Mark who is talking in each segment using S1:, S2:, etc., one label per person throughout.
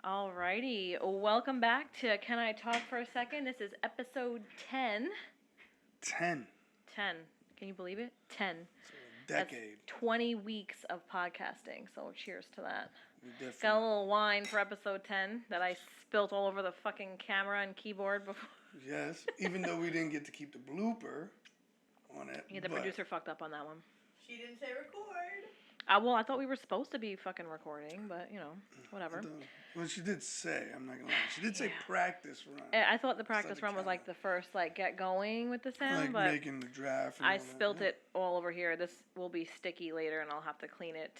S1: Alrighty, welcome back to Can I Talk for a Second? This is episode 10.
S2: 10.
S1: 10. Can you believe it? 10.
S2: Decade.
S1: That's 20 weeks of podcasting, so cheers to that.
S2: Definitely.
S1: Got a little wine for episode 10 that I spilt all over the fucking camera and keyboard before.
S2: Yes, even though we didn't get to keep the blooper on it.
S1: Yeah, the producer fucked up on that one.
S3: She didn't say record.
S1: Well, I thought we were supposed to be fucking recording, but, whatever.
S2: Well, she did say, I'm not going to lie, she did say practice run.
S1: I thought the practice run was like the first, get going with the sound,
S2: but
S1: but
S2: making the draft.
S1: I spilt it all over here. This will be sticky later, and I'll have to clean it.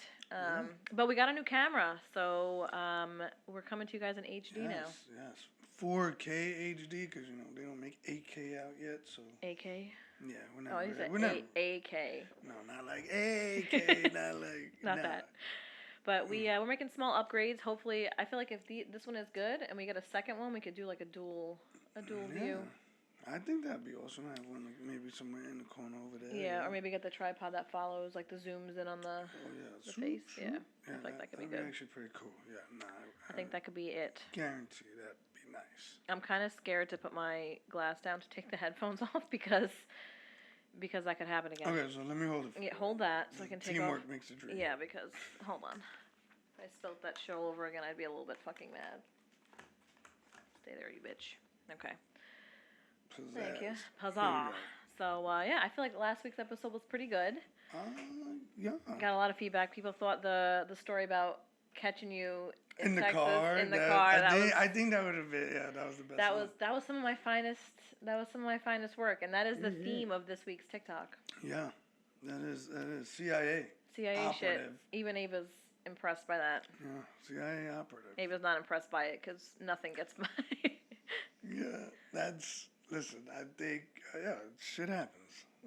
S1: But we got a new camera, so we're coming to you guys in HD now.
S2: Yes, 4K HD, because, they don't make 8K out yet, so.
S1: AK?
S2: Yeah, we're not.
S1: Oh, he said AK.
S2: No, not like AK, not like.
S1: Not that. But we're making small upgrades. Hopefully, I feel like if this one is good and we get a second one, we could do like a dual view.
S2: I think that'd be awesome. I have one maybe somewhere in the corner over there.
S1: Yeah, or maybe get the tripod that follows, like the zooms in on the face. Yeah, I feel like that could be good.
S2: Actually pretty cool. Yeah,
S1: I think that could be it.
S2: Guarantee that'd be nice.
S1: I'm kind of scared to put my glass down to take the headphones off because that could happen again.
S2: Okay, so let me hold it.
S1: Yeah, hold that so I can take
S2: Teamwork
S1: off.
S2: makes the dream.
S1: Yeah, because hold on. If I spilled that shit all over again, I'd be a little bit fucking mad. Stay there, you bitch. Okay.
S2: Pizzazz.
S1: Thank you. Huzzah. So, I feel like last week's episode was pretty good.
S2: Yeah.
S1: Got a lot of feedback. People thought the story about catching you in
S2: Texas,
S1: the car.
S2: I think that would have been, that was the best.
S1: That was some of my finest. That was some of my finest work, and that is the theme of this week's TikTok.
S2: Yeah, that is CIA.
S1: CIA
S2: operative.
S1: shit. Even Ava's impressed by that.
S2: Yeah, CIA operative.
S1: Ava's not impressed by it because nothing gets by.
S2: Yeah, listen, I think, shit happens.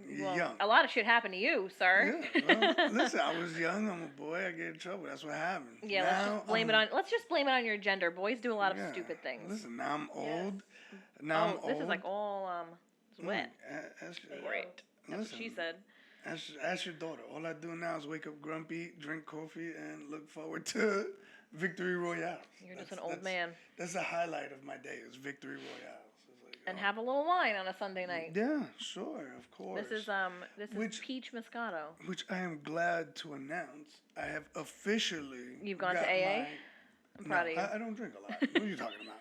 S2: You're
S1: well,
S2: young.
S1: A lot of shit happened to you, sir.
S2: Yeah, well, listen, I was young, I'm a boy, I get in trouble, that's what happened.
S1: Yeah, let's just blame it on your gender. Boys do a lot of stupid things.
S2: Listen, now I'm old.
S1: Yes.
S2: Now I'm old.
S1: This is like all, it's wet.
S2: Great.
S1: That's what she said.
S2: Ask your daughter. All I do now is wake up grumpy, drink coffee, and look forward to Victory Royale.
S1: You're just an old man.
S2: That's the highlight of my day is Victory Royale.
S1: And have a little wine on a Sunday night.
S2: Yeah, sure, of course.
S1: This is peach Moscato.
S2: Which I am glad to announce. I have officially.
S1: You've gone to AA? I'm proud of you.
S2: I don't drink a lot. What are you talking about?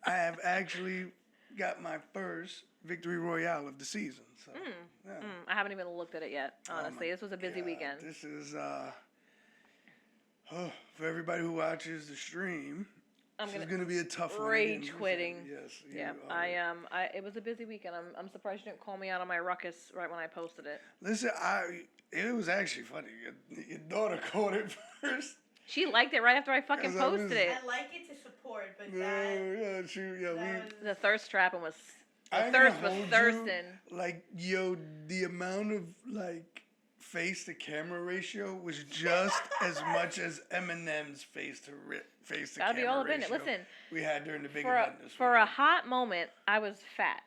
S2: I have actually got my first Victory Royale of the season. So,
S1: I haven't even looked at it yet, honestly. This was a busy weekend.
S2: This is, for everybody who watches the stream, this is going to be a tough one.
S1: Rage quitting.
S2: Yes.
S1: Yeah, it was a busy weekend. I'm surprised you didn't call me out on my ruckus right when I posted it.
S2: Listen, it was actually funny. Your daughter caught it first.
S1: She liked it right after I fucking posted it.
S3: I like it to support, but
S1: the thirst trapping was. The thirst was thirsting.
S2: The amount of face to camera ratio was just as much as Eminem's face to camera ratio.
S1: Gotta be all up in it. Listen,
S2: we had during the big event this week.
S1: For a hot moment, I was fat,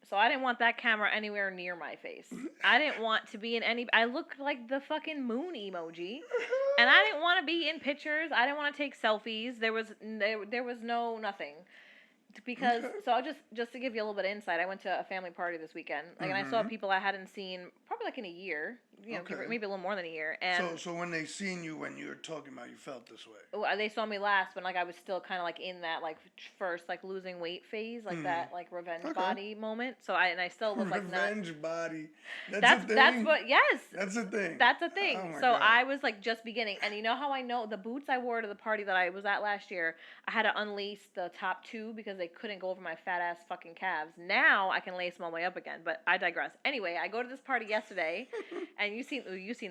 S1: so I didn't want that camera anywhere near my face. I didn't want to be in any. I looked like the fucking moon emoji, and I didn't want to be in pictures. I didn't want to take selfies. There was no nothing. Because so I'll just to give you a little bit of insight, I went to a family party this weekend, and I saw people I hadn't seen probably in a year, maybe a little more than a year. And
S2: so when they seen you when you were talking about, you felt this way.
S1: Well, they saw me last when I was still kind of in that first losing weight phase, that revenge body moment. So I still was
S2: revenge body.
S1: That's what
S2: That's a thing.
S1: That's a thing.
S2: Oh
S1: so
S2: God.
S1: I was just beginning, and you know how I know the boots I wore to the party that I was at last year, I had to unlace the top two because they couldn't go over my fat ass fucking calves. Now I can lace them all the way up again, but I digress. Anyway, I go to this party yesterday, and you seen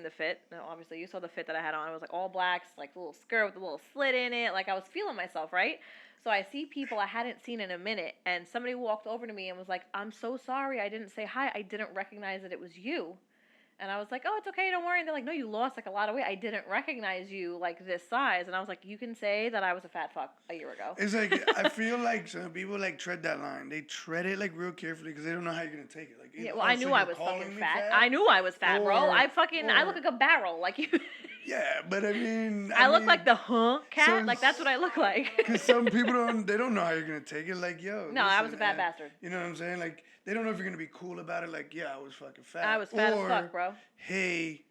S1: the fit. No, obviously you saw the fit that I had on. It was all blacks, a little skirt with a little slit in it. I was feeling myself, right? So I see people I hadn't seen in a minute, and somebody walked over to me and was like, "I'm so sorry, I didn't say hi. I didn't recognize that it was you." And I was like, "Oh, it's okay, don't worry." And they're like, "No, you lost a lot of weight. I didn't recognize you this size." And I was like, "You can say that I was a fat fuck a year ago."
S2: It's I feel like some people tread that line. They tread it real carefully because they don't know how you're gonna take it.
S1: I knew I was fucking fat. I knew I was fat, bro. I look like a barrel.
S2: Yeah, but I mean,
S1: I look
S2: mean,
S1: like the cat.
S2: so-
S1: Like that's what I look like.
S2: Because some people don't know how you're gonna take it. Like, yo,
S1: No, I was
S2: listen,
S1: a fat bastard.
S2: You know what I'm saying? Like, they don't know if you're gonna be cool about it. Like, yeah, I was fucking fat.
S1: I was fat
S2: or,
S1: as fuck, bro.
S2: Hey,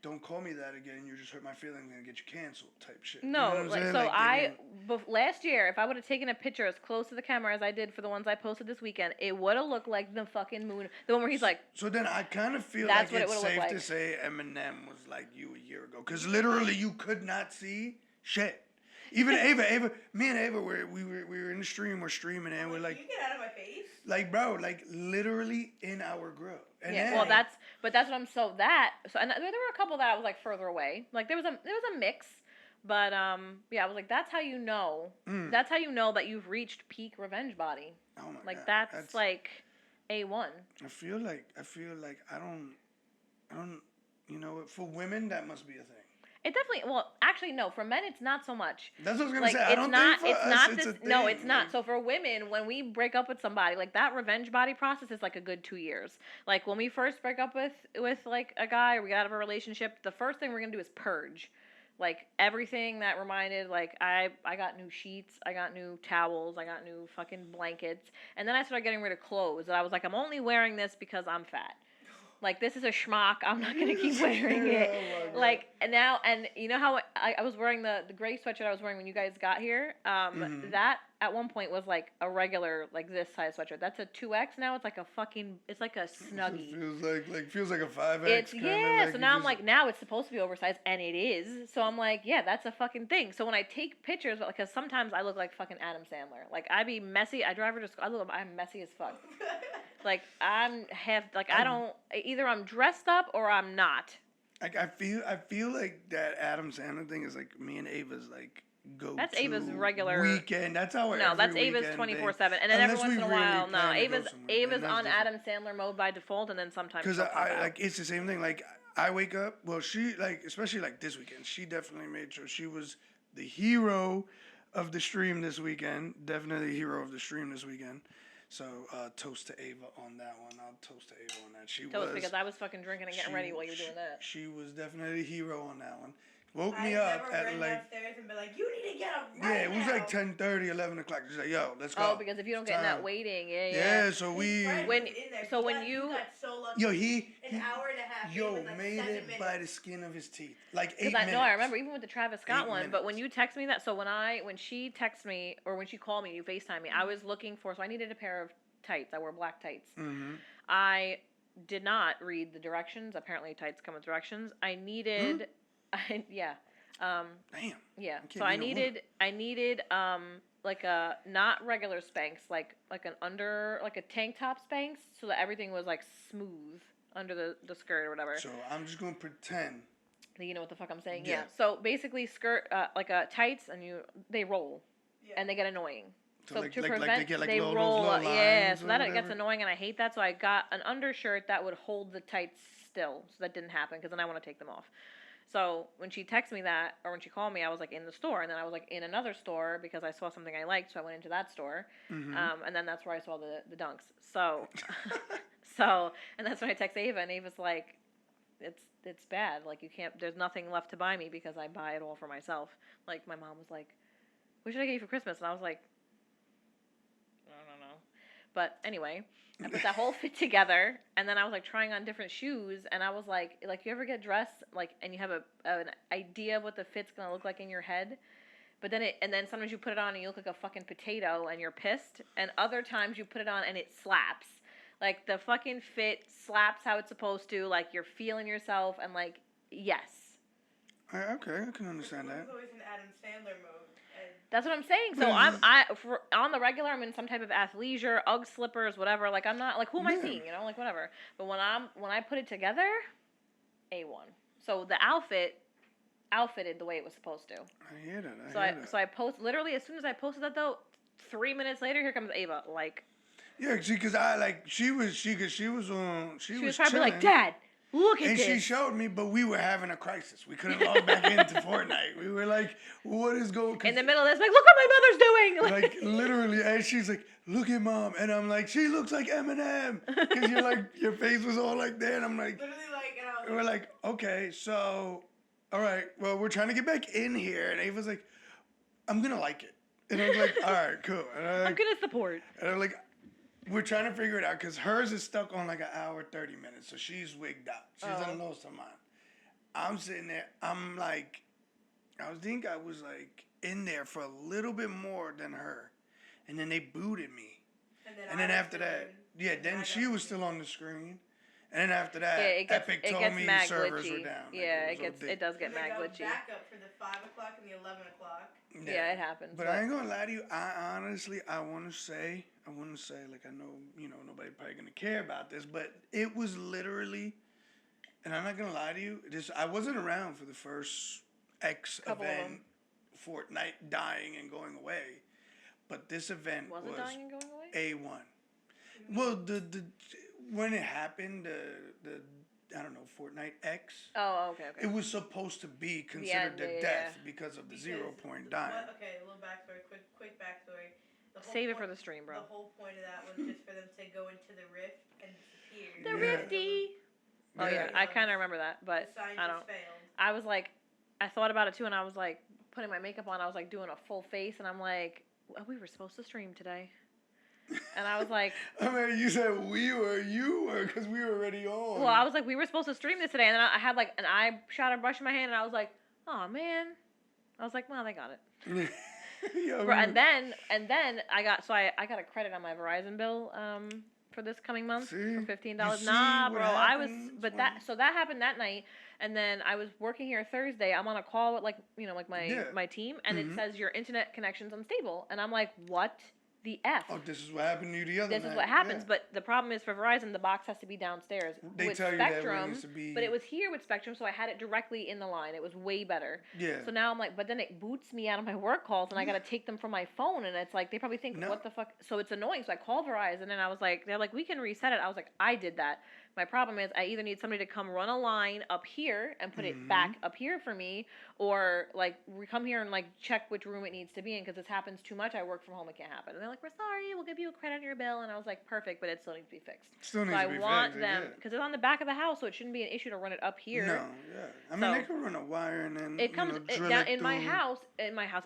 S2: don't call me that again. You just hurt my feelings and get you canceled. Type shit. You know
S1: No,
S2: what I'm
S1: like
S2: saying?
S1: so
S2: Like, they
S1: last year, if I would have taken a picture as close to the camera as I did for the ones I posted this weekend, it would have looked like the fucking moon. The one where he's like,
S2: So then I kind of feel
S1: That's
S2: like
S1: what it
S2: it's
S1: would've
S2: safe
S1: looked
S2: to
S1: like.
S2: say Eminem was like you a year ago. Because literally you could not see shit. Even Ava, me and Ava, we were in the stream, we're streaming, and we're
S3: Can
S2: like,
S3: you get out of my face?
S2: like, bro, like literally in our grill. And
S1: yeah.
S2: then,
S1: Well, that's what I'm so and there were a couple that I was like further away. Like there was a mix, but yeah, I was like, that's how you know. That's how you know that you've reached peak revenge body.
S2: oh my
S1: Like
S2: God,
S1: that's like A1.
S2: I feel like I don't, you know, for women that must be a thing.
S1: It definitely. Well, actually, no. For men, it's not so much.
S2: That's what I was gonna
S1: Like
S2: say. I
S1: it's
S2: don't
S1: not.
S2: think for
S1: It's
S2: us
S1: not
S2: it's
S1: this.
S2: a thing.
S1: No, it's not.
S2: Like,
S1: So for women, when we break up with somebody, like that revenge body process is like a good 2 years. Like when we first break up with like a guy, or we get out of a relationship, the first thing we're gonna do is purge. Like everything that reminded, like I got new sheets, I got new towels, I got new fucking blankets, and then I started getting rid of clothes. And I was like, I'm only wearing this because I'm fat. Like this is a schmuck. I'm not gonna keep wearing it.
S2: Oh my God.
S1: Like and now, and you know how I was wearing the gray sweatshirt I was wearing when you guys got here. That at one point was like a regular like this size sweatshirt. That's a 2X now. It's like a fucking. It's like a snuggie.
S2: It feels like a 5X.
S1: It's
S2: kinda,
S1: yeah.
S2: like
S1: So
S2: you
S1: now I'm
S2: just-
S1: like, now it's supposed to be oversized, and it is. So I'm like, yeah, that's a fucking thing. So when I take pictures, because sometimes I look like fucking Adam Sandler. Like I be messy. I drive her to school. I'm messy as fuck. Like I don't. Either I'm dressed up or I'm not.
S2: Like I feel like that Adam Sandler thing is like me and Ava's like go.
S1: That's Ava's regular
S2: weekend. That's how.
S1: No, that's Ava's 24/7, and then every once in a while, no, Ava's on Adam Sandler mode by default, and then sometimes.
S2: Because
S1: she'll pop
S2: I
S1: out.
S2: like it's the same thing. Like I wake up. Well, she like especially like this weekend. She definitely made sure she was the hero of the stream this weekend. Definitely hero of the stream this weekend. So toast to Ava on that one. I'll toast to Ava on that. She was
S1: because I was fucking drinking and getting ready while you were doing that.
S2: She was definitely a hero on that one. Woke
S3: I
S2: me up
S3: never
S2: at
S3: ran
S2: like
S3: downstairs and be like, you need to get up
S2: yeah,
S3: right
S2: it was
S3: now.
S2: like 10:30, 11 o'clock. She's like, yo, let's go.
S1: Oh, because if you don't
S2: It's
S1: get in that
S2: time.
S1: waiting, yeah.
S2: Yeah, so
S3: His
S2: we
S3: friend
S1: When-
S3: was in there.
S1: so
S3: He
S1: when
S3: got-
S1: you-
S3: he got so lucky.
S2: yo he
S3: An hour and a half.
S2: yo
S3: it was like
S2: made
S3: 7
S2: it
S3: minutes.
S2: by the skin of his teeth. Like 8
S1: Because
S2: minutes.
S1: I remember even with the Travis Scott
S2: 8
S1: one. But when
S2: minutes.
S1: you text me that, so when she texted me or when she called me, you FaceTime me. I was looking for. So I needed a pair of tights. I wore black tights.
S2: Mm-hmm.
S1: I did not read the directions. Apparently, tights come with directions. I needed, yeah,
S2: Damn.
S1: yeah.
S2: can't
S1: So I
S2: be no
S1: needed like a not regular Spanx, like a tank top Spanx, so that everything was like smooth under the skirt or whatever.
S2: So I'm just gonna pretend.
S1: You know what the fuck I'm saying?
S2: Yeah.
S1: Yeah. So basically, skirt like a tights, and they roll,
S3: Yeah.
S1: and they get annoying. So
S2: like,
S1: to
S2: like
S1: prevent,
S2: they get like
S1: they
S2: little,
S1: roll,
S2: those little
S1: yeah.
S2: lines
S1: So
S2: or
S1: that it gets
S2: whatever.
S1: annoying, and I hate that. So I got an undershirt that would hold the tights still, so that didn't happen because then I want to take them off. So when she texted me that, or when she called me, I was like in the store, and then I was like in another store because I saw something I liked, so I went into that store,
S2: Mm-hmm.
S1: and then that's where I saw the dunks. So, so, and that's when I text Ava, and Ava's like, it's bad. Like you can't. There's nothing left to buy me because I buy it all for myself. Like my mom was like, "What should I get you for Christmas?" And I was like, I don't know. But anyway, I put that whole fit together, and then I was like trying on different shoes, and I was like you ever get dressed like, and you have an idea of what the fit's gonna look like in your head, but then then sometimes you put it on and you look like a fucking potato and you're pissed, and other times you put it on and it slaps. Like the fucking fit slaps how it's supposed to. Like you're feeling yourself, and like yes.
S2: Okay, I can understand
S3: I
S2: that.
S3: was always in Adam Sandler mode. And
S1: That's what I'm saying. So on the regular, I'm in some type of athleisure, UGG slippers, whatever. Like I'm not like, who am I
S2: Yeah.
S1: seeing? You know, like whatever. But when I put it together, A1. So the outfitted the way it was supposed to.
S2: I hear that.
S1: So I post literally as soon as I posted that though, 3 minutes later, here comes Ava. Like
S2: yeah, because I like she was on
S1: she was probably like, Dad, look at
S2: and
S1: this.
S2: she showed me, but we were having a crisis. We couldn't log back into Fortnite. We were like, what is going?
S1: in the middle of this, like, look what my mother's doing.
S2: Like literally, and she's like, "Look at mom," and I'm like, "She looks like Eminem," because you're like, your face was all like that, and I'm like,
S3: literally like, and I was
S2: we're like, okay, so all right, well, we're trying to get back in here. And Ava's like, I'm going to like it. And I was like, all right, cool. And
S1: I'm gonna support.
S2: I'm like, we're trying to figure it out because hers is stuck on like an hour, 30 minutes. So she's wigged out. She's
S1: Oh.
S2: on Los Hermanos. I'm sitting there. I'm like, I think I was like in there for a little bit more than her. And then they booted me. And then after that, yeah, then she was still on the screen. And then after that, Epic told me
S1: mad
S2: servers
S1: glitchy.
S2: were down. Like,
S1: Yeah,
S2: was
S1: it does get
S3: And they
S1: mad
S3: go
S1: glitchy.
S3: back up for the 5 o'clock and the 11 o'clock.
S1: Yeah, it happens.
S2: But I ain't gonna lie to you. I honestly, I want to say, like, I know, nobody probably gonna care about this, but it was literally, and I'm not gonna lie to you. I wasn't around for the first X
S1: Couple of
S2: event, Fortnite dying and going away, but this event
S1: was
S2: was
S1: it dying and going away?
S2: A1. Well, the when it happened, the I don't know, Fortnite X.
S1: Oh, okay.
S2: It was supposed to be considered
S1: end,
S2: a
S1: yeah.
S2: death because of the 0 point dying.
S3: Okay, a little backstory, quick backstory. The whole
S1: Save it for
S3: point-
S1: the stream, bro.
S3: The whole point of that was just for them to go into the rift and disappear.
S1: The
S2: Yeah.
S1: Rifty. Oh yeah, I kind of remember that, but
S3: The
S1: I
S3: scientists
S1: don't.
S3: failed.
S1: I was like, I thought about it too, and I was like putting my makeup on. I was like doing a full face, and I'm like, well, we were supposed to stream today, and I was like,
S2: I mean, you said you were, because we were already on.
S1: well, I was like, we were supposed to stream this today, and then I had like an eyeshadow brush in my hand, and I was like, oh man, I was like, well, they got it.
S2: Yeah,
S1: And then I got I got a credit on my Verizon bill for this coming month
S2: See?
S1: for
S2: You
S1: $15.
S2: see
S1: Nah,
S2: what
S1: bro, I was
S2: happens
S1: but
S2: when-
S1: that happened that night, and then I was working here Thursday. I'm on a call with like my
S2: Yeah.
S1: my team, and
S2: Mhm.
S1: it says your internet connection's unstable, and I'm like, what the f?
S2: Oh, this is what happened to you the other
S1: This
S2: night.
S1: is what happens,
S2: Yeah.
S1: but the problem is for Verizon, the box has to be downstairs.
S2: They
S1: with
S2: tell you that
S1: Spectrum,
S2: when it needs to be.
S1: but it was here with Spectrum, so I had it directly in the line. It was way better.
S2: Yeah.
S1: So now I'm like, but then it boots me out of my work calls, and I gotta take them from my phone, and it's like they probably think,
S2: No.
S1: what the fuck? So it's annoying. So I called Verizon, and I was like, they're like, we can reset it. I was like, I did that. My problem is I either need somebody to come run a line up here and put it back up here for me, or like we come here and like check which room it needs to be in because this happens too much. I work from home, it can't happen. And they're like, we're sorry, we'll give you a credit on your bill, and I was like, perfect, but it still needs to be fixed.
S2: Still
S1: So
S2: needs
S1: I
S2: to be
S1: want
S2: fixed,
S1: them
S2: yeah.
S1: because it's on the back of the house, so it shouldn't be an issue to run it up here.
S2: No, yeah. I mean,
S1: So-
S2: they could run a wire and then
S1: It comes
S2: drill
S1: down
S2: it
S1: in my
S2: through.
S1: house,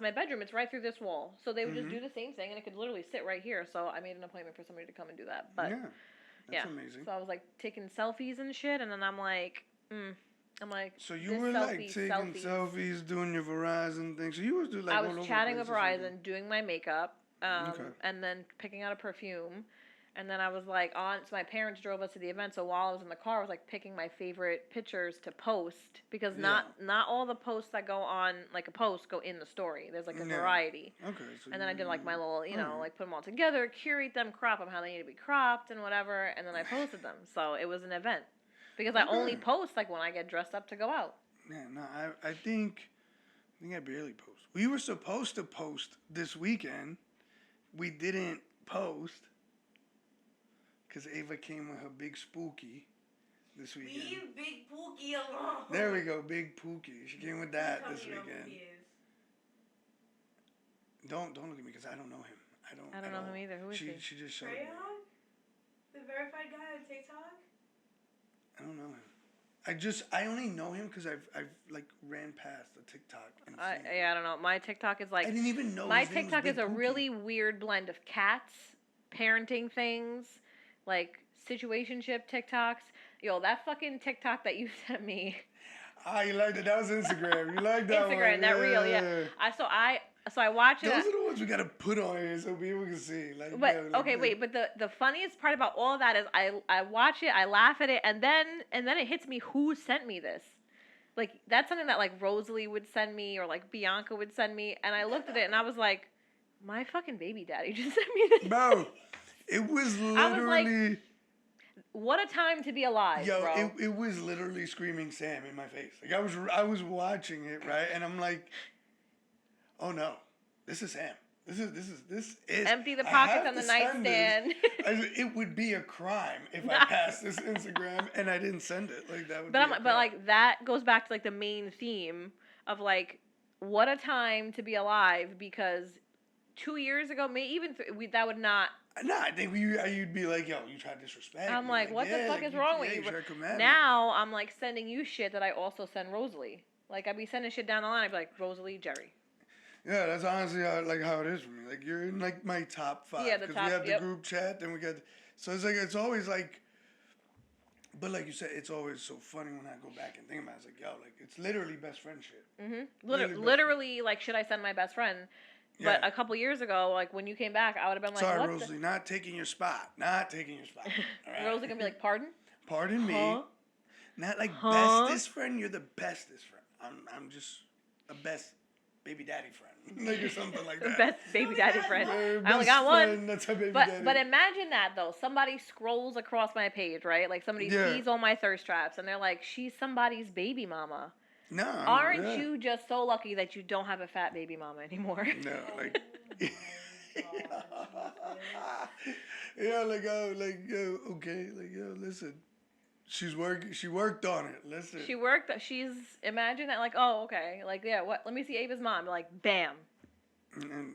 S1: my bedroom. It's right through this wall, so they would just
S2: Mhm.
S1: do the same thing, and it could literally sit right here. So I made an appointment for somebody to come and do that. But
S2: Yeah, that's
S1: yeah.
S2: amazing.
S1: so I was like taking selfies and shit, and then I'm like,
S2: So you
S1: this
S2: were like
S1: selfie,
S2: taking selfies, doing your Verizon thing. So you was doing like
S1: I
S2: all
S1: was
S2: over
S1: chatting
S2: the
S1: with
S2: place or something.
S1: Verizon, doing my makeup,
S2: Okay.
S1: and then picking out a perfume. And then I was like so my parents drove us to the event, so while I was in the car, I was like picking my favorite pictures to post because not all the posts that go on like a post go in the story. There's like a
S2: Yeah.
S1: variety.
S2: Okay. So
S1: And then I did like my
S2: you-
S1: little,
S2: alright.
S1: like put them all together, curate them, crop them how they need to be cropped and whatever, and then I posted them. So it was an event because I only
S2: Okay.
S1: post like when I get dressed up to go out.
S2: Yeah, no, I think I barely post. We were supposed to post this weekend. We didn't post because Ava came with her big spooky this weekend.
S3: Leave Big Pookie alone.
S2: There we go, big Pookie. She came with that
S3: Tell
S2: this
S3: me you know who
S2: weekend.
S3: he is.
S2: Don't look at me because I don't know him. I
S1: I don't
S2: at
S1: know
S2: all.
S1: him either. Who is
S2: she,
S1: he?
S2: She just showed me.
S3: Crayon? The verified guy on TikTok?
S2: I don't know him. I only know him because I've like ran past the TikTok and seen it.
S1: I don't know. My TikTok is like
S2: I didn't even know
S1: my
S2: his name was
S1: TikTok
S2: Big
S1: is a
S2: Pookie.
S1: really weird blend of cats, parenting things, like situationship TikToks. Yo, that fucking TikTok that you sent me.
S2: Ah, you liked it? That was Instagram. You liked that one?
S1: Instagram, that reel, yeah. I watch it.
S2: Those are the ones we gotta put on here so people can see. Like,
S1: But
S2: yeah, like
S1: okay,
S2: this.
S1: wait. But the funniest part about all of that is I watch it, I laugh at it, and then it hits me who sent me this. Like that's something that like Rosalie would send me or like Bianca would send me, and I looked at it and I was like, my fucking baby daddy just sent me this.
S2: Bro, it was literally.
S1: What a time to be alive,
S2: Yo,
S1: bro.
S2: it was literally screaming Sam in my face. Like I was watching it, right? And I'm like, oh no, this is Sam. This is
S1: Empty the
S2: I
S1: pockets
S2: have
S1: on the
S2: to send this.
S1: nightstand.
S2: It would be a crime if I passed this Instagram and I didn't send it. Like that would.
S1: But
S2: be a
S1: but
S2: crime.
S1: like that goes back to like the main theme of like what a time to be alive because 2 years ago, maybe even that would not.
S2: Nah, I think you'd be like, yo, you try to disrespect
S1: I'm
S2: me.
S1: like, what the
S2: yeah,
S1: fuck
S2: like,
S1: is wrong with
S2: yeah,
S1: you?
S2: try to come at me.
S1: Now I'm like sending you shit that I also send Rosalie. Like, I'd be sending shit down the line. I'd be like, Rosalie, Jerry.
S2: Yeah, that's honestly how it is for me. Like you're in like my top 5.
S1: Yeah, the
S2: Because
S1: top-
S2: we have
S1: yep.
S2: the group chat, then we got. So it's like it's always like. But like you said, it's always so funny when I go back and think about it. It's like, yo, like it's literally best friend shit.
S1: Mm-hmm.
S2: Really
S1: Literally, like, should I send my best friend? But
S2: Yeah.
S1: a couple years ago, like, when you came back, I would have been like,
S2: Sorry,
S1: what
S2: Rosalie, not taking your spot. Not taking your spot. All right?
S1: Rosalie gonna be like, pardon?
S2: Pardon me.
S1: Huh?
S2: Not like
S1: Huh?
S2: bestest friend. You're the bestest friend. I'm just a best baby daddy friend, like or something like that.
S1: Best baby daddy
S3: God,
S1: friend.
S3: what?
S2: Yeah,
S1: I only
S2: best
S1: got one.
S2: friend, that's a baby
S1: But
S2: daddy.
S1: but imagine that though. Somebody scrolls across my page, right? Like somebody
S2: Yeah.
S1: sees all my thirst traps, and they're like, "She's somebody's baby mama."
S2: no,
S1: Aren't
S2: yeah.
S1: you just so lucky that you don't have a fat baby mama anymore?
S2: No, like. Yeah, like yo, okay, like yo, listen. She worked on it. Listen.
S1: She worked. She's imagine that like, oh okay, like yeah. What? Let me see Ava's mom. Like bam.
S2: And,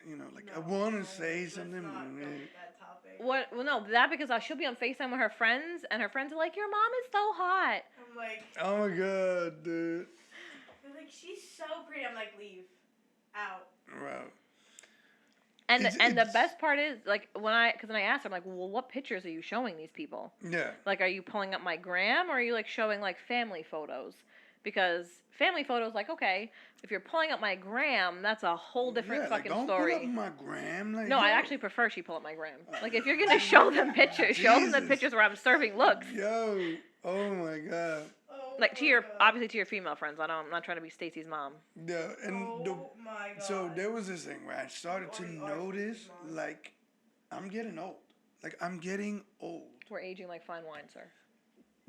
S2: you know, like I
S3: No,
S2: want
S3: no,
S2: to say
S3: let's
S2: something.
S3: not
S2: but,
S3: go with that topic.
S1: What? Well, no, that because she'll be on Facetime with her friends, and her friends are like, "Your mom is so hot."
S3: I'm like,
S2: Oh my god, dude.
S3: they're like, she's so pretty. I'm like, leave, out.
S2: Wow.
S1: And
S2: It's-
S1: the
S2: it's-
S1: best part is like when I asked her, I'm like, well, what pictures are you showing these people?
S2: Yeah.
S1: Like, are you pulling up my gram or are you like showing like family photos? Because family photos, like, okay, if you're pulling up my gram, that's a whole different
S2: yeah,
S1: fucking
S2: like, don't
S1: story.
S2: Pull up my gram. Like,
S1: No, I
S2: yo.
S1: actually prefer she pull up my gram. Like, if you're gonna show them pictures, show them the
S2: Jesus.
S1: pictures where I'm serving looks.
S2: Yo. Oh my god.
S3: Oh
S1: Like to
S3: my
S1: your
S3: God.
S1: obviously to your female friends. I'm not trying to be Stacy's mom.
S2: Yeah, and
S3: Oh my God.
S2: so there was this thing where I started to
S3: Already are
S2: notice,
S3: Stacey's mom.
S2: like, I'm getting old. Like, I'm getting old.
S1: We're aging like fine wine, sir.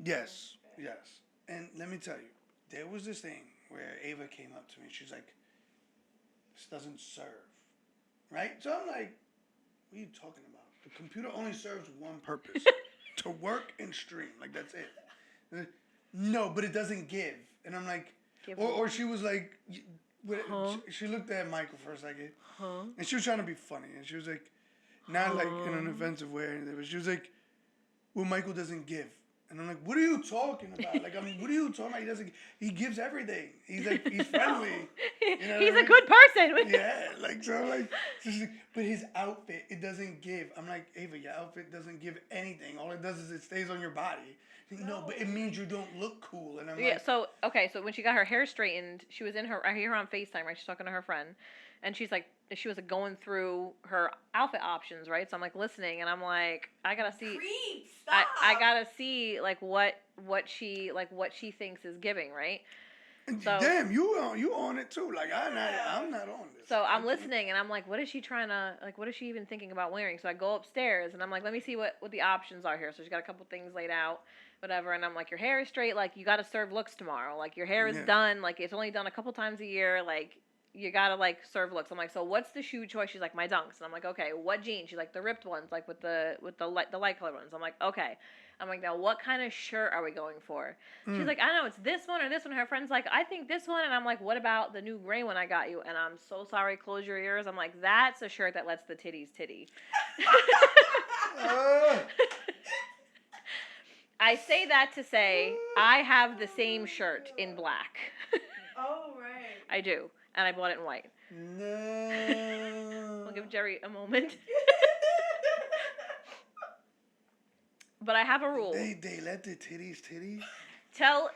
S2: Yes, yes. And let me tell you, there was this thing where Ava came up to me and she's like, this doesn't serve. Right? So I'm like, what are you talking about? The computer only serves one purpose. To work and stream. Like, that's it. No, but it doesn't give. And I'm like,
S1: Give
S2: or she was like,
S1: Huh?
S2: she looked at Michael for a second.
S1: Huh?
S2: And she was trying to be funny. And she was like, not like in an offensive way or anything, but she was like, well, Michael doesn't give. And I'm like, what are you talking about? Like, what are you talking about? He doesn't, he gives everything. He's like, he's friendly. You know
S1: He's
S2: what I
S1: a good person.
S2: Yeah, like, so I'm like, she's like, but his outfit, it doesn't give. I'm like, Ava, your outfit doesn't give anything. All it does is it stays on your body. She's like, no, but it means you don't look cool. And I'm
S1: Yeah,
S2: like,
S1: so okay, so when she got her hair straightened, she was in her I hear her on FaceTime, right? She's talking to her friend. And she was like going through her outfit options, right? So I'm like listening and I'm like, I gotta see
S3: Creep, stop.
S1: I gotta see like what she thinks is giving, right? so-
S2: damn, you on it too. Like, I'm not on this.
S1: So I'm listening and I'm like, what is she trying to like what is she even thinking about wearing? So I go upstairs and I'm like, let me see what the options are here. So she's got a couple things laid out, whatever, and I'm like, your hair is straight, like you gotta serve looks tomorrow. Like your hair is
S2: Yeah.
S1: done, like it's only done a couple times a year, like you gotta like serve looks. I'm like, so what's the shoe choice? She's like, my Dunks. And I'm like, okay, what jeans? She's like, the ripped ones, like with the light colored ones. I'm like, okay. I'm like, now what kind of shirt are we going for? She's like, I don't know, it's this one or this one. Her friend's like, I think this one. And I'm like, what about the new gray one I got you? And I'm so sorry, close your ears. I'm like, that's a shirt that lets the titties titty. I say that to say I have the same shirt in black.
S3: Oh, right.
S1: I do. And I bought it in white.
S2: No.
S1: I'll give Jerry a moment. But I have a rule.
S2: They let the titties.
S1: Tell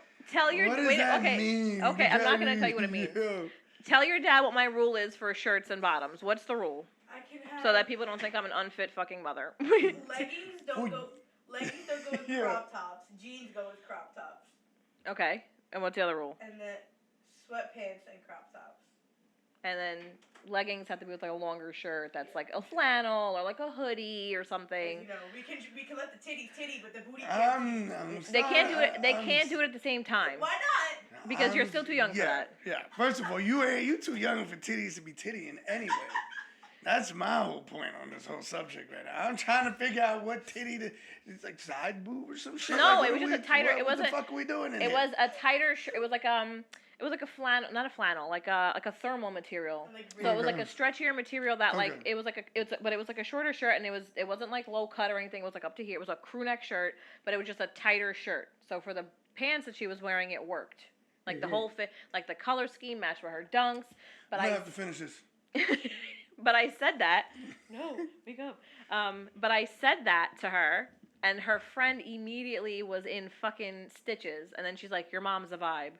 S1: your
S2: What does
S1: wait,
S2: that
S1: okay.
S2: mean?
S1: Okay, I'm not gonna tell you what it means.
S2: Yo.
S1: Tell your dad what my rule is for shirts and bottoms. What's the rule?
S3: I can have
S1: So that people don't think I'm an unfit fucking mother.
S3: leggings
S2: Oh,
S3: don't go with
S2: yeah.
S3: crop tops. Jeans go with crop tops.
S1: Okay. And what's the other rule?
S3: And then sweatpants and crop tops.
S1: And then leggings have to be with like a longer shirt that's like a flannel or like a hoodie or something.
S3: You know, we can let the titties titty, but the booty
S2: I'm
S1: They can't do it. They
S2: I'm-
S1: can't do it at the same time
S3: Why not?
S1: because you're still too young for
S2: yeah,
S1: that.
S2: Yeah. First of all, you too young for titties to be tittying anyway. That's my whole point on this whole subject right now. I'm trying to figure out what titty it's like side boob or some shit.
S1: No,
S2: Like,
S1: it
S2: what
S1: was
S2: are
S1: just a tighter-
S2: What,
S1: it
S2: what
S1: wasn't-
S2: the fuck are we doing in
S1: It
S2: here?
S1: was a tighter shirt. It was like a flannel, not a flannel, like a thermal material.
S3: Like,
S1: So it was like
S2: Okay.
S1: a stretchier material that like
S2: Okay.
S1: it was but it was like a shorter shirt and it wasn't like low cut or anything. It was like up to here. It was a crew neck shirt, but it was just a tighter shirt. So for the pants that she was wearing, it worked. Like the whole fit, like the color scheme matched with her dunks. But
S2: I'm
S1: I
S2: gonna have to finish this.
S1: but I said that. No, wake up. But I said that to her, and her friend immediately was in fucking stitches. And then she's like, "Your mom's a vibe."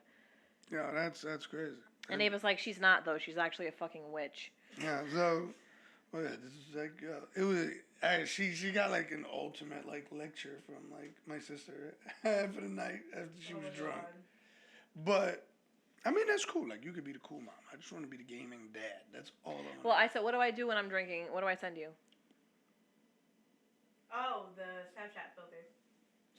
S2: Yeah, that's crazy.
S1: And Ava's like, "She's not though. She's actually a fucking witch."
S2: Yeah, so this is like it was. She got like an ultimate like lecture from like my sister for the night after she was drunk. But I mean that's cool. Like you could be the cool mom. I just want to be the gaming dad. That's all I want.
S1: Well, I said, "What do I do when I'm drinking? What do I send you?"
S3: Oh, the Snapchat filter.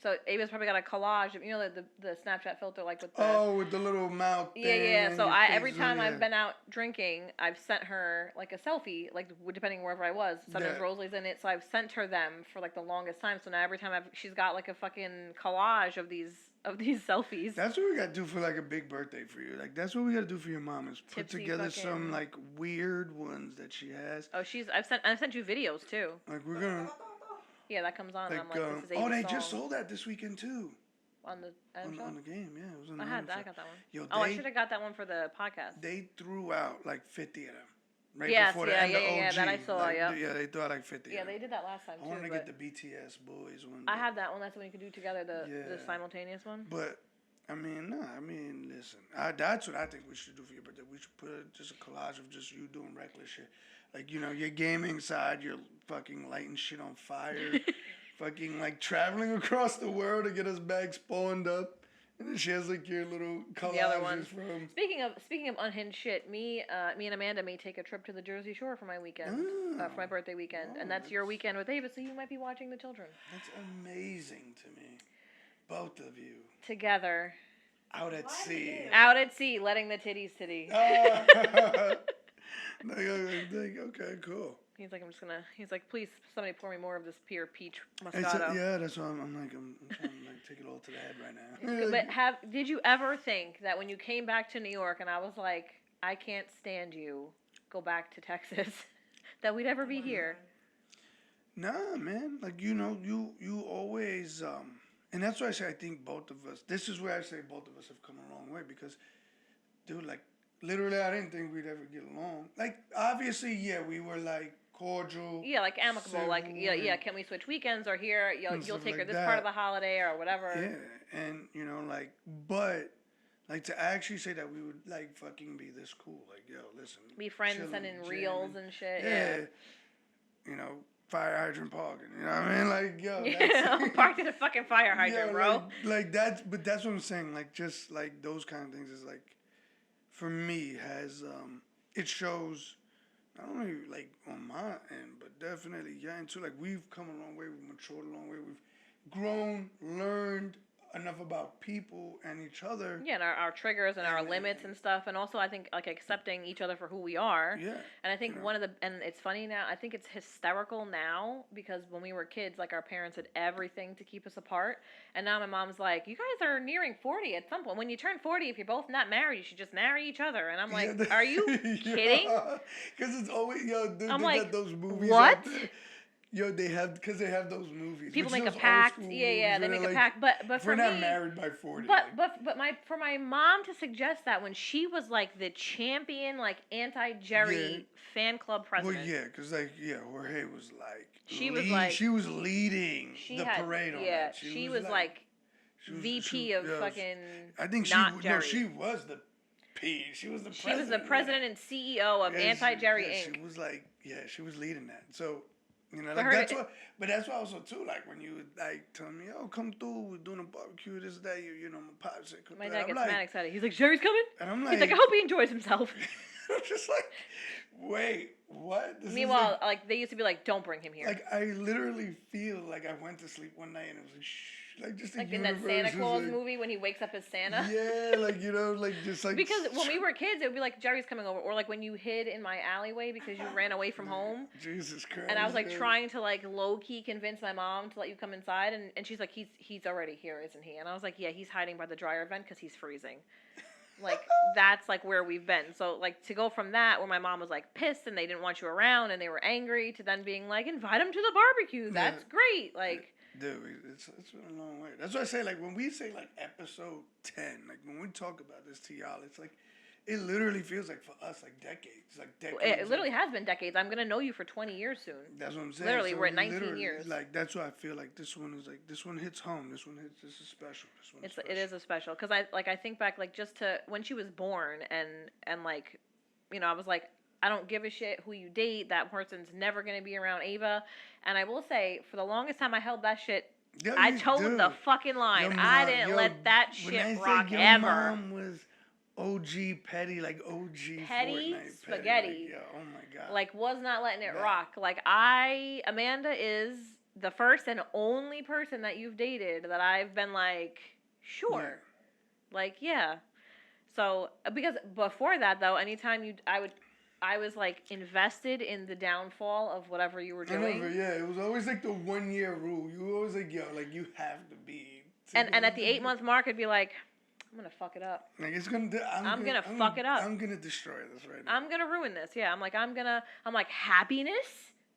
S1: So Ava's probably got a collage of, you know, the Snapchat filter, like with the...
S2: Oh, with the little mouth
S1: Yeah,
S2: thing
S1: yeah.
S2: and
S1: So
S2: your
S1: every
S2: face,
S1: time
S2: yeah.
S1: I've been out drinking, I've sent her like a selfie, like depending wherever I was. Sometimes
S2: Yeah.
S1: Rosalie's in it, so I've sent her them for like the longest time. So now every time she's got like a fucking collage of these selfies.
S2: That's what we gotta do for like a big birthday for you. Like that's what we gotta do for your mom is put
S1: Tipsy
S2: together
S1: fucking-
S2: some like weird ones that she has.
S1: Oh, I've sent you videos too.
S2: Like we're gonna
S1: Yeah, that comes on.
S2: like,
S1: and I'm like, this is
S2: oh,
S1: Ava's
S2: they
S1: song.
S2: just sold that this weekend too.
S1: On the item shop?
S2: On the game, yeah, it was on
S1: I
S2: the
S1: had
S2: item
S1: that. I
S2: shop.
S1: got that one.
S2: Yo,
S1: Oh, I
S2: they-
S1: should have got that one for the podcast.
S2: They threw out like 50 of them. Right
S1: Yes,
S2: before the
S1: yeah,
S2: end of
S1: yeah, yeah,
S2: OG.
S1: that I saw,
S2: Like,
S1: yeah.
S2: Yeah, they threw out like 50
S1: Yeah,
S2: of them.
S1: they did that last time
S2: I
S1: too.
S2: wanted to
S1: but
S2: get the BTS boys one.
S1: I
S2: but-
S1: have that one. That's when you could do together the
S2: Yeah.
S1: simultaneous one.
S2: But I mean, listen. That's what I think we should do for your birthday. We should put just a collage of just you doing reckless shit. Like, you know, your gaming side, you're fucking lighting shit on fire. Fucking like traveling across the world to get us back spawned up. And then she has like your little
S1: The other one.
S2: collages from.
S1: Speaking of unhinged shit, me and Amanda may take a trip to the Jersey Shore for my weekend, for my birthday weekend, and that's your weekend with Ava. So you might be watching the children
S2: That's amazing to me. Both of you.
S1: together,
S2: Out at sea.
S1: out at sea, letting the titties titty.
S2: Okay, cool.
S1: He's like, He's like, please, somebody pour me more of this pure peach
S2: It's
S1: Moscato.
S2: yeah, that's why I'm trying to like take it all to the head right now.
S1: But did you ever think that when you came back to New York and I was like, I can't stand you, go back to Texas, that we'd ever be here?
S2: Nah, man. Like you know, you always and that's why I say I think both of us. This is where I say both of us have come a long way because, dude, like literally, I didn't think we'd ever get along. Like obviously, yeah, we were like cordial.
S1: Yeah, like amicable, like
S2: civil,
S1: yeah. Can we switch weekends or here? You'll
S2: stuff
S1: take her
S2: like
S1: this
S2: that.
S1: part of the holiday or whatever.
S2: Yeah, and you know, like, but like to actually say that we would like fucking be this cool, like, yo, listen,
S1: Be friends,
S2: chilling,
S1: sending
S2: jamming.
S1: reels and shit.
S2: Yeah. You know, fire hydrant parking. You know what I mean? Like, yo,
S1: Yeah, parked in a fucking fire hydrant,
S2: yeah,
S1: bro.
S2: Like that's, but that's what I'm saying. Like, just like those kind of things is like, for me, has it shows not only like on my end, but definitely yeah, and too. Like we've come a long way, we've matured a long way, we've grown, learned enough about people and each other.
S1: Yeah, and our triggers and our limits and stuff, and also I think like accepting each other for who we are.
S2: Yeah.
S1: And I think
S2: Yeah.
S1: one of the, and it's funny now, I think it's hysterical now because when we were kids, like our parents did everything to keep us apart. And now my mom's like, you guys are nearing 40 at some point. When you turn 40, if you're both not married, you should just marry each other. And I'm like,
S2: Yeah,
S1: are you kidding?
S2: Because it's always, yo, dude,
S1: I'm
S2: they
S1: like,
S2: got those movies.
S1: what?
S2: out there. Yo, they have, because they have those movies.
S1: People
S2: which
S1: make a
S2: those old
S1: pact.
S2: school
S1: Yeah,
S2: movies
S1: they
S2: where
S1: make a
S2: like,
S1: pact. But
S2: if
S1: for
S2: we're not
S1: me,
S2: married by 40.
S1: But
S2: like,
S1: for my mom to suggest that when she was like the champion, like anti-Jerry
S2: Yeah.
S1: fan club
S2: well,
S1: president.
S2: yeah, because like, yeah, Jorge was like,
S1: She was like-
S2: she was leading
S1: She
S2: the
S1: had,
S2: parade on
S1: yeah,
S2: that.
S1: she was like
S2: she was-
S1: VP
S2: she-
S1: of
S2: yeah,
S1: fucking.
S2: I think
S1: not Jerry.
S2: she was the P. She was the
S1: She
S2: president.
S1: was the president and CEO of
S2: Yeah,
S1: Anti-Jerry
S2: Inc.
S1: Inc.
S2: She was like, yeah, she was leading that. So, you know,
S1: For
S2: like
S1: her
S2: that's
S1: to-
S2: what. But that's why also too, like when you would like tell me, oh, come through, we're doing a barbecue this day. You know, my pops said, come
S1: My
S2: through.
S1: dad
S2: I'm
S1: gets
S2: like,
S1: mad excited. He's like, Jerry's coming?
S2: and I'm
S1: He's
S2: like,
S1: like, I hope he enjoys himself.
S2: I'm just like, wait, what? This is
S1: Meanwhile, like, they used to be like, don't bring him here.
S2: like I literally feel like I went to sleep one night and it was like, shh, like just the
S1: Like in that
S2: universe
S1: Santa
S2: is
S1: Claus
S2: like,
S1: movie when he wakes up as Santa.
S2: Yeah, like you know, like just like
S1: Because when we were kids, it would be like Jerry's coming over, or like when you hid in my alleyway because you ran away from home,
S2: Jesus Christ.
S1: and I was like
S2: man.
S1: trying to like low key convince my mom to let you come inside, and she's like, he's already here, isn't he? And I was like, yeah, he's hiding by the dryer vent because he's freezing. Like that's like where we've been. So like to go from that where my mom was like pissed and they didn't want you around and they were angry to then being like invite him to the barbecue. That's great. Like
S2: Dude, it's been a long way. That's why I say, like, when we say, like, episode 10, like, when we talk about this to y'all, it's like, it literally feels like for us, like, decades. Like, decades.
S1: It literally has been decades. I'm going to know you for 20 years soon.
S2: That's what I'm saying.
S1: Literally,
S2: So
S1: we're at 19
S2: literally,
S1: years.
S2: Like, that's why I feel like this one is, like, this one hits home. This is special. This one is special.
S1: It is a special. Because I think back, like, just to when she was born and, like, you know, I was like, I don't give a shit who you date. That person's never going to be around Ava. And I will say, for the longest time, I held that shit.
S2: Yo,
S1: I
S2: you
S1: told
S2: do.
S1: the fucking line.
S2: Your
S1: I
S2: mom-
S1: didn't
S2: yo,
S1: let that
S2: when
S1: shit
S2: I say
S1: rock
S2: your
S1: ever.
S2: Mom was OG petty, like OG
S1: Petty
S2: Fortnite
S1: spaghetti.
S2: Petty. Like, yo, oh my god.
S1: Like, was not letting it
S2: Yeah.
S1: rock. Like, Amanda is the first and only person that you've dated that I've been like, sure. Like, yeah. So, because before that, though, anytime I was like invested in the downfall of whatever you were
S2: I
S1: doing.
S2: know, but yeah, it was always like the 1 year rule. You were always like, yo, like you have to be.
S1: And at the 8-month mark, I'd be like, I'm gonna fuck it up.
S2: Like it's gonna.
S1: I'm gonna fuck it up.
S2: I'm gonna destroy this right now.
S1: I'm gonna ruin this. Yeah, I'm like happiness.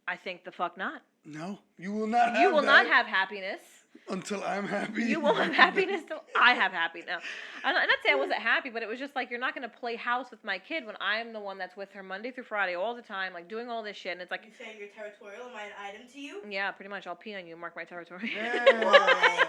S1: I think the fuck not.
S2: No, you will not.
S1: You will not have happiness.
S2: Until I'm happy.
S1: You won't have happiness till I have happiness. I'm not saying I wasn't happy, but it was just like, you're not going to play house with my kid when I'm the one that's with her Monday through Friday all the time, like doing all this shit. And it's like,
S3: You saying you're territorial? Am I an item to you?
S1: yeah, pretty much. I'll pee on you, mark my territory.
S2: Yeah.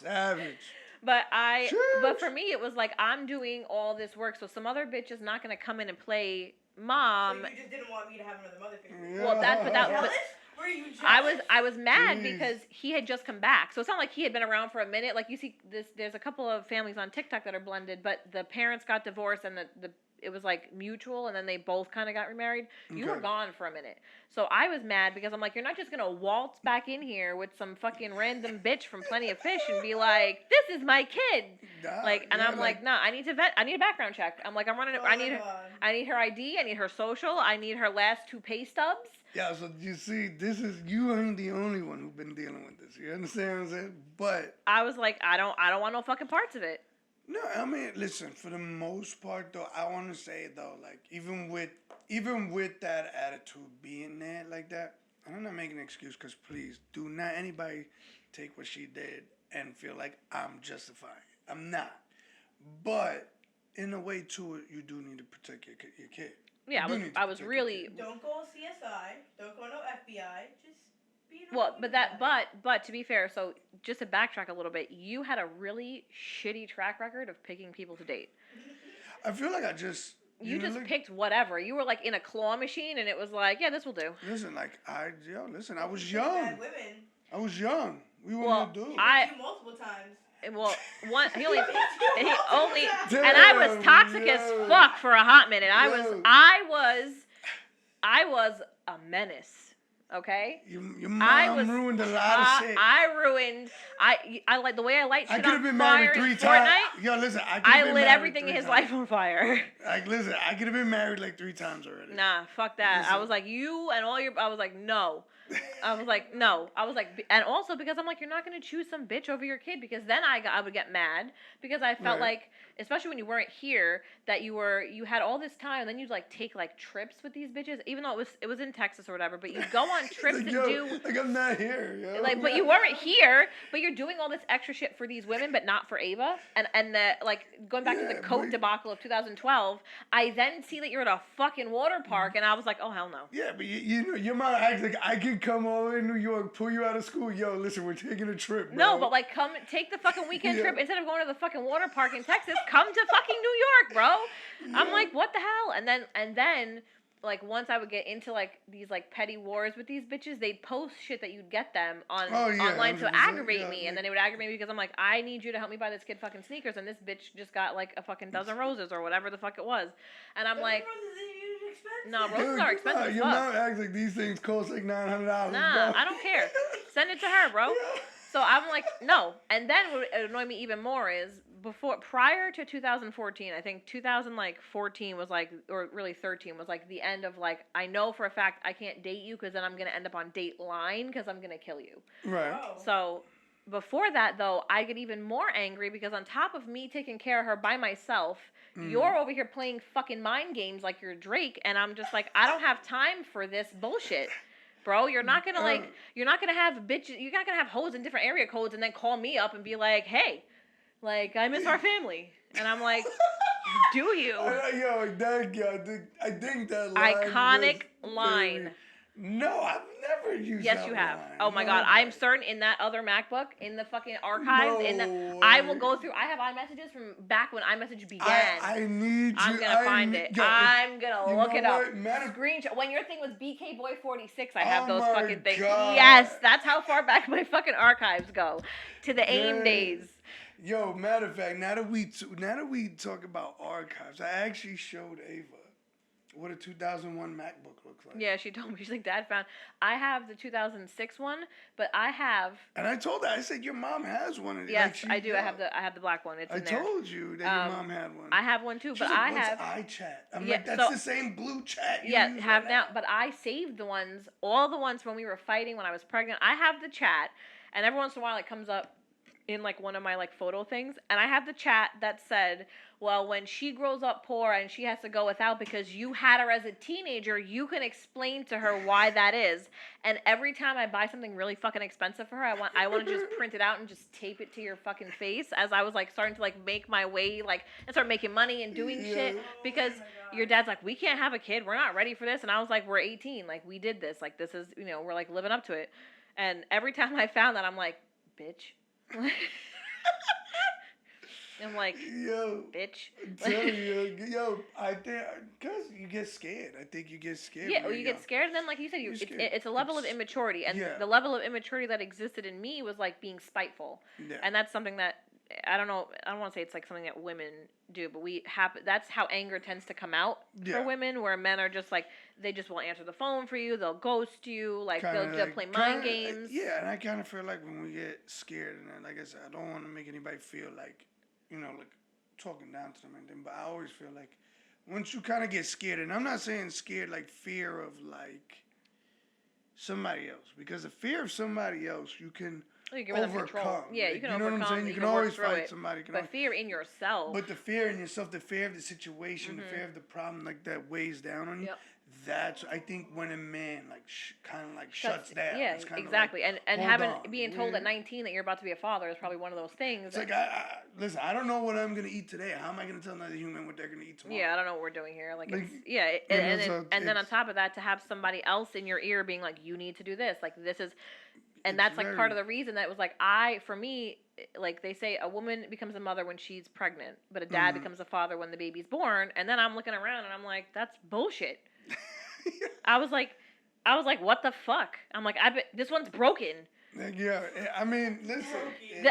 S2: Savage.
S1: But
S2: Sheesh.
S1: for me, it was like, I'm doing all this work, so some other bitch is not going to come in and play mom.
S3: So you just didn't want me to have another mother figure.
S2: Yeah.
S1: Well, but
S3: Jealous? Were you jealous?
S1: I was mad
S2: Jeez.
S1: because he had just come back. So it's not like he had been around for a minute. Like you see there's a couple of families on TikTok that are blended, but the parents got divorced and it was like mutual, and then they both kind of got remarried. You were
S2: Okay.
S1: gone for a minute. So I was mad because I'm like, you're not just going to waltz back in here with some fucking random bitch from Plenty of Fish and be like, this is my kid.
S2: Nah,
S1: Like, and
S2: yeah,
S1: I'm like, nah, I need a background check. I'm like, I'm running,
S3: Oh
S1: I
S3: my
S1: need
S3: God.
S1: I need her ID, I need her social, I need her last 2 pay stubs.
S2: Yeah, so you see, you ain't the only one who's been dealing with this. You understand what I'm saying? But
S1: I was like, I don't want no fucking parts of it.
S2: no, I mean, listen. For the most part, though, I want to say though, like even with that attitude being there like that, and I'm not making an excuse, because please do not anybody take what she did and feel like I'm justifying it. I'm not. But in a way too, you do need to protect your kid.
S1: Yeah,
S2: You do need to
S1: I was
S2: protect your
S1: really
S2: kid.
S3: Don't go CSI. Don't go no FBI. Just be an
S1: well,
S3: old
S1: but
S3: guy.
S1: but to be fair, so just to backtrack a little bit, you had a really shitty track record of picking people to date.
S2: I feel like I just
S1: You
S2: know,
S1: just
S2: like,
S1: picked whatever. You were like in a claw machine, and it was like, yeah, this will do.
S2: Listen, like I was
S3: Pick
S2: young.
S3: bad women.
S2: I was young. We were
S1: Well,
S2: new dudes.
S1: I-
S3: Picked you multiple times.
S1: Well, he only,
S2: Damn,
S1: and I was toxic
S2: yo.
S1: as fuck for a hot minute.
S2: Yo.
S1: I was a menace. Okay.
S2: Your
S1: I
S2: mom
S1: was
S2: ruined a lot of shit.
S1: I ruined. I like the way I light
S2: I
S1: shit
S2: could
S1: on
S2: have been
S1: fire
S2: married
S1: in
S2: 3
S1: Fortnite.
S2: times. Yo, listen,
S1: I lit everything in his life on fire.
S2: Like, listen, I could have been married like 3 times already.
S1: Nah, fuck that. I
S2: Listen.
S1: was like, you and all your. I was like, no. I was like, no. I was like, and also because I'm like, you're not gonna choose some bitch over your kid, because then I would get mad because I felt
S2: Right.
S1: like, especially when you weren't here, that you had all this time, and then you'd like take like trips with these bitches, even though it was in Texas or whatever. But you go on trips
S2: Like,
S1: and
S2: yo,
S1: do.
S2: like I'm not here, yo.
S1: Like, but you weren't here, but you're doing all this extra shit for these women, but not for Ava. And the, like, going back to the
S2: Yeah,
S1: coat
S2: but-
S1: debacle of 2012, I then see that you're at a fucking water park, and I was like, oh, hell no.
S2: Yeah, but you know, your mom acts like I can come all the way to New York, pull you out of school. Yo, listen, we're taking a trip, bro.
S1: No, but like, come take the fucking weekend
S2: Yeah.
S1: trip instead of going to the fucking water park in Texas. Come to fucking New York, bro. I'm
S2: Yeah.
S1: like, what the hell? And then, like, once I would get into like these like petty wars with these bitches, they'd post shit that you'd get them on
S2: Oh, yeah,
S1: online to
S2: 100%,
S1: aggravate
S2: yeah,
S1: me,
S2: like-
S1: and then they would aggravate me because I'm like, I need you to help me buy this kid fucking sneakers, and this bitch just got like a fucking dozen roses or whatever the fuck it was, and I'm like, No,
S3: bro.
S1: bro. Roses are expensive as
S2: Your
S1: fuck.
S2: mom acts like these things cost like $900.
S1: nah,
S2: bro.
S1: I don't care. Send it to her, bro. So I'm like, no. And then what annoyed me even more is prior to 2014, I think 2014 was like, or really 13 was like the end of like, I know for a fact I can't date you because then I'm gonna end up on Dateline because I'm gonna kill you.
S2: Right.
S1: So before that though, I get even more angry because on top of me taking care of her by myself, you're over here playing fucking mind games like you're Drake, and I'm just like, I don't have time for this bullshit. bro. You're not gonna you're not gonna have bitches. You're not gonna have hoes in different area codes and then call me up and be like, hey, like I miss our family, and I'm like, do you?
S2: Yo, I think that line
S1: Iconic
S2: was
S1: line.
S2: very- No, I've never used
S1: Yes,
S2: that
S1: you have.
S2: line.
S1: Oh my
S2: No,
S1: god, I'm
S2: but-
S1: certain in that other MacBook, in the fucking archives,
S2: No
S1: I will
S2: way.
S1: go through. I have iMessages from back when iMessage began.
S2: I need you.
S1: I'm gonna find it.
S2: Yo,
S1: I'm gonna
S2: you
S1: look
S2: know
S1: it up.
S2: what?
S1: Screenshot. When your thing was BK Boy 46, I have
S2: Oh
S1: those
S2: my
S1: fucking things.
S2: God.
S1: Yes, that's how far back my fucking archives go. To the AIM
S2: Yes.
S1: days.
S2: Yo, matter of fact, now that we talk about archives, I actually showed Ava what a 2001 MacBook looks like.
S1: Yeah, she told me. She's like, Dad found. I have the 2006 one, but I have.
S2: And I told her, I said, your mom has one of these.
S1: Yes, I do. I have the black one. It's
S2: I
S1: in there.
S2: told you that your mom had one.
S1: I have one too,
S2: She's
S1: but
S2: like,
S1: I
S2: what's
S1: have.
S2: iChat? I'm
S1: Yeah,
S2: like, that's
S1: so-
S2: the same blue chat. You
S1: Yeah,
S2: use
S1: have
S2: right
S1: now. But I saved the ones, all the ones when we were fighting when I was pregnant. I have the chat, and every once in a while it comes up in like one of my like photo things, and I have the chat that said, well, when she grows up poor and she has to go without because you had her as a teenager, you can explain to her why that is. And every time I buy something really fucking expensive for her, I want to just print it out and just tape it to your fucking face as I was like starting to like make my way like and start making money and doing shit because your dad's like, we can't have a kid, we're not ready for this, and I was like, we're 18, like we did this, like this is, you know, we're like living up to it. And every time I found that, I'm like, bitch. I'm like,
S2: Yo,
S1: bitch.
S2: I'm telling you, yo, I think, because you get scared. I think you get scared.
S1: Yeah,
S2: when
S1: you
S2: you're
S1: get scared, and then like you said,
S2: You're
S1: it's,
S2: scared.
S1: it's a level of
S2: It's-
S1: immaturity, and
S2: yeah.
S1: the level of immaturity that existed in me was like being spiteful,
S2: young. Yeah.
S1: and that's something that I don't know. I don't want to say it's like something that women do, but we have. That's how anger tends to come out
S2: Yeah.
S1: for women, where men are just like they just won't answer the phone for you. They'll ghost you. Like
S2: Kinda
S1: they'll
S2: like-
S1: play mind
S2: kinda,
S1: games.
S2: Yeah, and I kind of feel like when we get scared, and then, like I said, I don't want to make anybody feel like, you know, like talking down to them and anything, but I always feel like once you kind of get scared, and I'm not saying scared like fear of like somebody else, because the fear of somebody else you can
S1: You give them control.
S2: overcome.
S1: Yeah,
S2: Like,
S1: you can
S2: you know
S1: overcome.
S2: what I'm saying?
S1: You
S2: You
S1: can
S2: can
S1: work
S2: always
S1: through
S2: fight
S1: it.
S2: somebody. You can
S1: But
S2: always,
S1: fear in yourself.
S2: but the fear in yourself, the fear of the situation, the
S1: Mhm.
S2: fear of the problem, like that weighs down on you.
S1: Yep.
S2: That's, I think, when a man like kind of like shuts down.
S1: Yeah,
S2: It's kinda
S1: exactly.
S2: Like,
S1: and
S2: hold
S1: having
S2: on,
S1: being told
S2: we're-
S1: at 19 that you're about to be a father is probably one of those things.
S2: It's like listen. I don't know what I'm gonna eat today. How am I gonna tell another human what they're gonna eat tomorrow?
S1: Yeah, I don't know what we're doing here. Like,
S2: Like,
S1: it's, yeah,
S2: you know,
S1: and
S2: so
S1: then on
S2: it's-
S1: top of that, to have somebody else in your ear being like, you need to do this. Like, this is, and
S2: It's
S1: that's like part of
S2: very-
S1: the reason that it was like, for me, like they say, a woman becomes a mother when she's pregnant, but a dad
S2: Mhm.
S1: becomes a father when the baby's born. And then I'm looking around and I'm like, that's bullshit. I was like, what the fuck? I'm like, this one's broken.
S2: Like, yeah, I mean, listen.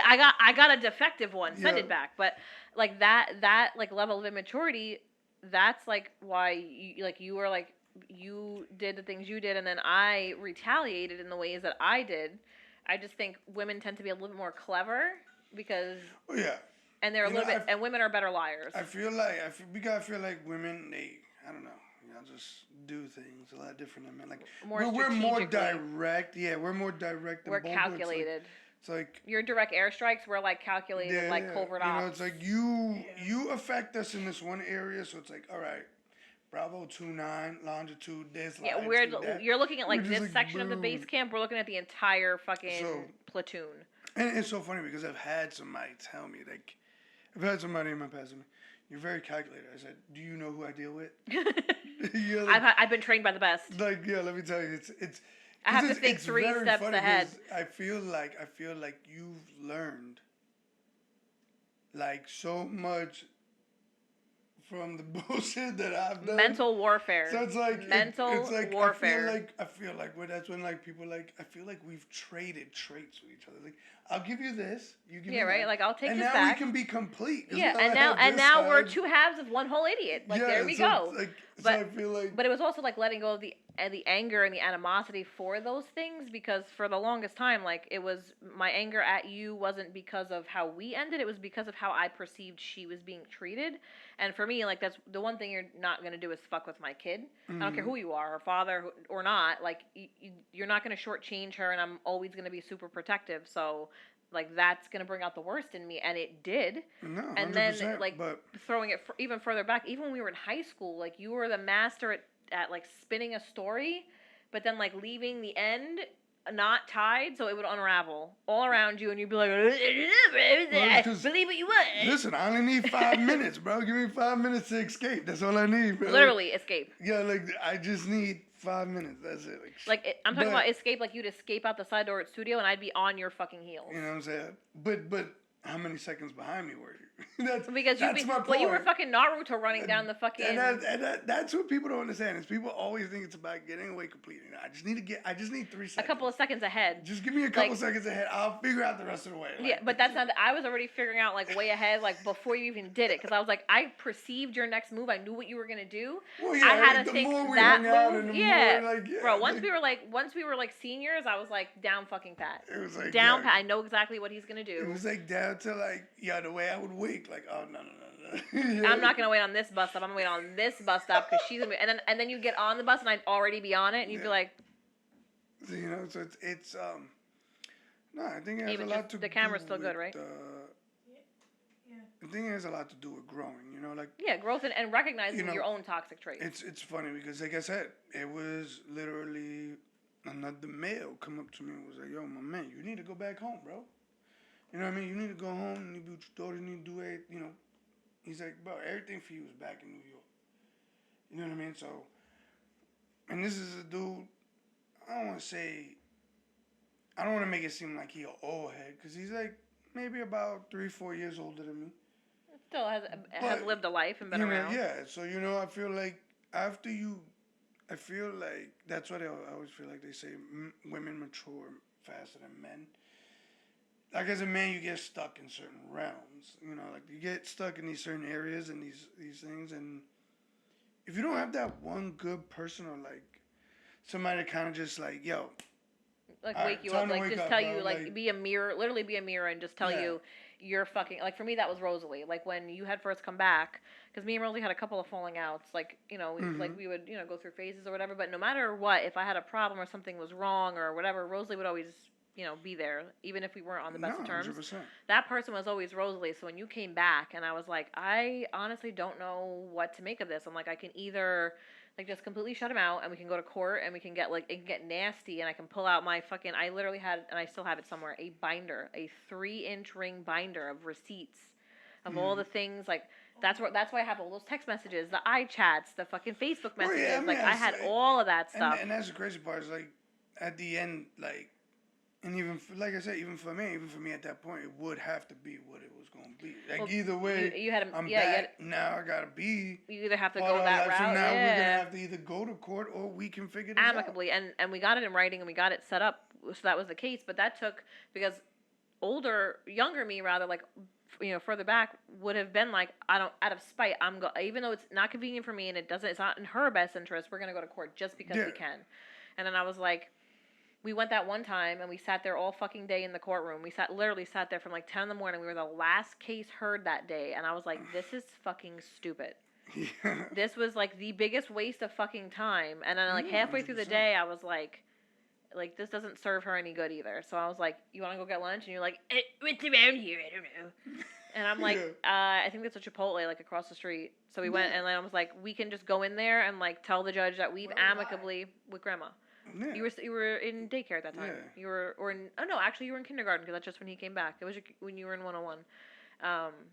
S1: I got a defective one. Send
S2: Yeah.
S1: it back. But like that like level of immaturity, that's like why you were like you did the things you did, and then I retaliated in the ways that I did. I just think women tend to be a little more clever because
S2: Oh, yeah,
S1: and they're a
S2: You
S1: little
S2: know,
S1: bit and women are better liars.
S2: I feel like I feel like women, I don't know, just do things a lot different than men. Like
S1: More
S2: we're more
S1: strategically.
S2: direct. Yeah, we're more direct. Than
S1: We're
S2: both, but
S1: calculated.
S2: It's like
S1: Your direct airstrikes were like calculated, like covert
S2: you
S1: ops.
S2: know, it's like you affect us in this one area, so it's like, all right, Bravo 29 longitude this.
S1: Yeah,
S2: latitude, that.
S1: you're looking at like
S2: We're just
S1: this
S2: like,
S1: section of the base
S2: boom.
S1: camp. We're looking at the entire fucking
S2: So-
S1: platoon.
S2: And it's so funny because I've had somebody tell me, like, I've had somebody in my past, you're very calculated. I said, do you know who I deal with? You're like,
S1: I've been trained by the best.
S2: like, yeah, let me tell you, it's.
S1: I have to
S2: it's-
S1: think
S2: it's
S1: 3
S2: very
S1: steps
S2: funny
S1: ahead.
S2: 'cause I feel like you've learned like so much from the bullshit that I've done.
S1: Mental warfare.
S2: So it's like
S1: mental
S2: it's like
S1: warfare.
S2: I feel like that's when like people like I feel like we've traded traits with each other. Like I'll give you this, you give
S1: Yeah,
S2: me
S1: right.
S2: that,
S1: Like I'll take
S2: and
S1: this
S2: now
S1: back.
S2: we can be complete. 'cause
S1: Yeah,
S2: I
S1: and
S2: have this
S1: now we're
S2: side.
S1: 2 halves of one whole idiot. Like there we
S2: so
S1: go.
S2: it's Like, so
S1: But-
S2: I feel like
S1: But it was also like letting go of the anger and the animosity for those things, because for the longest time, like it was my anger at you wasn't because of how we ended, it was because of how I perceived she was being treated. And for me, like that's the one thing you're not gonna do is fuck with my kid. I don't care
S2: Mhm.
S1: who you are, her father or not. Like you're not gonna shortchange her, and I'm always gonna be super protective. So like that's gonna bring out the worst in me, and it did.
S2: no,
S1: And
S2: 100%,
S1: then like
S2: but
S1: throwing it even further back, even when we were in high school, like you were the master at like spinning a story but then like leaving the end not tied, so it would unravel all around you, and you'd be like,
S2: because-
S1: believe what you want.
S2: Listen, I only need 5 minutes, bro. Give me 5 minutes to escape. That's all I need, bro.
S1: Literally escape.
S2: Yeah, like I just need 5 minutes. That's it.
S1: I'm talking
S2: but-
S1: about escape, like you'd escape out the side door at studio, and I'd be on your fucking heels.
S2: You know what I'm saying? But how many seconds behind me were you? that's
S1: Because
S2: that's my point.
S1: you were fucking Naruto running down the fucking.
S2: That's what people don't understand. Is people always think it's about getting away completely. I just need 3 seconds.
S1: a couple of seconds ahead.
S2: Just give me a couple seconds ahead. I'll figure out the rest of the way.
S1: Yeah, but that's not. I was already figuring out like way ahead, like before you even did it, because I was like, I perceived your next move. I knew what you were gonna do.
S2: Well, yeah,
S1: I had
S2: like,
S1: to
S2: the
S1: think
S2: more we
S1: that
S2: hung out
S1: move.
S2: and the
S1: Yeah,
S2: more, like, yeah,
S1: bro. Once
S2: like-
S1: we were like seniors, I was like down fucking pat.
S2: It was like
S1: Down
S2: yeah,
S1: pat. I know exactly what he's gonna
S2: It
S1: do.
S2: was like down to like the way I would wake. Like, oh no.
S1: I'm not gonna wait on this bus stop. I'm gonna wait on this bus stop because she's gonna be. And then you get on the bus and I'd already be on it, and you'd be
S2: Yeah.
S1: like,
S2: So, so it's no, I think it has
S1: Ava,
S2: a lot
S1: just-
S2: to
S1: the
S2: do
S1: camera's still good,
S2: with,
S1: right?
S3: Yeah.
S2: I think it has a lot to do with growing. Like
S1: yeah, growth and recognizing
S2: know,
S1: your own toxic traits.
S2: it's funny because like I said, it was literally another male come up to me and was like, "Yo, my man, you need to go back home, bro. You know what I mean? You need to go home. You need to be with your daughter. You need to do it. He's like, bro, everything for you is back in New York. You know what I mean? So, and this is a dude. I don't want to make it seem like he an old head because he's like maybe about 3-4 years older than me.
S1: Still has
S2: But,
S1: lived a life and been
S2: You know,
S1: around.
S2: yeah. So I feel like I feel like that's what I always feel like they say women mature faster than men. Like as a man, you get stuck in certain realms. Like you get stuck in these certain areas and these things, and if you don't have that one good person or like somebody to kind of just like, yo,
S1: Like
S2: All
S1: wake
S2: right,
S1: you
S2: time
S1: up,
S2: to
S1: like
S2: wake
S1: just
S2: up,
S1: tell
S2: bro,
S1: you, like
S2: like-
S1: be a mirror, literally be a mirror, and just tell
S2: Yeah.
S1: you you're fucking. Like for me, that was Rosalie. Like when you had first come back, because me and Rosalie had a couple of falling outs. Like like we would go through phases or whatever. But no matter what, if I had a problem or something was wrong or whatever, Rosalie would always be there, even if we weren't on the best
S2: no,
S1: of terms.
S2: 100%.
S1: That person was always Rosalie. So when you came back, and I was like, I honestly don't know what to make of this. I'm like, I can either like just completely shut him out, and we can go to court, and we can get it can get nasty, and I can pull out my fucking. I literally had, and I still have it somewhere, a binder, a 3-inch ring binder of receipts, of all the things like. That's why I have all those text messages, the iChats, the fucking Facebook
S2: Well,
S1: messages.
S2: yeah, I mean,
S1: like I
S2: it's
S1: had
S2: like-
S1: all of that stuff.
S2: And that's the crazy part is like at the end, like, and even like I said, even for me at that point, it would have to be what it was gonna be. Like
S1: Well,
S2: either way,
S1: you had a,
S2: I'm
S1: yeah,
S2: back now. I gotta be.
S1: you either have to
S2: part
S1: go
S2: of
S1: that
S2: our life, so
S1: route,
S2: now we're gonna
S1: yeah.
S2: have to either go to court or we can figure this out.
S1: Amicably, and we got it in writing, and we got it set up, so that was the case. But that took because younger me rather, like further back would have been like, I don't, out of spite, even though it's not convenient for me and it's not in her best interest, we're gonna go to court just because
S2: Yeah.
S1: we can. And then I was like, we went that one time and we sat there all fucking day in the courtroom. We literally sat there from like 10 in the morning. We were the last case heard that day, and I was like, this is fucking stupid.
S2: Yeah.
S1: This was like the biggest waste of fucking time. And then like
S2: Yeah,
S1: halfway through the
S2: 100%.
S1: day, I was like this doesn't serve her any good either. So I was like, you want to go get lunch? And you're like, what's around here? I don't know. And I'm like, I think it's a Chipotle like across the street. So we went, and then I was like, we can just go in there and like tell the judge that we've
S3: Where was I?
S1: amicably with grandma.
S2: Yeah.
S1: You were in daycare at that time.
S2: Yeah.
S1: You were actually you were in kindergarten because that's just when he came back. It was when you were in 101.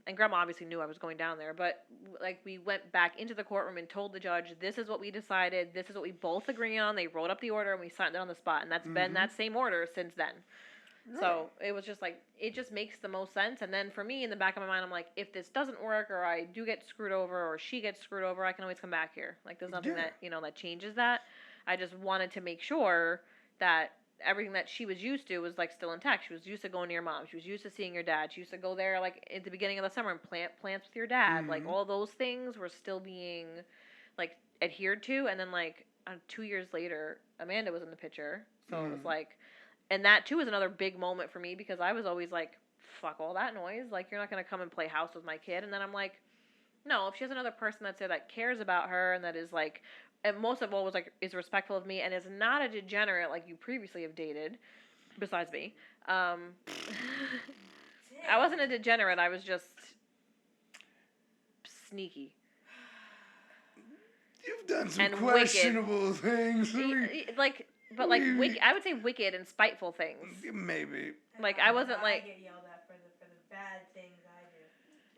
S1: And grandma obviously knew I was going down there, but like we went back into the courtroom and told the judge, this is what we decided. This is what we both agree on. They wrote up the order and we signed it on the spot. And that's been that same order since then. So it was just like, it just makes the most sense. And then for me, in the back of my mind, I'm like, if this doesn't work, or I do get screwed over, or she gets screwed over, I can always come back here. Like there's nothing
S2: Yeah.
S1: that, that changes that. I just wanted to make sure that everything that she was used to was like still intact. She was used to going to your mom. She was used to seeing your dad. She used to go there like at the beginning of the summer and plant plants with your dad. Like all those things were still being like adhered to. And then like 2 years later, Amanda was in the picture. So it was like, and that too is another big moment for me because I was always like, fuck all that noise. Like you're not going to come and play house with my kid. And then I'm like, no, if she has another person that's there that cares about her and that is like, and most of all was like is respectful of me and is not a degenerate like you previously have dated, besides me. I wasn't a degenerate. I was just sneaky.
S2: You've done some
S1: And wicked.
S2: questionable things.
S1: Like, but like wicked. I would say wicked and spiteful things.
S2: Maybe.
S1: Like I wasn't
S3: I
S1: like.
S3: get yelled at for the bad things I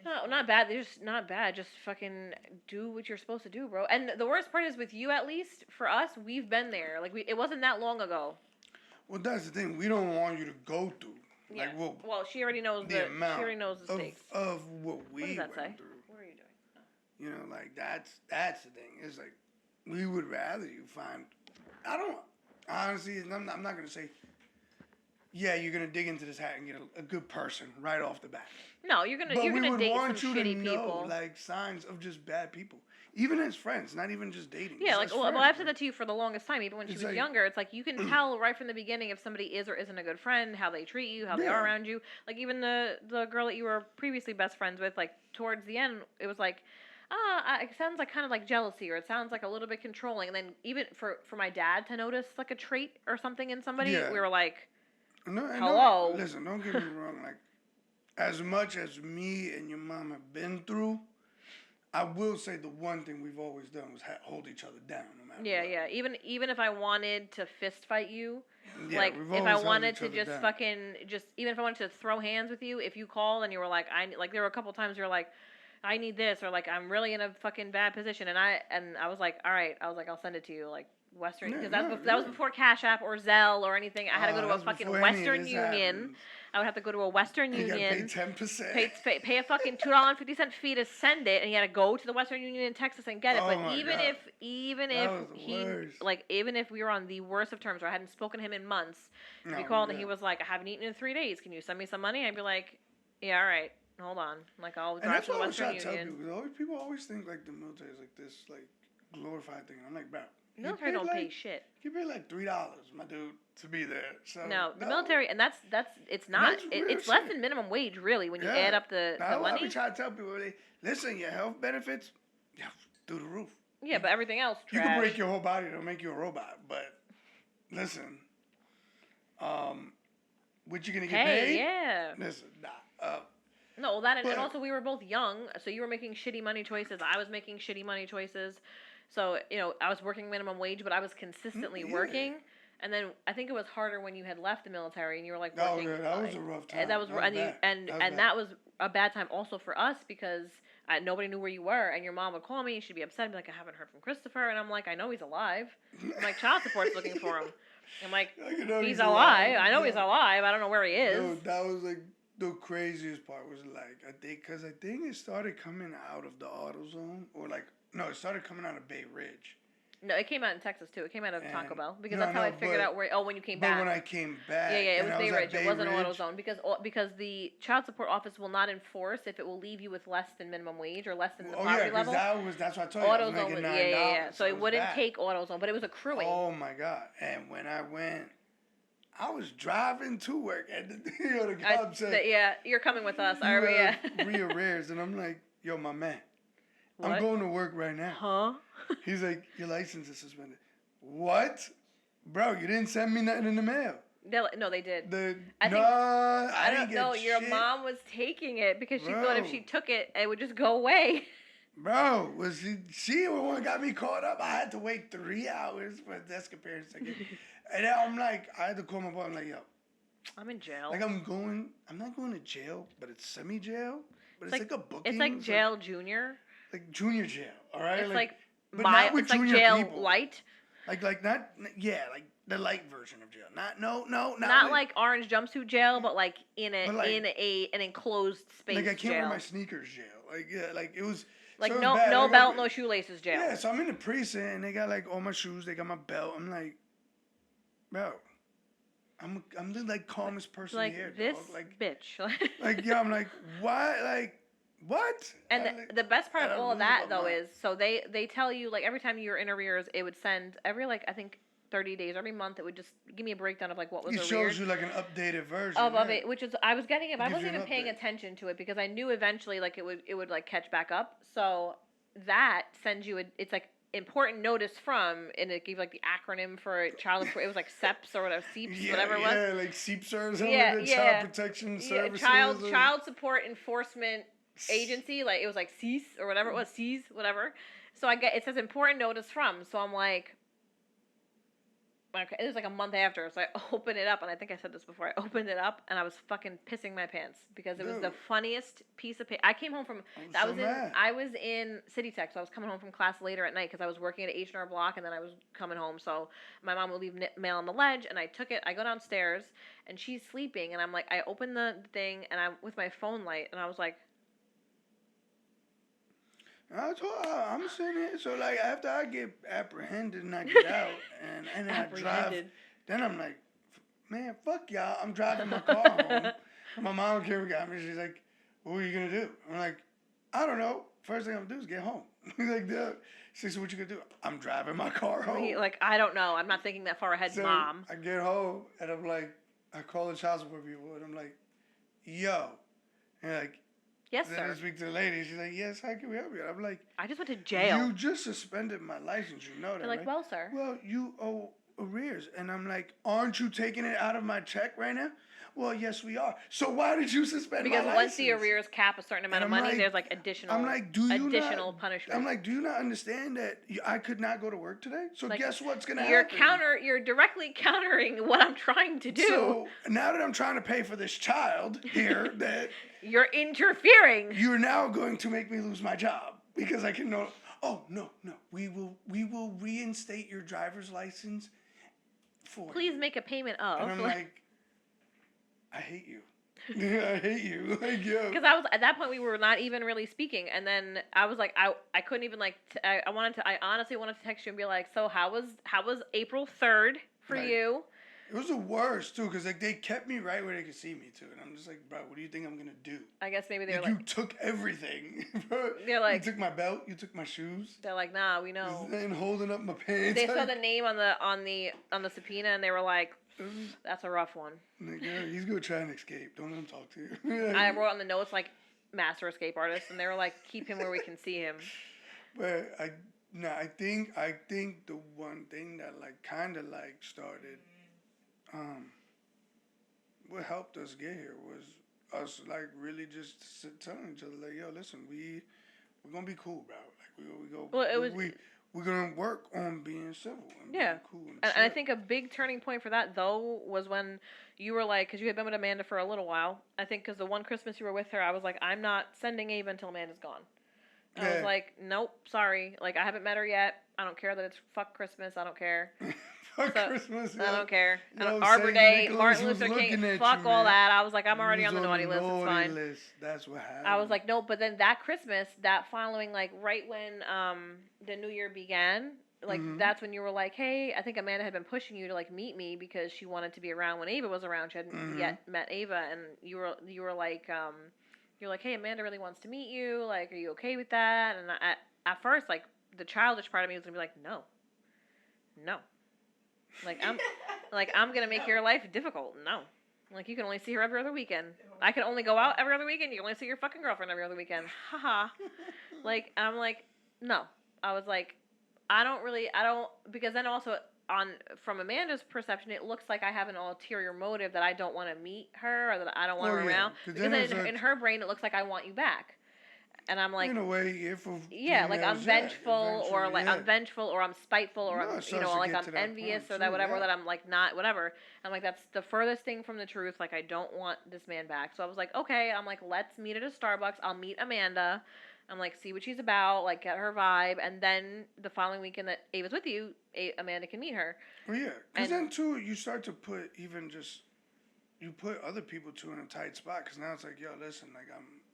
S3: do.
S1: No, not bad. They're just not bad. Just fucking do what you're supposed to do, bro. And the worst part is with you, at least for us, we've been there. Like it wasn't that long ago.
S2: Well, that's the thing. We don't want you to go through.
S1: Yeah.
S2: Like,
S1: well, she already knows
S2: the amount
S1: she already knows the stakes.
S2: of what we
S1: What does that
S2: went
S1: say?
S2: through.
S1: What are you doing?
S2: You know, like that's the thing. It's like we would rather you find. I don't honestly. I'm not gonna say. Yeah, you're gonna dig into this hat and get a good person right off the bat.
S1: No, you're
S2: But
S1: gonna
S2: we would
S1: date
S2: want
S1: some
S2: you to
S1: shitty
S2: know,
S1: people.
S2: like, signs of just bad people, even as friends, not even just dating.
S1: Yeah,
S2: just
S1: like
S2: as
S1: well,
S2: friends,
S1: I've said
S2: like-
S1: that to you for the longest time. Even when she
S2: It's
S1: was
S2: like-
S1: younger, it's like you can tell right from the beginning if somebody is or isn't a good friend, how they treat you, how they are
S2: Yeah.
S1: around you. Like even the girl that you were previously best friends with, like towards the end, it was like, it sounds like kind of like jealousy, or it sounds like a little bit controlling. And then even for my dad to notice like a trait or something in somebody,
S2: Yeah.
S1: we were like,
S2: No, and
S1: Hello?
S2: Listen, don't get me wrong. Like, as much as me and your mom have been through, I will say the one thing we've always done was hold each other down, no matter
S1: yeah,
S2: what.
S1: yeah. Even if I wanted to fist fight you,
S2: Yeah,
S1: like
S2: we've
S1: if
S2: always
S1: I
S2: held
S1: wanted
S2: each
S1: to
S2: other
S1: just
S2: down.
S1: fucking even if I wanted to throw hands with you, if you called and you were like there were a couple times you're like, I need this, or like I'm really in a fucking bad position, and I was like, all right, I was like, I'll send it to you, like Western,
S2: Yeah,
S1: because
S2: no,
S1: that was
S2: yeah.
S1: before Cash App or Zelle or anything. I had to go to a
S2: that's
S1: fucking
S2: before any of
S1: Western
S2: this
S1: Union.
S2: happened.
S1: I would have to go to a Western
S2: You gotta pay
S1: Union.
S2: 10%.
S1: Pay a fucking $2.50 fee to send it, and you had to go to the Western Union in Texas and get it.
S2: Oh
S1: But
S2: my
S1: even
S2: God.
S1: even
S2: That
S1: if
S2: was the
S1: he
S2: worst.
S1: like even if we were on the worst of terms, or I hadn't spoken to him in months, if
S2: No,
S1: he called and
S2: yeah.
S1: he was like, I haven't eaten in 3 days. Can you send me some money? I'd be like, yeah, all right, hold on. Like I'll
S2: And
S1: drive
S2: that's
S1: to the
S2: what I was
S1: Western
S2: trying to tell
S1: Union.
S2: people. People always think like the military is like this like glorified thing. I'm like, bro,
S1: Military don't pay shit.
S2: you pay like $3, my dude, to be there. So
S1: No, the military, and that's it's not.
S2: That's real
S1: It's less
S2: shit.
S1: than minimum wage, really, when you
S2: Yeah.
S1: add up the
S2: That's what I
S1: money.
S2: be trying to tell people. Listen, your health benefits, yeah, through the roof.
S1: Yeah, but everything else,
S2: You
S1: trash.
S2: can break your whole body to make you a robot, but listen, what you gonna get
S1: Hey,
S2: paid?
S1: yeah.
S2: Listen, nah.
S1: No, well, that and
S2: But-
S1: also we were both young, so you were making shitty money choices. I was making shitty money choices. So I was working minimum wage, but I was consistently
S2: Yeah.
S1: working. And then I think it was harder when you had left the military and you were like
S2: Oh,
S1: working.
S2: yeah, that was a rough time.
S1: And that was and you,
S2: bad.
S1: and
S2: That was
S1: and
S2: bad.
S1: that was a bad time also for us because nobody knew where you were, and your mom would call me and she'd be upset and be like, I haven't heard from Christopher, and I'm like, I know he's alive. I'm like, child support's looking for him. I'm like,
S2: You know
S1: he's alive. I know he's alive. I don't know where he is.
S2: Dude, that was like the craziest part was like I think it started coming out of the AutoZone or like no, it started coming out of Bay Ridge.
S1: No, it came out in Texas too. It came out of Taco
S2: And-
S1: Bell because
S2: no,
S1: that's how I
S2: no,
S1: figured
S2: but-
S1: out where. Oh, when you came
S2: But
S1: back.
S2: when I came back,
S1: Yeah, it
S2: and
S1: was
S2: I
S1: Bay
S2: at
S1: Ridge. It wasn't
S2: Ridge,
S1: AutoZone because the child support office will not enforce if it will leave you with less than minimum wage or less than the
S2: Oh
S1: poverty
S2: yeah, because
S1: level.
S2: that's what I told you. I was
S1: AutoZone,
S2: making
S1: yeah,
S2: $9.
S1: yeah. So it
S2: was
S1: wouldn't
S2: bad.
S1: take AutoZone, but it was accruing.
S2: Oh my god! And when I went, I was driving to work, and the cop said,
S1: yeah, you're coming with us.
S2: "You
S1: Yeah.
S2: have rearrears," and I'm like, "Yo, my man,
S1: What?
S2: I'm going to work right now."
S1: Huh?
S2: He's like, "Your license is suspended." What, bro? You didn't send me nothing in the mail.
S1: No, they did.
S2: I
S1: I
S2: didn't
S1: don't
S2: get
S1: know. Your
S2: shit.
S1: mom was taking it because she thought if
S2: Bro.
S1: she took it, it would just go away.
S2: Bro, was she the one got me caught up? I had to wait 3 hours for a desk appearance again. And then I'm like, I had to call my boss. I'm like, yo,
S1: I'm in jail.
S2: like I'm not going to jail, but it's semi-jail. But it's like a booking.
S1: It's like jail junior.
S2: like junior jail, all right?
S1: It's like
S2: but not with
S1: it's like
S2: junior
S1: jail
S2: people.
S1: light.
S2: Like like the light version of jail. Not
S1: Not like orange jumpsuit jail, but like in
S2: But like-
S1: an enclosed space
S2: like I can't
S1: jail.
S2: wear my sneakers jail. Like yeah, like it was
S1: Like
S2: so it was
S1: no
S2: bad.
S1: no
S2: Like,
S1: belt,
S2: I'm-
S1: no shoelaces jail.
S2: Yeah, so I'm in the precinct and they got like all my shoes, they got my belt. I'm like, bro, I'm the like calmest person
S1: Like
S2: here.
S1: this
S2: dog. Like
S1: bitch.
S2: yeah, I'm like, why? Like what?
S1: And the best part
S2: I
S1: of
S2: don't
S1: all of
S2: lose
S1: that
S2: my
S1: though
S2: mind.
S1: is so they tell you like every time you were in arrears, it would send every like I think 30 days, every month it would just give me a breakdown of like what was
S2: It
S1: arrears.
S2: shows you like an updated version
S1: of
S2: yeah.
S1: it, which is I was getting it, but I
S2: Gives
S1: wasn't
S2: you
S1: even
S2: an
S1: paying
S2: update.
S1: attention to it because I knew eventually like it would like catch back up. So that sends you it's like important notice from, and it gave like the acronym for child support. It was like SEPS or whatever, SEEPS,
S2: Yeah,
S1: whatever it was.
S2: yeah, like SEEPS or something,
S1: Yeah,
S2: like that,
S1: yeah.
S2: Child Protection
S1: Yeah,
S2: Services. or-
S1: child support enforcement agency, like it was like CEAS or whatever it was, CEAS, whatever. So it says important notice from. So I'm like, okay, it was like a month after. So I opened it up, and I think I said this before. I opened it up, and I was fucking pissing my pants because it was the
S2: Dude.
S1: funniest piece of. I came home from.
S2: I was so
S1: in.
S2: mad.
S1: I was in City Tech, so I was coming home from class later at night because I was working at H&R Block, and then I was coming home. So my mom would leave mail on the ledge, and I took it. I go downstairs, and she's sleeping, and I'm like, I open the thing, and I'm with my phone light, and I was like,
S2: I told her, I'm sitting here. So like after I get apprehended and I get out and I drive,
S1: apprehended.
S2: then I'm like, man, fuck y'all. I'm driving my car home. My mom came and got me. She's like, what are you gonna do? I'm like, I don't know. First thing I'm gonna do is get home. Like, duh. She said, so what you gonna do? I'm driving my car home.
S1: Like, I don't know. I'm not thinking that far ahead,
S2: So
S1: Mom.
S2: I get home and I'm like, I call the child support people and I'm like, yo. And like,
S1: Yes,
S2: then
S1: sir.
S2: I speak to the lady. She's like, yes, how can we help you? I'm like,
S1: I just went to jail.
S2: you just suspended my license. You know that,
S1: They're like,
S2: right?
S1: well, sir.
S2: Well, you owe arrears. And I'm like, aren't you taking it out of my check right now? Well, yes, we are. So why did you suspend
S1: Because
S2: my
S1: once the
S2: license?
S1: arrears cap a certain amount of
S2: And I'm
S1: money,
S2: like-
S1: there's like additional.
S2: I'm like, do you
S1: additional
S2: not,
S1: punishment.
S2: I'm like, do you not understand that I could not go to work today? So
S1: Like,
S2: guess what's gonna
S1: you're
S2: happen?
S1: you're directly countering what I'm trying to do.
S2: So now that I'm trying to pay for this child here, that
S1: You're interfering.
S2: you're now going to make me lose my job because I can no. Oh no, we will reinstate your driver's license for.
S1: Please
S2: you.
S1: make a payment of.
S2: And I'm like, I hate you. I hate you. Like, yo.
S1: Because I was at that point we were not even really speaking, and then I was like I couldn't even like I honestly wanted to text you and be like, so how was April 3rd for
S2: Right.
S1: you?
S2: It was the worst too, cause like they kept me right where they could see me too, and I'm just like, bro, what do you think I'm gonna do?
S1: I guess maybe they're
S2: Like,
S1: like
S2: you took everything, bro.
S1: They're like-
S2: you took my belt, you took my shoes,
S1: nah, we know.
S2: and holding up my pants.
S1: They saw
S2: like,
S1: the name on the subpoena, and they were like, that's a rough one.
S2: like, yeah, he's gonna try and escape. Don't let him talk to you.
S1: I wrote on the notes like master escape artist, and they were like, keep him where we can see him.
S2: But I think the one thing that like kind of like started, what helped us get here was us like really just telling each other like, yo, listen, we're gonna be cool, bro. Like we go.
S1: Well, it was-
S2: we're gonna work on being civil and
S1: Yeah.
S2: being cool.
S1: And I think a big turning point for that, though, was when you were like, because you had been with Amanda for a little while. I think because the one Christmas you were with her, I was like, I'm not sending Ava until Amanda's gone. And I was
S2: Yeah.
S1: like, nope, sorry. Like, I haven't met her yet. I don't care that it's fuck Christmas. I don't care.
S2: Fuck
S1: So,
S2: Christmas.
S1: I don't care.
S2: Yo,
S1: And Arbor
S2: Saint
S1: Day,
S2: Nicholas
S1: Martin
S2: was
S1: Luther King,
S2: looking at
S1: fuck
S2: you,
S1: all
S2: man.
S1: that. I was like, I'm already
S2: He
S1: on the
S2: was
S1: naughty list. It's
S2: naughty
S1: fine.
S2: list. That's what happened.
S1: I was like, no, but then that Christmas, that following, like, right when the new year began, like,
S2: Mhm.
S1: that's when you were like, hey, I think Amanda had been pushing you to, like, meet me because she wanted to be around when Ava was around. She hadn't
S2: Mhm.
S1: yet met Ava, and you were like, you're like, hey, Amanda really wants to meet you. Like, are you okay with that? And at first, like, the childish part of me was going to be like, no. Like, I'm going to make your life difficult. No. Like, you can only see her every other weekend. I can only go out every other weekend. You can only see your fucking girlfriend every other weekend. Haha. Like, I'm like, no. I was like, I don't, because then also from Amanda's perception, it looks like I have an ulterior motive that I don't want to meet her or that I don't want her around.
S2: 'cause
S1: Because
S2: then it's
S1: in her brain, it looks like I want you back. And I'm like,
S2: in a way, if
S1: yeah, like I'm vengeful or like I'm
S2: yeah.
S1: vengeful or I'm spiteful or
S2: No,
S1: I'm
S2: it starts to
S1: like
S2: get
S1: I'm
S2: to that
S1: envious
S2: point,
S1: or that
S2: too,
S1: whatever
S2: yeah.
S1: that I'm like not whatever. I'm like that's the furthest thing from the truth. Like I don't want this man back. So I was like, okay, I'm like let's meet at a Starbucks. I'll meet Amanda. I'm like see what she's about, like get her vibe, and then the following weekend that Ava's with you, Amanda can meet her.
S2: Well, yeah, because
S1: And-
S2: then too, you start to put even just you put other people too in a tight spot. Because now it's like, yo, listen, like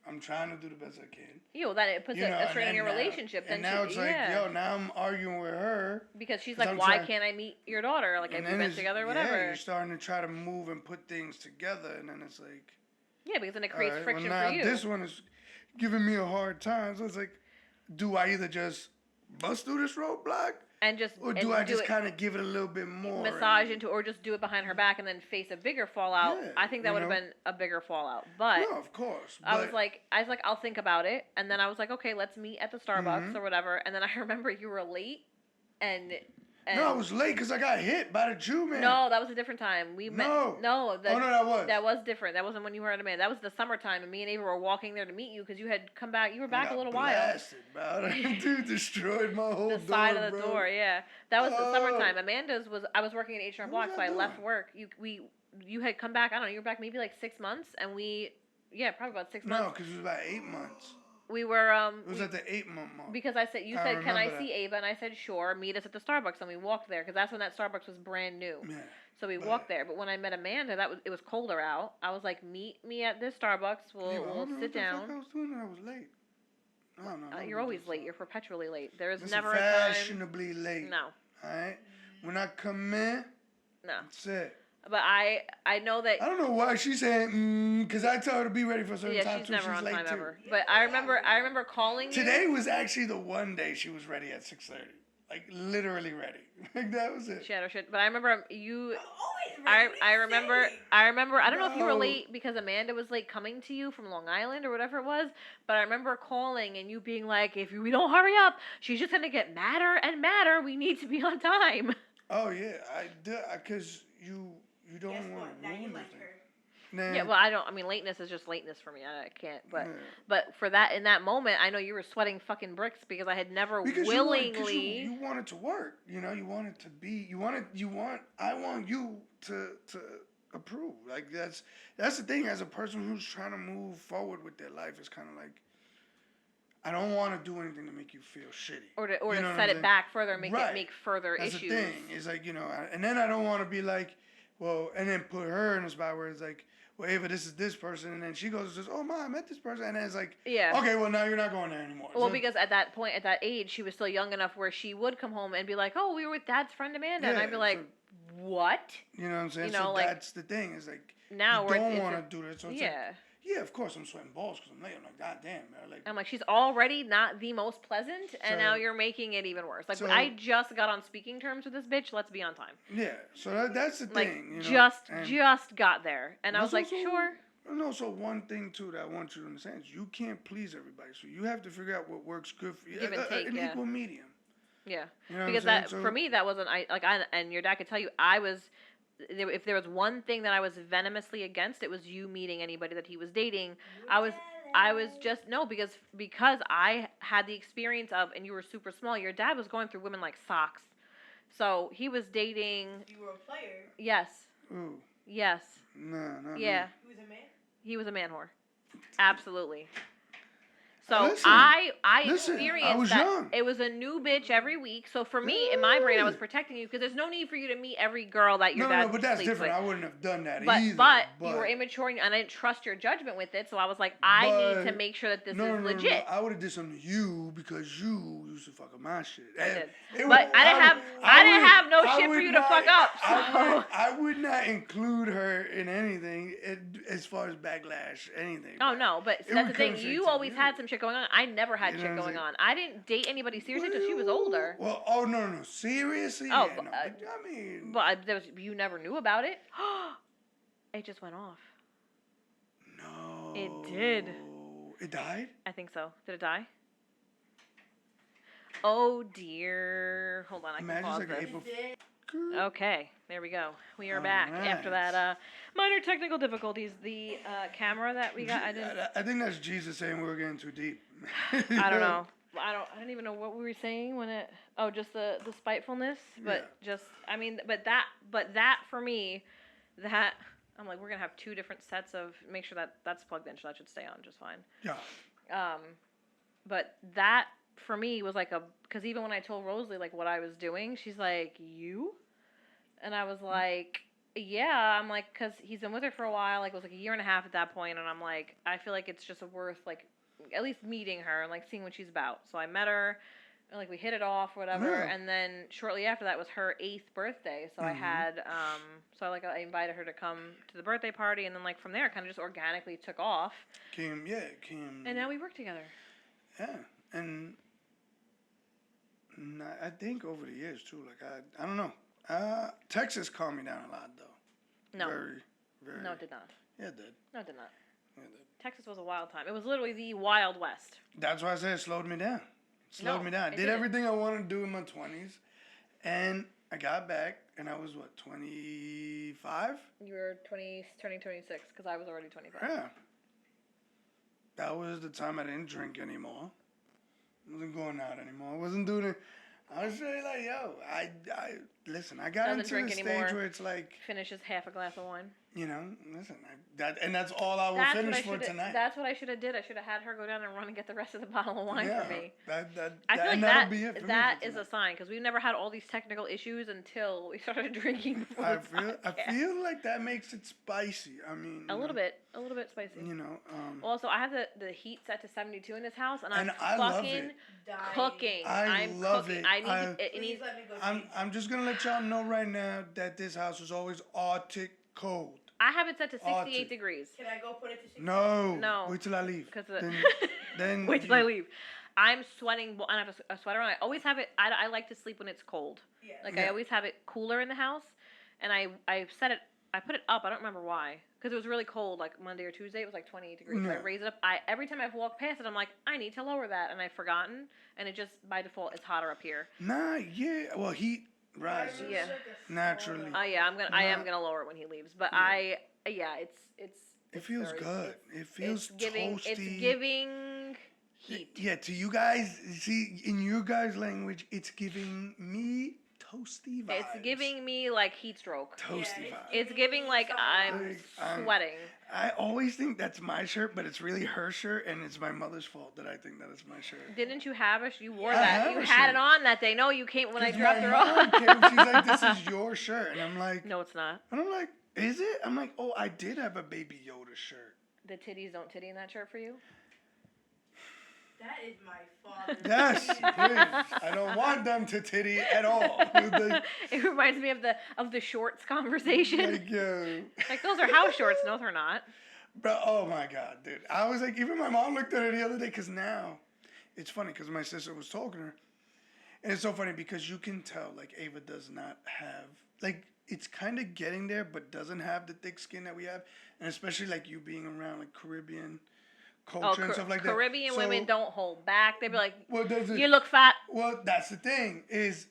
S2: I'm trying to do the best I can.
S1: Then it puts
S2: You know,
S1: a strain in
S2: and
S1: your
S2: now-
S1: relationship.
S2: And
S1: then
S2: now it's like,
S1: yeah.
S2: yo, now I'm arguing with her.
S1: Because she's
S2: 'cause
S1: like,
S2: I'm
S1: why
S2: trying-
S1: can't I meet your daughter? Like
S2: and
S1: we've
S2: then
S1: been
S2: it's-
S1: together,
S2: Yeah,
S1: whatever.
S2: you're starting to try to move and put things together, and then it's like,
S1: Yeah, because then it
S2: all
S1: creates
S2: right,
S1: friction
S2: well, now
S1: for you.
S2: this one is giving me a hard time. So it's like, do I either just bust through this roadblock,
S1: and just
S2: or
S1: and
S2: do I just
S1: it-
S2: kind of give it a little bit more?
S1: massage
S2: and-
S1: into or just do it behind her back and then face a bigger fallout.
S2: Yeah,
S1: I think that
S2: you
S1: would have
S2: know?
S1: been a bigger fallout. But
S2: No, of course.
S1: I was
S2: but-
S1: like I'll think about it, and then I was like, okay, let's meet at the Starbucks
S2: Mhm.
S1: or whatever. And then I remember you were late, and And
S2: No, I was late because I got hit by the Jew man.
S1: no, that was a different time. We met.
S2: No.
S1: No,
S2: Oh, no, that was.
S1: different. That wasn't when you were at a man. That was the summertime, and me and Ava were walking there to meet you because you had come back. You were back a little
S2: blasted, while. Dude destroyed my whole
S1: The
S2: door,
S1: side of the
S2: bro.
S1: door, yeah. That was the
S2: Oh.
S1: summertime. Amanda's was. I was working at H&R
S2: What
S1: Block,
S2: was
S1: so
S2: I
S1: I left
S2: doing?
S1: work. You had come back. I don't know. You were back maybe like 6 months, and probably about 6
S2: No,
S1: months.
S2: because it was about 8 months.
S1: We were
S2: It was at the 8-month mark.
S1: because I said you
S2: I
S1: said, "Can I
S2: remember
S1: see Ava?" And I said, "Sure." Meet us at the Starbucks, and we walked there because that's when that Starbucks was brand new.
S2: Yeah.
S1: So we
S2: Right.
S1: walked there. But when I met Amanda, it was colder out. I was like, "Meet me at this Starbucks.
S2: Yeah, I don't
S1: We'll
S2: know
S1: sit
S2: what the
S1: down."
S2: fuck I was doing. I was late. I don't know.
S1: You're always late. You're perpetually late. There is
S2: Listen,
S1: never a time.
S2: fashionably late.
S1: No,
S2: All right. When I come in,
S1: no.
S2: that's it.
S1: But I know that.
S2: I don't know why she's saying because I tell her to be ready for a certain
S1: Yeah,
S2: time
S1: she's
S2: too.
S1: never
S2: She's
S1: on
S2: late
S1: time
S2: too.
S1: ever. But I remember calling you.
S2: Today was actually the one day she was ready at 6:30. Like literally ready. Like that was it.
S1: She had her shit. But I remember you.
S3: I'm always ready.
S1: I
S3: What are
S1: I
S3: you
S1: remember
S3: saying?
S1: I remember I don't know if you were
S2: No.
S1: late because Amanda was late coming to you from Long Island or whatever it was, but I remember calling and you being like, if we don't hurry up, she's just gonna get madder and madder. We need to be on time.
S2: Oh yeah, I did because you don't
S3: Guess
S2: want
S3: what?
S2: to
S3: Now you
S2: ruin
S3: like
S2: anything.
S3: her.
S2: Nah.
S1: Yeah, well, I don't. I mean, lateness is just lateness for me. I can't. But
S2: Yeah.
S1: but for that in that moment, I know you were sweating fucking bricks because I had never
S2: Because
S1: willingly.
S2: you want it to work. You know, you want it to be. I want you to approve. Like that's the thing. As a person who's trying to move forward with their life, it's kind of like I don't want to do anything to make you feel shitty.
S1: Or to
S2: You know what I'm
S1: set it
S2: saying?
S1: back further, and
S2: Right.
S1: make further
S2: That's
S1: issues.
S2: the thing. It's like and then I don't want to be like, well, and then put her in a spot where it's like, well, Ava, this is this person, and then she goes and says, oh, Ma, I met this person, and then it's like,
S1: Yeah.
S2: okay, well, now you're not going there anymore.
S1: Well,
S2: So-
S1: because at that point, at that age, she was still young enough where she would come home and be like, "Oh, we were with Dad's friend Amanda," and
S2: Yeah,
S1: I'd be like,
S2: so-
S1: "What?"
S2: You know what I'm saying?
S1: You know,
S2: So
S1: like-
S2: that's the thing. Is like
S1: Now
S2: you
S1: we're
S2: don't
S1: it's
S2: want
S1: a-
S2: to do that. So it's
S1: yeah.
S2: like, yeah, of course I'm sweating balls because I'm late. I'm like, God damn, man. Like,
S1: I'm like, she's already not the most pleasant, and now
S2: So-
S1: you're making it even worse. Like,
S2: so-
S1: I just got on speaking terms with this bitch. Let's be on time.
S2: yeah. So that's the
S1: Like,
S2: thing. You know?
S1: just
S2: And
S1: got there, and I was
S2: that's
S1: like,
S2: also-
S1: sure.
S2: And also one thing too that I want you to understand is you can't please everybody. So you have to figure out what works good for you.
S1: Give and take,
S2: An
S1: yeah.
S2: equal medium.
S1: Yeah,
S2: You know
S1: because
S2: what I'm
S1: that
S2: saying?
S1: for me that wasn't and your dad could tell you I was. If there was one thing that I was venomously against, it was you meeting anybody that he was dating. I was just no because I had the experience of, and you were super small. Your dad was going through women like socks, so he was dating.
S3: You were a player.
S1: Yes,
S2: Ooh,
S1: yes,
S2: nah, not
S1: yeah.
S2: me.
S3: He was a man.
S1: He was a man whore, absolutely. So
S2: Listen,
S1: I
S2: listen,
S1: experienced
S2: I was
S1: that
S2: young.
S1: it was a new bitch every week. So for me, in my brain, I was
S2: Yeah.
S1: protecting you because there's no need for you to meet every girl that your
S2: No,
S1: dad
S2: but that's
S1: sleeps
S2: different.
S1: with.
S2: I wouldn't have done that
S1: But,
S2: either.
S1: but you were immature and I didn't trust your judgment with it, so I was like, I need to
S2: But-
S1: make sure that this
S2: no,
S1: is
S2: no, no,
S1: legit.
S2: No, I would have did something to you because you used to fuck up my shit.
S1: I did.
S2: It
S1: But I didn't have no shit for you to fuck up, so.
S2: I would not include her in anything as far as backlash, anything.
S1: Oh no, but
S2: It
S1: that's
S2: would
S1: the thing.
S2: come straight
S1: You
S2: to
S1: always
S2: you.
S1: had some shit going on. I never had
S2: You know
S1: shit
S2: what I'm
S1: going
S2: saying?
S1: on. I didn't date anybody seriously until she was older.
S2: Well, oh no, seriously?
S1: Oh,
S2: Yeah, no, but, I mean,
S1: But you never knew about it. It just went off.
S2: no,
S1: It did.
S2: It died.
S1: I think so. Did it die? Oh dear. Hold on, I can
S2: Imagine
S1: pause
S2: like an
S1: this.
S2: April.
S3: Did
S1: Okay, there we go. We are back after
S2: Alright.
S1: that minor technical difficulties. The camera that we got, I didn't.
S2: I think that's Jesus saying we were getting too deep.
S1: I don't know. I don't even know what we were saying when it. Oh, just the spitefulness, but just I mean, but that for me, that I'm like we're gonna have two different sets of make sure that that's plugged in, so that should stay on just fine.
S2: Yeah.
S1: But that for me was like because even when I told Rosalie like what I was doing, she's like you, and I was like yeah, I'm like because he's been with her for a while, like it was like a year and a half at that point, and I'm like I feel like it's just worth like at least meeting her and like seeing what she's about. So I met her. And, like we hit it off, whatever,
S2: Yeah.
S1: and then shortly after that was her 8th birthday. So I had, I invited her to come to the birthday party, and then like from there, it kind of just organically took off,
S2: Came.
S1: and now we work together.
S2: Yeah, and I think over the years too. Like I don't know. Texas calmed me down a lot though.
S1: No,
S2: Very.
S1: no, it did not.
S2: Yeah, it did.
S1: No, it did not.
S2: Yeah, it did.
S1: Texas was a wild time. It was literally the Wild West.
S2: That's why I said it slowed me down. Slowed
S1: No,
S2: me down. I
S1: it
S2: did
S1: didn't.
S2: everything I wanted to do in my 20s, and I got back, and I was, what, 25?
S1: You were turning 26, because I was already 25.
S2: Yeah. That was the time I didn't drink anymore. I wasn't going out anymore. I wasn't doing it. I was really like, yo, listen, I got
S1: Doesn't
S2: into
S1: drink
S2: the stage
S1: anymore.
S2: where it's like,
S1: Finishes half a glass of wine.
S2: you know, listen, that's all I will
S1: That's
S2: finish
S1: what I
S2: for
S1: shoulda-
S2: tonight.
S1: That's what I should have did. I should have had her go down and run and get the rest of the bottle of wine
S2: yeah,
S1: for me.
S2: I
S1: I feel like
S2: that'll be it for
S1: that
S2: me for
S1: is a
S2: tonight.
S1: sign, because we've never had all these technical issues until we started drinking before
S2: I
S1: the podcast.
S2: feel like that makes it spicy. I mean,
S1: A little bit spicy.
S2: You know,
S1: Also, I have the heat set to 72 in this house, and I'm
S2: And I love
S1: fucking
S2: it.
S3: Dying.
S1: cooking.
S2: I love
S1: cooking.
S2: it.
S1: I need
S2: I-
S1: to, it
S3: Please
S1: needs.
S3: let me go
S2: I'm
S3: change.
S2: I'm just gonna let y'all know right now that this house is always Arctic cold.
S1: I have it set to 68
S2: Arctic.
S1: degrees.
S3: Can I go put it to 60?
S2: No, wait till I leave.
S1: Because
S2: Then
S1: wait till
S2: you-
S1: I leave. I'm sweating, and I have a sweater on. I always have it. I like to sleep when it's cold.
S3: Yeah.
S1: Like I
S2: Yeah.
S1: always have it cooler in the house, and I set it. I put it up. I don't remember why, because it was really cold. Like Monday or Tuesday, it was like 28 degrees. So I
S2: Yeah.
S1: raised it up. Every time I've walked past it, I'm like, I need to lower that, and I've forgotten. And it just by default, it's hotter up here.
S2: Nah, yeah. Well, heat rises
S1: Yeah.
S2: naturally.
S1: Oh yeah, I am
S2: Nah.
S1: gonna lower it when he leaves. But
S2: Yeah.
S1: It
S2: It feels
S1: very-
S2: good. It feels
S1: it's giving.
S2: toasty.
S1: It's giving heat.
S2: Yeah, to you guys, see, in your guys' language, it's giving me toasty vibes.
S1: It's giving me like heat stroke.
S2: toasty
S3: Yeah,
S2: vibes.
S1: It's giving like I'm
S2: Like, I'm-
S1: sweating.
S2: I always think that's my shirt, but it's really her shirt, and it's my mother's fault that I think that it's my shirt.
S1: Didn't you have it? You wore
S2: I
S1: that.
S2: have
S1: You
S2: a
S1: had
S2: shirt.
S1: it on that day. No, you came when I
S2: 'Cause
S1: dropped
S2: my
S1: her
S2: mom
S1: off.
S2: came, she's like, "This is your shirt," and I'm like,
S1: No, it's not.
S2: and I'm like, "Is it?" I'm like, "Oh, I did have a Baby Yoda shirt."
S1: The titties don't titty in that shirt for you.
S3: That is my father.
S2: Yes, please. I don't want them to titty at all. Like,
S1: It reminds me of the shorts conversation.
S2: like, yo.
S1: Like those are house shorts. No, they're not.
S2: Bro, oh my God, dude. I was like, even my mom looked at it the other day, because now, it's funny, because my sister was talking to her. And it's so funny, because you can tell, like, Ava does not have, like, it's kind of getting there, but doesn't have the thick skin that we have. And especially, like, you being around, like, Caribbean culture and stuff like that.
S1: Caribbean
S2: So,
S1: women don't hold back. They be like,
S2: Well,
S1: you look fat.
S2: well, that's the thing, is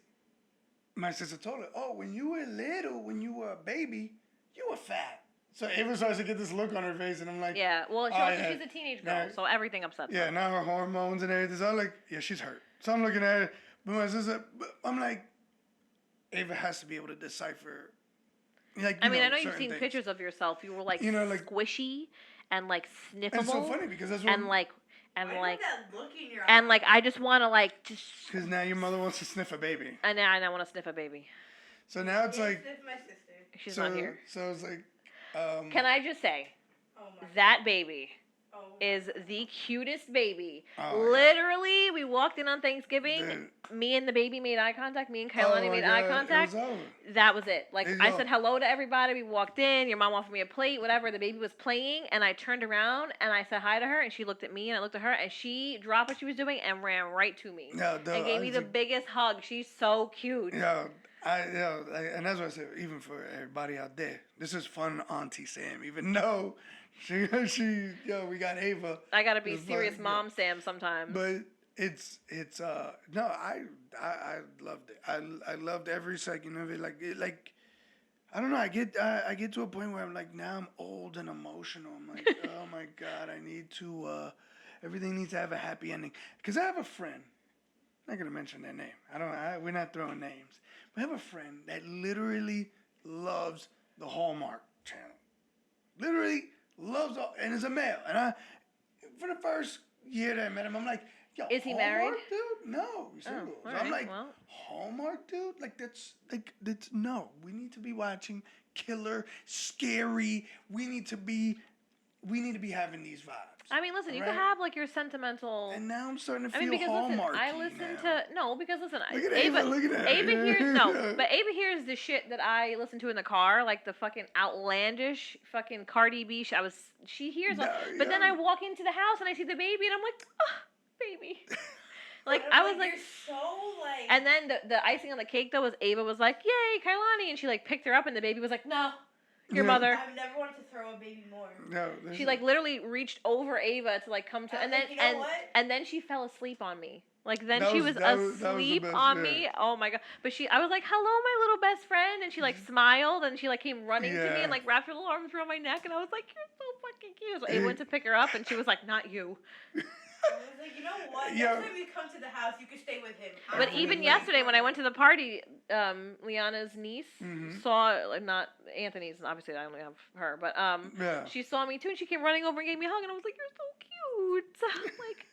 S2: my sister told her, oh, when you were little, when you were a baby, you were fat. So Ava starts to get this look on her face, and I'm like,
S1: Yeah. Well,
S2: Oh, yeah.
S1: she's a teenage girl,
S2: Yeah.
S1: so everything upsets
S2: yeah,
S1: her.
S2: now her hormones and everything. So I'm like, yeah, she's hurt. So I'm looking at it, but my sister, I'm like, Ava has to be able to decipher. Like,
S1: I mean, I know you've
S2: certain
S1: seen
S2: things.
S1: pictures of yourself. You were like,
S2: You know, like-
S1: squishy and like
S2: And it's so
S1: sniffable
S2: funny because that's what.
S1: and like
S3: Why do you have that look in your
S1: and
S3: eye?
S1: like I just want to like just
S2: Because now your mother wants to sniff a baby.
S1: and I want to sniff a baby.
S2: So now it's
S3: Yeah,
S2: like,
S3: sniff my sister.
S1: She's
S2: so,
S1: not here.
S2: so it's like,
S1: Can I just say
S3: Oh my.
S1: that baby
S3: Oh my.
S1: is the cutest baby.
S2: Oh, yeah.
S1: Literally, we walked in on Thanksgiving.
S2: Dude.
S1: Me and the baby made eye contact. Me and
S2: Oh
S1: Kailani
S2: my
S1: made
S2: God,
S1: eye
S2: it
S1: contact.
S2: was over.
S1: That was it. Like
S2: There you
S1: I
S2: go.
S1: said hello to everybody. We walked in. Your mom offered me a plate, whatever. The baby was playing, and I turned around and I said hi to her, and she looked at me, and I looked at her, and she dropped what she was doing and ran right to me
S2: Yeah,
S1: and gave me the biggest hug. She's so cute.
S2: Yeah, and that's what I said. Even for everybody out there, this is fun, Auntie Sam. Even though she, we got Ava,
S1: I gotta be
S2: It's
S1: serious,
S2: like, yeah.
S1: mom Sam sometimes.
S2: but it's no, I loved it. I loved every second of it. Like I don't know. I get to a point where I'm like, now I'm old and emotional. I'm like, oh my God, I need to. Everything needs to have a happy ending. Because I have a friend. I'm not gonna mention their name. We're not throwing names. But I have a friend that literally loves the Hallmark Channel. Literally loves, and is a male. And for the first year that I met him, I'm like, yo,
S1: Is he
S2: Hallmark,
S1: married?
S2: dude? No, he's single.
S1: all
S2: So I'm
S1: right,
S2: like,
S1: well.
S2: Hallmark, dude? That's no. We need to be watching killer, scary. We need to be having these vibes.
S1: I mean, listen, you
S2: Right?
S1: can have like your sentimental.
S2: And now I'm starting to
S1: I
S2: feel
S1: mean, because listen,
S2: Hallmarky
S1: I listen
S2: now.
S1: to no, because listen,
S2: Look at Ava, look at her.
S1: Ava hears no,
S2: Yeah.
S1: but Ava hears the shit that I listen to in the car, like the fucking outlandish fucking Cardi B. She hears,
S2: No,
S1: but then
S2: yeah.
S1: I walk into the house and I see the baby and I'm like, oh, baby. Like
S3: But
S1: I
S3: I'm
S1: was like,
S3: you're so like.
S1: and then the icing on the cake though was Ava was like, yay, Kailani, and she like picked her up and the baby was like, no, your
S2: Yeah.
S1: mother.
S3: I've never wanted to throw a baby more.
S2: No,
S1: She like literally reached over Ava to like come to, and then
S3: You know what?
S1: and then she fell asleep on me. Like then
S2: That
S1: she
S2: was-
S1: was
S2: that was the
S1: asleep
S2: best,
S1: on
S2: yeah.
S1: me. Oh my god! But I was like, "Hello, my little best friend," and she like smiled and she like came running to me
S2: Yeah.
S1: and like wrapped her little arms around my neck, and I was like, "You're so fucking cute." So I went to pick her up, and she was like, "Not you."
S3: I was like, you know what?
S2: Yeah.
S3: Next time you come to the house, you can stay with him.
S1: But
S2: I'm
S1: even
S2: like-
S1: yesterday when I went to the party, Liana's niece
S2: Mhm.
S1: saw, like, not Anthony's, obviously I only have her, but
S2: Yeah.
S1: she saw me too, and she came running over and gave me a hug, and I was like, "You're so cute." So, like,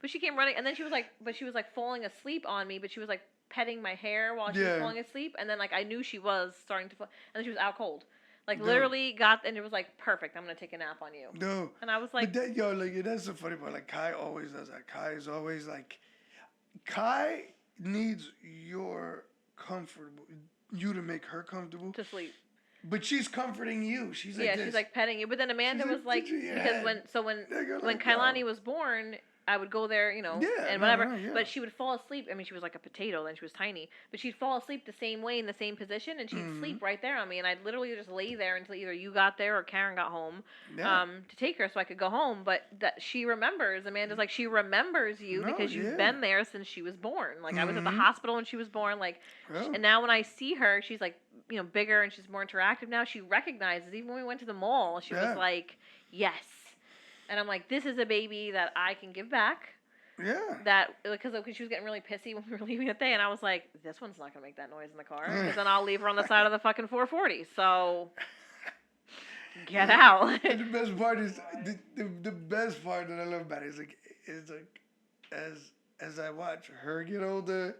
S1: but she came running, and then she was like falling asleep on me, but she was like petting my hair while she was
S2: Yeah.
S1: falling asleep, and then like I knew she was starting to fall, and then she was out cold, like
S2: No.
S1: literally got, and it was like, perfect, I'm gonna take a nap on you,
S2: No.
S1: and I was like,
S2: But that, yo, like that's the funny part. Like Kai always does that. Kai is always like, Kai needs your comfortable, you to make her comfortable.
S1: to sleep.
S2: But she's comforting you. She's like
S1: Yeah,
S2: this.
S1: she's like petting you. But then Amanda
S2: She's
S1: was
S2: like,
S1: like,
S2: "Did you
S1: because
S2: head?"
S1: when
S2: Nigga,
S1: when
S2: like,
S1: Kailani
S2: no.
S1: was born, I would go there,
S2: Yeah,
S1: and
S2: no,
S1: whatever.
S2: no, yeah.
S1: But she would fall asleep. I mean, she was like a potato then. She was tiny, but she'd fall asleep the same way in the same position, and she'd
S2: Mhm.
S1: sleep right there on me, and I'd literally just lay there until either you got there or Karen got home,
S2: Yeah.
S1: to take her so I could go home. But that she remembers. Amanda's like, she remembers you
S2: No,
S1: because you've
S2: yeah.
S1: been there since she was born. Like I was at the
S2: Mhm.
S1: hospital when she was born. Like.
S2: Yeah.
S1: And now when I see her, she's like, bigger and she's more interactive now. She recognizes, even when we went to the mall, she
S2: Yeah.
S1: was like, yes. And I'm like, this is a baby that I can give back.
S2: Yeah.
S1: That, because she was getting really pissy when we were leaving the thing. And I was like, this one's not going to make that noise in the car. Because then I'll leave her on the side of the fucking 440. So, get out.
S2: And the best part is the best part that I love about it is like as I watch her get older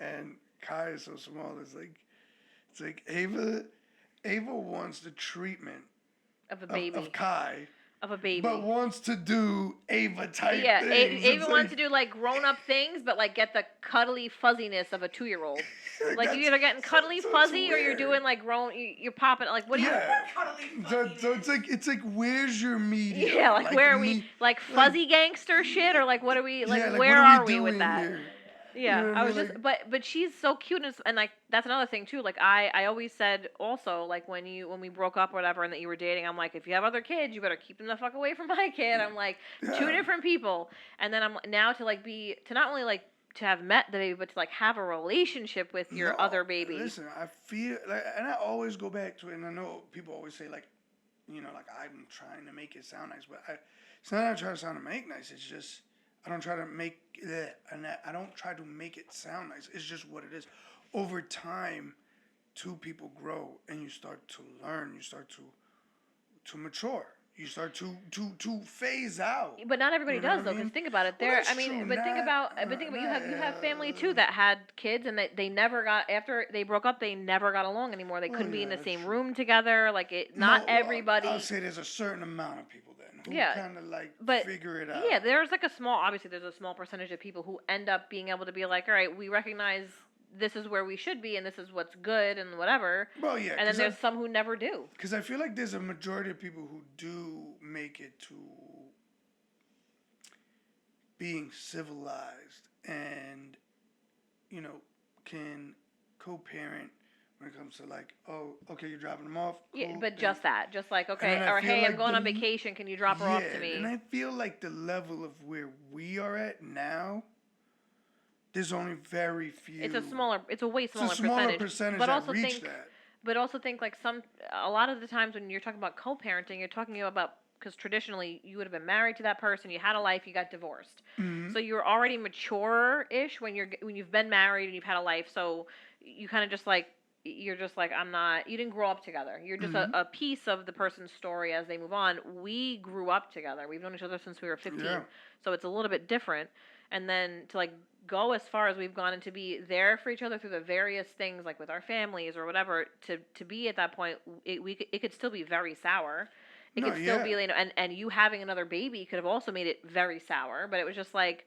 S2: and Kai is so small, it's like Ava wants the treatment
S1: Of a
S2: of,
S1: baby.
S2: of Kai,
S1: Of a baby.
S2: but wants to do Ava type
S1: Yeah,
S2: things.
S1: Ava wants to do like grown up things, but like get the cuddly fuzziness of a 2-year-old. Like you're either getting cuddly fuzzy or you're doing like grown. You're popping like what do you?
S2: Yeah.
S3: Cuddly
S2: So
S3: fuzziness.
S2: it's like where's your medium?
S1: Yeah, like where are we?
S2: me-
S1: Like fuzzy gangster shit, or like what are we? Like
S2: yeah, like,
S1: where
S2: what
S1: are we
S2: doing
S1: with that?
S2: here?
S1: Yeah,
S2: You know what
S1: I
S2: I
S1: was
S2: mean?
S1: just, but she's so cute, and like that's another thing too. Like I always said also, like when we broke up or whatever, and that you were dating, I'm like, if you have other kids, you better keep them the fuck away from my kid. I'm like, two
S2: Yeah.
S1: different people, and then I'm now to like to not only like to have met the baby, but to like have a relationship with your
S2: No,
S1: other baby.
S2: Listen, I feel like, and I always go back to it, and I know people always say like, like I'm trying to make it sound nice, but it's not that I try to sound to make nice. It's just I don't try to make it, and I don't try to make it sound nice. It's just what it is. Over time, two people grow, and you start to learn. You start to mature. You start to phase out.
S1: But not everybody
S2: You know
S1: does
S2: what
S1: though.
S2: I mean?
S1: Because think about it.
S2: Well,
S1: There,
S2: that's
S1: I mean,
S2: true.
S1: but think about you have family too that had kids and they never got after they broke up. They never got along anymore. They
S2: Well,
S1: couldn't be
S2: yeah,
S1: in the
S2: that's
S1: same
S2: true.
S1: room together. Like not
S2: No, well,
S1: everybody.
S2: I'll say there's a certain amount of people then who
S1: Yeah,
S2: kind of like
S1: but
S2: figure it out.
S1: Yeah, there's like obviously there's a small percentage of people who end up being able to be like, all right, we recognize this is where we should be and this is what's good and whatever.
S2: Well, yeah,
S1: And then there's some who never do.
S2: because I feel like there's a majority of people who do make it to being civilized and can co-parent when it comes to like, oh, okay, you're dropping them off.
S1: Yeah,
S2: cool,
S1: but
S2: then-
S1: just that, just like okay,
S2: then I
S1: or
S2: feel
S1: hey, I'm
S2: like
S1: going
S2: the
S1: on vacation. Can you drop her off to me?
S2: And I feel like the level of where we are at now, there's only very few.
S1: It's a way
S2: It's
S1: smaller,
S2: a smaller
S1: percentage.
S2: that
S1: also
S2: reach
S1: think,
S2: that.
S1: but also think like a lot of the times when you're talking about co-parenting, you're talking about because traditionally you would have been married to that person, you had a life, you got divorced,
S2: Mhm.
S1: so you're already mature-ish when you've been married and you've had a life, so you kind of just like you're just like you didn't grow up together. You're just
S2: Mhm.
S1: a piece of the person's story as they move on. We grew up together. We've known each other since we were 15.
S2: Yeah.
S1: So it's a little bit different. And then to like go as far as we've gone and to be there for each other through the various things like with our families or whatever, to be at that point, it could still be very sour. It
S2: No,
S1: could still
S2: yeah.
S1: be, and you having another baby could have also made it very sour, but it was just like,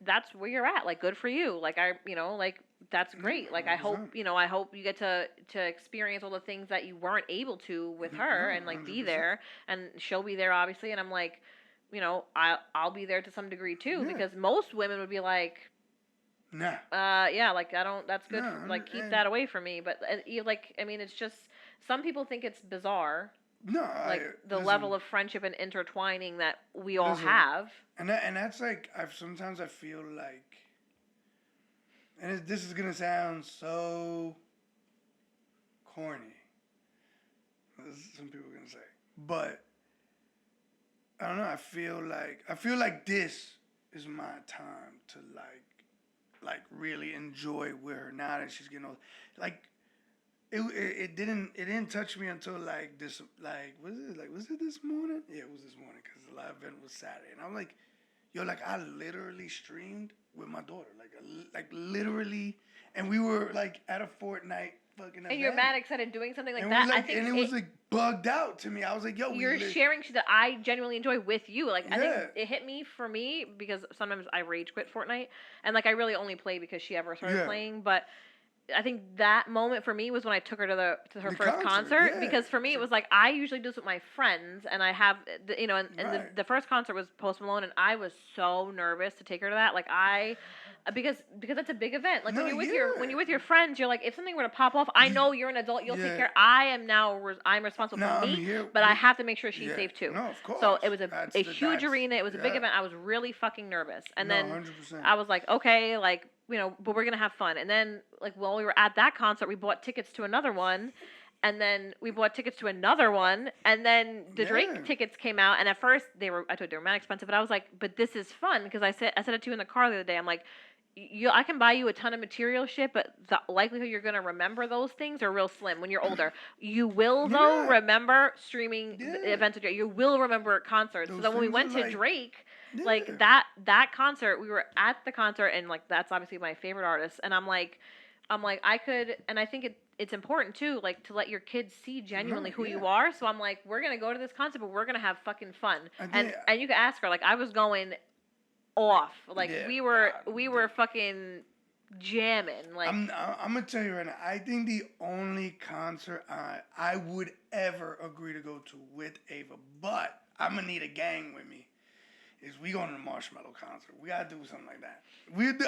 S1: that's where you're at. Like, good for you. Like, like, that's great. Like, I hope,
S2: 100%.
S1: I hope you get to experience all the things that you weren't able to with her
S2: No,
S1: and, like, be
S2: 100%.
S1: there. And she'll be there, obviously. And I'm like, I'll be there to some degree, too.
S2: Yeah.
S1: Because most women would be like,
S2: Nah.
S1: yeah, like, that's good.
S2: No,
S1: Like, keep
S2: and-
S1: that away from me. But, it's just, some people think it's bizarre.
S2: No,
S1: like the
S2: listen,
S1: level of friendship and intertwining that we all
S2: Listen.
S1: have.
S2: and that's like sometimes I feel like, and this is gonna sound so corny. As some people are gonna say, but I don't know. I feel like this is my time to like really enjoy with her now that she's getting old. Like it didn't touch me until like this was it this morning? Yeah, it was this morning because the live event was Saturday, and I'm like, yo, like I literally streamed with my daughter, like literally, and we were like at a Fortnite fucking event.
S1: And you're mad excited doing something like
S2: and
S1: that.
S2: we,
S1: I
S2: like,
S1: think
S2: and it was like bugged out to me. I was like, yo,
S1: you're sharing shit that I genuinely enjoy with you. Like I think
S2: Yeah.
S1: it hit me for me because sometimes I rage quit Fortnite, and like I really only play because she ever started
S2: Yeah.
S1: playing. But I think that moment for me was when I took her to her
S2: The
S1: first
S2: concert,
S1: concert
S2: yeah.
S1: because for me it was like I usually do this with my friends and I have and
S2: Right.
S1: the first concert was Post Malone and I was so nervous to take her to that, like because that's a big event, like
S2: No,
S1: when you're with
S2: yeah.
S1: your friends, you're like, if something were to pop off, I know you're an adult, you'll
S2: Yeah.
S1: take care. I am now I'm responsible
S2: No,
S1: for
S2: I'm
S1: me,
S2: here.
S1: but I have to make sure she's
S2: Yeah.
S1: safe too.
S2: No, of course.
S1: So it was a
S2: That's
S1: huge
S2: that's-
S1: arena, it was a big
S2: yeah.
S1: event. I was really fucking nervous, and
S2: No,
S1: then
S2: 100%.
S1: I was like, okay, like, but we're gonna have fun. And then, like, while we were at that concert, we bought tickets to another one, and then we bought tickets to another one, and then the
S2: Yeah.
S1: Drake tickets came out. And at first, I told you they were mad expensive, but I was like, but this is fun because I said it to you in the car the other day. I'm like, I can buy you a ton of material shit, but the likelihood you're gonna remember those things are real slim when you're older. You will though
S2: Yeah.
S1: remember streaming
S2: Yeah.
S1: events. You will remember concerts.
S2: Those
S1: so then when we
S2: things
S1: went
S2: are
S1: to
S2: like-
S1: Drake.
S2: Yeah.
S1: Like that concert, we were at the concert, and like that's obviously my favorite artist. And I'm like, I could, and I think it's important too, like to let your kids see genuinely
S2: No,
S1: who
S2: yeah.
S1: you are. So I'm like, we're gonna go to this concert, but we're gonna have fucking fun.
S2: I
S1: And
S2: think-
S1: and you can ask her, like I was going off, like
S2: Yeah,
S1: we
S2: God,
S1: were fucking jamming, like
S2: I'm gonna tell you right now. I think the only concert I would ever agree to go to with Ava, but I'm gonna need a gang with me, is we going to the Marshmello concert. We gotta do something like that.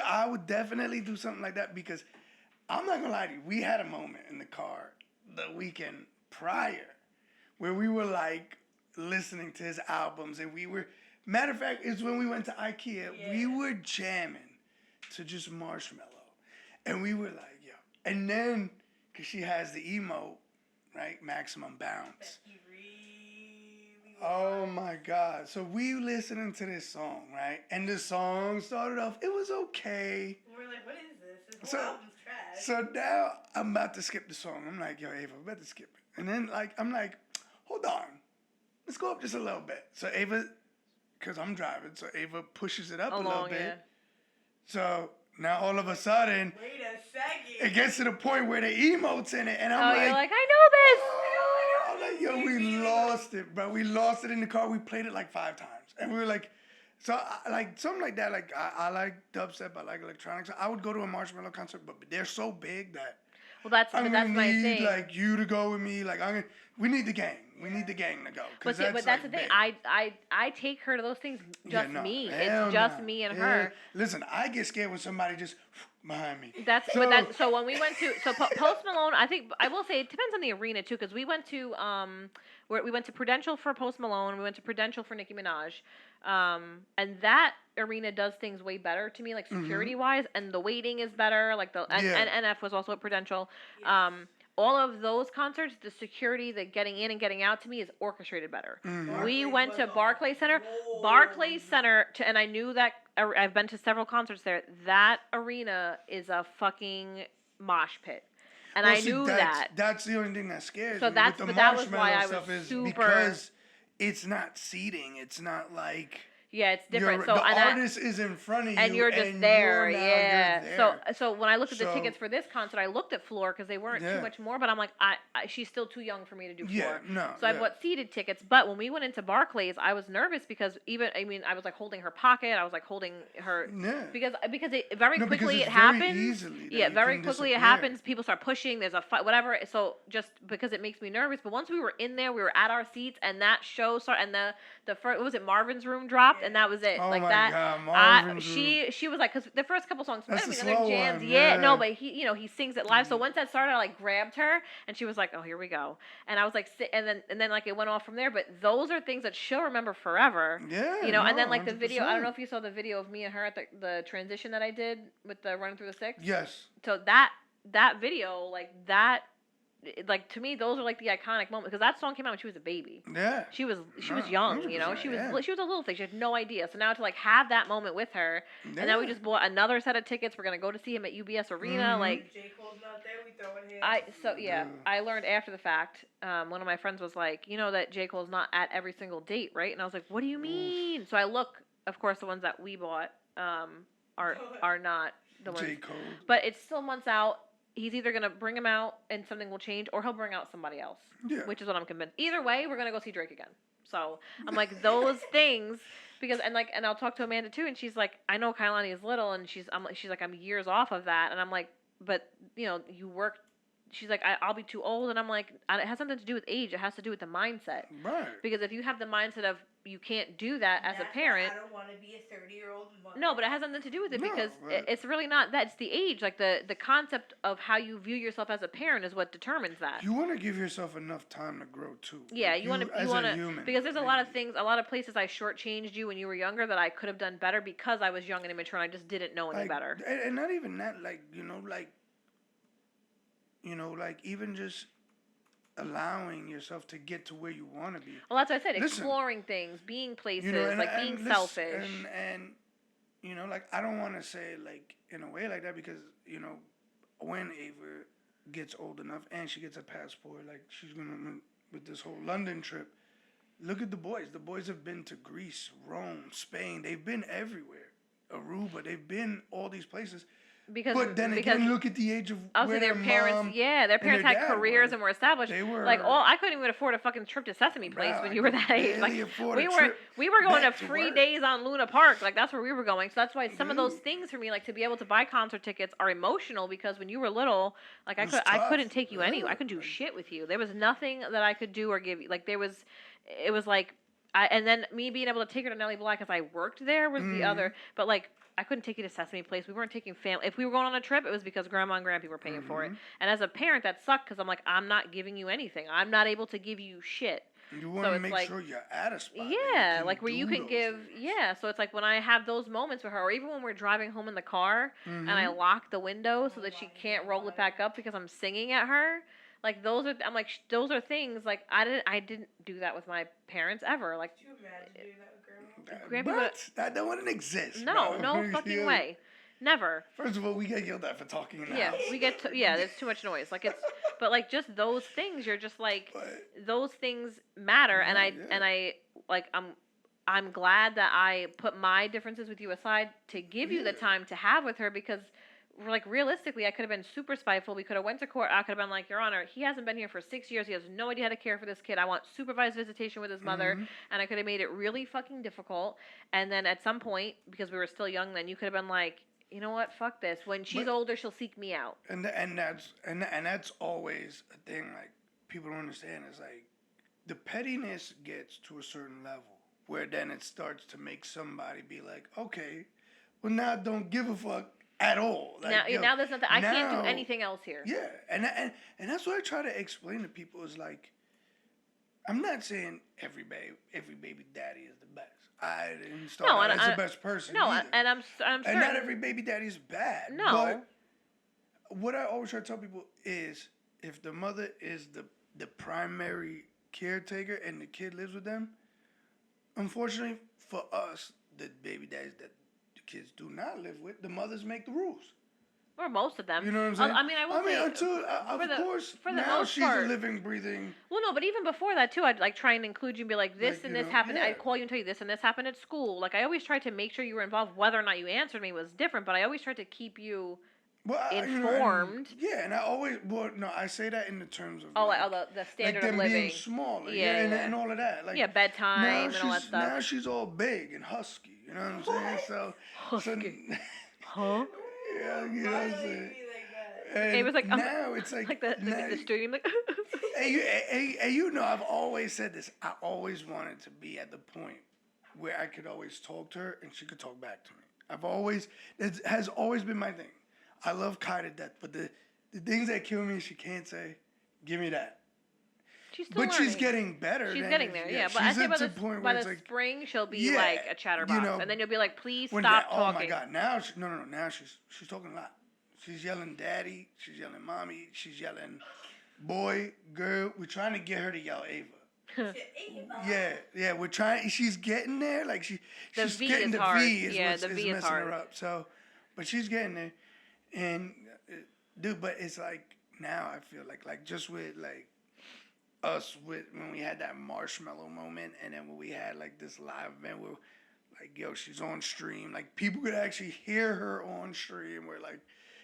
S2: I would definitely do something like that because I'm not gonna lie to you. We had a moment in the car the weekend prior where we were like listening to his albums, and we were. Matter of fact, it's when we went to IKEA.
S3: Yeah.
S2: We were jamming to just Marshmello, and we were like, yo. And then, cause she has the emo, right? Maximum Bounce.
S3: That he really
S2: Oh
S3: wants.
S2: my God. So we listening to this song, right? And the song started off, it was okay.
S3: We're like, what is this? This
S2: So-
S3: whole album's trash.
S2: So now I'm about to skip the song. I'm like, yo, Ava, I'm about to skip it. And then I'm like, hold on. Let's go up just a little bit. So Ava, because I'm driving, so Ava pushes it up a little
S1: along,
S2: bit.
S1: yeah.
S2: So now all of a sudden,
S3: Wait a second.
S2: it gets to the point where the emotes in it. And
S1: Oh,
S2: I'm
S1: you're
S2: like,
S1: like, I know this.
S2: oh, I'm like, yo, we lost it, bro. We lost it in the car. We played it like 5 times. And we were like, so like something like that. Like I like dubstep. I like electronics. I would go to a Marshmello concert, but they're so big that
S1: Well, that's
S2: I'm
S1: that's
S2: gonna
S1: my
S2: need
S1: thing.
S2: like you to go with me. Like we need the gang. We need the gang to go.
S1: But that's
S2: like,
S1: the thing.
S2: big.
S1: I take her to those things
S2: Yeah,
S1: just
S2: no,
S1: me.
S2: hell
S1: It's just
S2: nah.
S1: me and
S2: Yeah.
S1: her.
S2: Listen, I get scared when somebody just behind me.
S1: So when we went to Post Malone, I think I will say it depends on the arena too, because we went to we went to Prudential for Post Malone, we went to Prudential for Nicki Minaj, and that arena does things way better to me, like security wise, and the waiting is better, like and NF was also at Prudential. All of those concerts, the security, the getting in and getting out, to me is orchestrated better.
S2: Mhm.
S1: We
S3: Barclays
S1: went
S3: was
S1: to
S3: on
S1: Barclays Center.
S3: roll.
S1: Barclays Center, and I knew that I've been to several concerts there. That arena is a fucking mosh pit, and
S2: Well,
S1: I
S2: see,
S1: knew
S2: that's,
S1: that.
S2: That's the only thing that scares
S1: So
S2: me
S1: that's-
S2: with the
S1: but that was
S2: Marshmello
S1: why I was
S2: stuff is
S1: super-
S2: because it's not seating. It's not like
S1: Yeah, it's different.
S2: the
S1: So and
S2: artist is in front of you
S1: and you're just
S2: and
S1: there,
S2: you're
S1: yeah.
S2: there.
S1: So when I looked at the
S2: So-
S1: tickets for this concert, I looked at floor because they weren't
S2: Yeah.
S1: too much more. But I'm like, she's still too young for me to do
S2: Yeah,
S1: floor.
S2: no,
S1: So I
S2: yeah.
S1: bought seated tickets. But when we went into Barclays, I was nervous because I was like holding her pocket. I was like holding her
S2: Yeah.
S1: because it very
S2: No, because
S1: quickly
S2: it's
S1: it
S2: very
S1: happens.
S2: easily that
S1: Yeah,
S2: you
S1: very
S2: can
S1: quickly it
S2: disappear.
S1: happens. People start pushing. There's a fight, whatever. So just because it makes me nervous. But once we were in there, we were at our seats, and that show started. And the first, what was it? Marvin's Room dropped. stopped, and that was it.
S2: Oh
S1: like
S2: my
S1: that.
S2: God, Marvin's
S1: She was like, because the first couple songs,
S2: That's
S1: I
S2: the
S1: mean, they're
S2: slow
S1: jams.
S2: one,
S1: Yeah,
S2: yeah.
S1: no, but he sings it live. So once that started, I like grabbed her, and she was like, oh, here we go. And I was like, and then like it went off from there. But those are things that she'll remember forever.
S2: Yeah.
S1: And then
S2: no,
S1: like the video. I don't know
S2: 100%.
S1: if you saw the video of me and her at the transition that I did with the running through the six.
S2: Yes.
S1: So that video, like that, like to me, those are like the iconic moments because that song came out when she was a baby.
S2: Yeah.
S1: She was
S2: No,
S1: young,
S2: 100%,
S1: She was
S2: yeah.
S1: she was a little thing. She had no idea. So now to like have that moment with her, and now we
S2: Yeah.
S1: just bought another set of tickets. We're gonna go to see him at UBS Arena.
S2: Mhm.
S1: Like
S3: J. Cole's not there, we throwing hands.
S2: Yeah.
S1: I learned after the fact. One of my friends was like, you know that J. Cole's not at every single date, right? And I was like, what do you mean? So I look. Of course, the ones that we bought are not the ones.
S2: J. Cole.
S1: But it's still months out. He's either gonna bring him out and something will change, or he'll bring out somebody else.
S2: Yeah.
S1: Which is what I'm convinced. Either way, we're gonna go see Drake again. So I'm like those things because and I'll talk to Amanda too, and she's like, I know Kailani is little, and she's like I'm years off of that, and I'm like, but you work. She's like, I'll be too old, and I'm like, it has something to do with age. It has to do with the mindset.
S2: Right.
S1: Because if you have the mindset of you can't do that as
S3: That's
S1: a parent.
S3: why I don't want to be a 30-year-old mother.
S1: No, but it has nothing to do with it
S2: No,
S1: because
S2: right.
S1: it's really not that. It's the age. Like the concept of how you view yourself as a parent is what determines that.
S2: You want to give yourself enough time to grow too.
S1: Yeah,
S2: Like,
S1: you want
S2: as
S1: to
S2: a human,
S1: because there's a lot of
S2: like,
S1: things, a lot of places I shortchanged you when you were younger that I could have done better because I was young and immature and I just didn't know any
S2: like,
S1: better.
S2: And not even that, like like even just allowing yourself to get to where you want to be.
S1: Well, that's what I said.
S2: Listen,
S1: exploring things, being places,
S2: and
S1: being
S2: listen,
S1: selfish.
S2: and like I don't want to say like in a way like that because when Ava gets old enough and she gets a passport, like she's gonna with this whole London trip. Look at the boys. The boys have been to Greece, Rome, Spain. They've been everywhere. Aruba. They've been all these places. But then again, look at the age of where
S1: their parents, their parents had careers and were established.
S2: They were
S1: like I couldn't even afford a fucking trip to Sesame Place when you were that age. Like we were going to free days on Luna Park. Like that's where we were going. So that's why some of those things for me, like to be able to buy concert tickets, are emotional because when you were little, like I couldn't take you anywhere. I couldn't do shit with you. There was nothing that I could do or give you. Like it was like and then me being able to take her to Nellie Bly because I worked there was the other. But like. I couldn't take you to Sesame Place. We weren't taking family. If we were going on a trip, it was because Grandma and Grandpa were paying for it. And as a parent, that sucked because I'm like, I'm not giving you anything. I'm not able to give you shit.
S2: You want to make sure you're at a spot.
S1: Yeah, like where you can give. Things. Yeah, so it's like when I have those moments with her, or even when we're driving home in the car and I lock the window so that she can't roll it back up because I'm singing at her. Like those are things like I didn't do that with my parents ever. Like.
S3: Could you imagine doing that with
S2: That wouldn't exist.
S1: No,
S2: bro.
S1: no fucking way. Never.
S2: First of all, we get yelled at for talking in the
S1: yeah,
S2: house.
S1: we get there's too much noise. Like but like just those things, you're just like those things matter, and I'm glad that I put my differences with you aside to give you the time to have with her because. Like realistically, I could have been super spiteful. We could have went to court. I could have been like, Your Honor, he hasn't been here for 6 years. He has no idea how to care for this kid. I want supervised visitation with his mother, and I could have made it really fucking difficult. And then at some point, because we were still young, then you could have been like, you know what, fuck this. When she's older, she'll seek me out.
S2: And that's always a thing. Like people don't understand is like the pettiness gets to a certain level where then it starts to make somebody be like, okay, well now I don't give a fuck. At all. Like,
S1: now there's nothing. I can't do anything else here.
S2: Yeah, and that's what I try to explain to people is like, I'm not saying every baby daddy is the best. I didn't start out as the best person. No, either.
S1: And I'm certain.
S2: And not every baby daddy is bad.
S1: No.
S2: But what I always try to tell people is if the mother is the primary caretaker and the kid lives with them, unfortunately for us, the baby daddies that kids do not live with, the mothers make the rules.
S1: Or most of them.
S2: You know what I'm saying?
S1: I mean,
S2: until, of course,
S1: for the
S2: now
S1: most
S2: she's
S1: part.
S2: a living, breathing.
S1: Well, no, but even before that, too, I'd, like, try and include you and be like, this and this happened.
S2: Yeah.
S1: I'd call you and tell you this and this happened at school. Like, I always tried to make sure you were involved. Whether or not you answered me was different, but I always tried to keep you informed.
S2: And I always, I say that in the terms of.
S1: The standard
S2: like them
S1: of living.
S2: being smaller. And all of that. Like,
S1: bedtime and all that stuff.
S2: Now she's all big and husky. You know what I'm saying? So.
S1: Husky.
S2: Huh? Yeah, you know what I'm saying?
S1: It was like
S2: now it's like
S1: the stream. Like
S2: hey, I've always said this. I always wanted to be at the point where I could always talk to her and she could talk back to me. It has always been my thing. I love Kai to death, but the things that kill me she can't say, give me that.
S1: She's still
S2: But
S1: learning.
S2: she's getting better.
S1: She's
S2: than
S1: getting
S2: it-
S1: there, yeah. But I
S2: she's
S1: say
S2: at
S1: by
S2: the
S1: the,
S2: point
S1: by
S2: where
S1: the
S2: it's like,
S1: spring, she'll be
S2: yeah,
S1: like a chatterbox.
S2: you know,
S1: and then you'll be like, please
S2: when
S1: stop
S2: oh
S1: talking.
S2: my God, now no, now she's talking a lot. She's yelling daddy, she's yelling mommy, she's yelling boy, girl. We're trying to get her to yell Ava. Yeah, we're trying. She's getting there. Like she's
S1: V
S2: getting
S1: is
S2: the
S1: hard.
S2: V is
S1: Yeah,
S2: what's
S1: the V is
S2: messing
S1: hard.
S2: her up. So, but she's getting there, and dude, but it's like now I feel like just with like us with when we had that marshmallow moment, and then when we had like this live event where like yo, she's on stream. Like people could actually hear her on stream. Where like,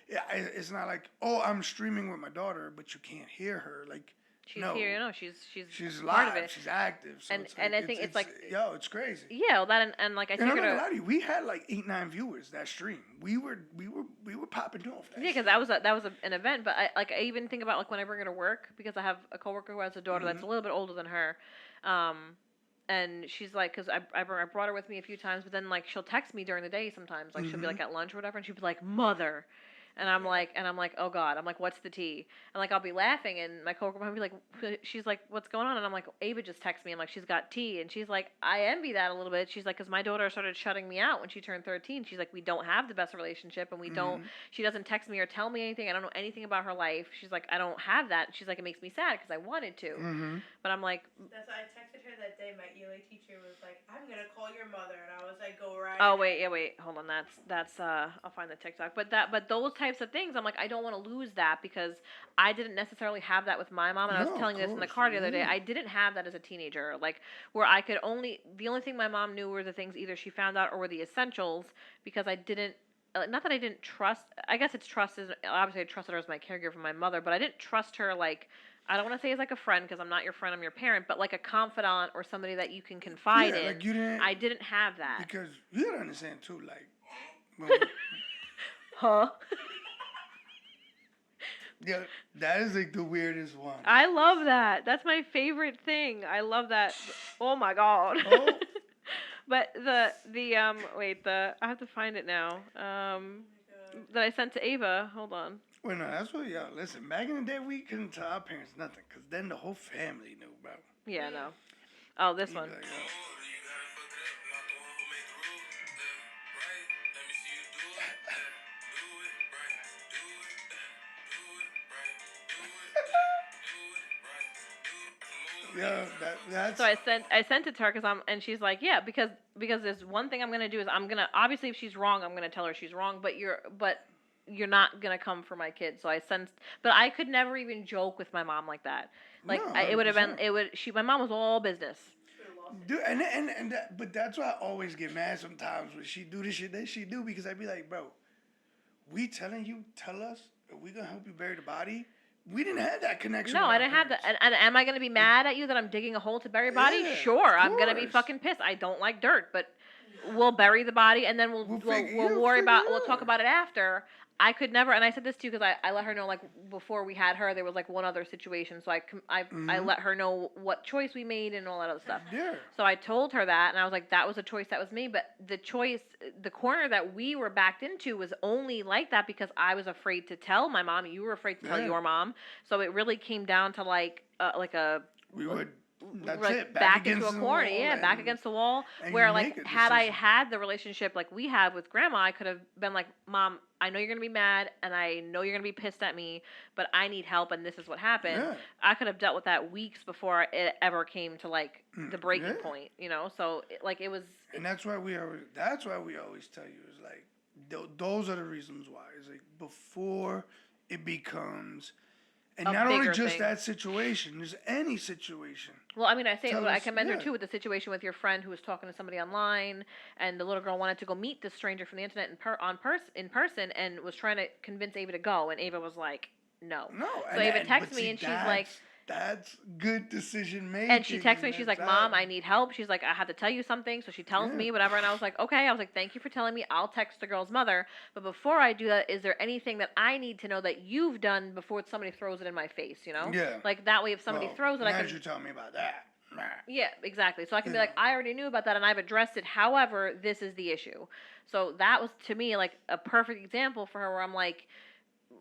S2: yeah, it's not like oh I'm streaming with my daughter, but you can't hear her. Like
S1: She's
S2: no,
S1: here, you know. She's
S2: live.
S1: part of it.
S2: She's active. So
S1: And-
S2: it's
S1: and I think it's like-
S2: yo, it's crazy.
S1: Yeah, well, that and like I
S2: And I'm
S1: figured
S2: not
S1: out.
S2: gonna lie to you, we had like 8-9 viewers that stream. We were popping off. That
S1: Yeah, because that was an event. But I even think about like when I bring her to work because I have a coworker who has a daughter that's a little bit older than her, and she's like, because I brought her with me a few times, but then like she'll text me during the day sometimes, like she'll be like at lunch or whatever, and she'll be like, mother. And I'm like, oh God, I'm like, what's the tea? And like, I'll be laughing, and my coworker might be like, she's like, what's going on? And I'm like, Ava just texted me. I'm like, she's got tea, and she's like, I envy that a little bit. She's like, because my daughter started shutting me out when she turned 13. She's like, we don't have the best relationship, and we don't. She doesn't text me or tell me anything. I don't know anything about her life. She's like, I don't have that. She's like, it makes me sad because I wanted to, but I'm like,
S3: That's why I texted her that day. My ELA teacher was like, I'm gonna call your mother, and I was like, go right.
S1: oh wait, hold on. That's I'll find the TikTok. But those types of things, I'm like, I don't want to lose that because I didn't necessarily have that with my mom. And I
S2: No,
S1: was
S2: of
S1: telling you this in the
S2: course,
S1: car the other day.
S2: yeah.
S1: I didn't have that as a teenager, like where I could the only thing my mom knew were the things either she found out or were the essentials because I didn't. Not that I didn't trust. I guess it's trust. Obviously, I trusted her as my caregiver for my mother, but I didn't trust her like. I don't want to say as like a friend because I'm not your friend. I'm your parent, but like a confidant or somebody that you can confide in.
S2: Like you didn't.
S1: I didn't have that.
S2: Because you gotta understand too, like.
S1: Huh?
S2: Yeah, that is like the weirdest one.
S1: I love that. That's my favorite thing. I love that. Oh my God.
S2: Oh.
S1: But the I have to find it now. That I sent to Ava. Hold on.
S2: Well, no, that's what y'all listen. Back in the day, we couldn't tell our parents nothing, cause then the whole family knew about.
S1: Yeah, no. Oh, this
S2: You'd
S1: one.
S2: be like, yeah, that's.
S1: So I sent it to her and she's like, yeah, because there's one thing I'm gonna do is I'm gonna obviously if she's wrong I'm gonna tell her she's wrong, but you're not gonna come for my kid. So but I could never even joke with my mom like that. Like
S2: No,
S1: it would have been
S2: 100%.
S1: my mom was all business.
S2: Dude, but that's why I always get mad sometimes when she do the shit that she do because I be like, bro, we telling you, tell us, are we gonna help you bury the body? We didn't have that connection.
S1: No,
S2: with
S1: I
S2: our
S1: didn't have that.
S2: parents.
S1: And am I going to be mad at you that I'm digging a hole to bury a body?
S2: Yeah,
S1: Sure,
S2: of
S1: I'm going to be
S2: course.
S1: fucking pissed. I don't like dirt, but we'll bury the body and then we'll worry about we'll talk about it after. I could never, and I said this too because I let her know like before we had her there was like one other situation, so I let her know what choice we made and all that other stuff.
S2: Yeah.
S1: So I told her that, and I was like, that was a choice that was made, but the corner that we were backed into was only like that because I was afraid to tell my mom, you were afraid to tell
S2: Yeah.
S1: your mom, so it really came down to like a
S2: We would. That's
S1: like
S2: it.
S1: back into
S2: against
S1: a
S2: the
S1: corner,
S2: wall
S1: yeah, back
S2: and-
S1: against the wall.
S2: and
S1: Where
S2: you
S1: like
S2: make a
S1: had I
S2: decision.
S1: had the relationship like we have with grandma, I could have been like, Mom, I know you're gonna be mad, and I know you're gonna be pissed at me, but I need help, and this is what happened.
S2: Yeah.
S1: I could have dealt with that weeks before it ever came to like the breaking
S2: yeah.
S1: point, you know. So it was.
S2: And that's why we always. That's why we always tell you is like, those are the reasons why. It's like before it becomes, and
S1: A
S2: not only
S1: bigger
S2: just
S1: thing.
S2: that situation. There's any situation.
S1: Well, I mean, I say
S2: Tell
S1: I
S2: us-
S1: commend her
S2: yeah.
S1: too with the situation with your friend who was talking to somebody online, and the little girl wanted to go meet this stranger from the internet in person, and was trying to convince Ava to go, and Ava was like, no.
S2: No.
S1: So Ava texts me and she's like,
S2: that's good decision making.
S1: and she texts me and she's like,
S2: that's
S1: Mom,
S2: that.
S1: I need help. She's like, I have to tell you something. So she tells
S2: Yeah.
S1: me whatever, and I was like, okay. I was like, thank you for telling me. I'll text the girl's mother. But before I do that, is there anything that I need to know that you've done before somebody throws it in my face? You know?
S2: Yeah.
S1: Like that way, if somebody
S2: Well,
S1: throws it, I
S2: now
S1: can.
S2: you tell me about that. Nah.
S1: Yeah, exactly. So I can be
S2: Yeah.
S1: like, I already knew about that and I've addressed it. However, this is the issue. So that was to me like a perfect example for her where I'm like,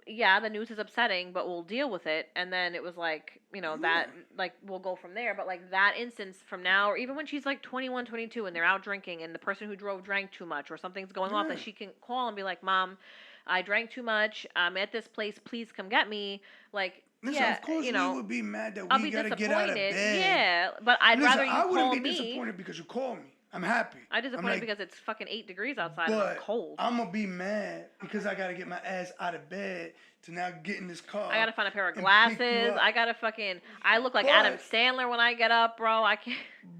S1: yeah, the news is upsetting, but we'll deal with it. And then it was like, that like we'll go from there. But like that instance from now, or even when she's like 21, 22 and they're out drinking and the person who drove drank too much or something's going off, that
S2: Yeah.
S1: she can call and be like, Mom, I drank too much. I'm at this place. Please come get me. Like,
S2: Listen,
S1: yeah,
S2: of course we would be mad that
S1: I'll
S2: we
S1: be
S2: gotta get out of
S1: disappointed.
S2: bed.
S1: Yeah, but I'd
S2: Listen,
S1: rather you
S2: I wouldn't
S1: call
S2: be
S1: me.
S2: disappointed because you call me. I'm happy.
S1: I'm disappointed
S2: like,
S1: because it's fucking 8 degrees outside and
S2: but
S1: it's cold.
S2: I'm gonna be mad because I gotta get my ass out of bed to now get in this car.
S1: I gotta find a pair of
S2: and pick you
S1: glasses.
S2: up.
S1: I gotta I look like Adam
S2: But-
S1: Sandler when I get up, bro. I can't.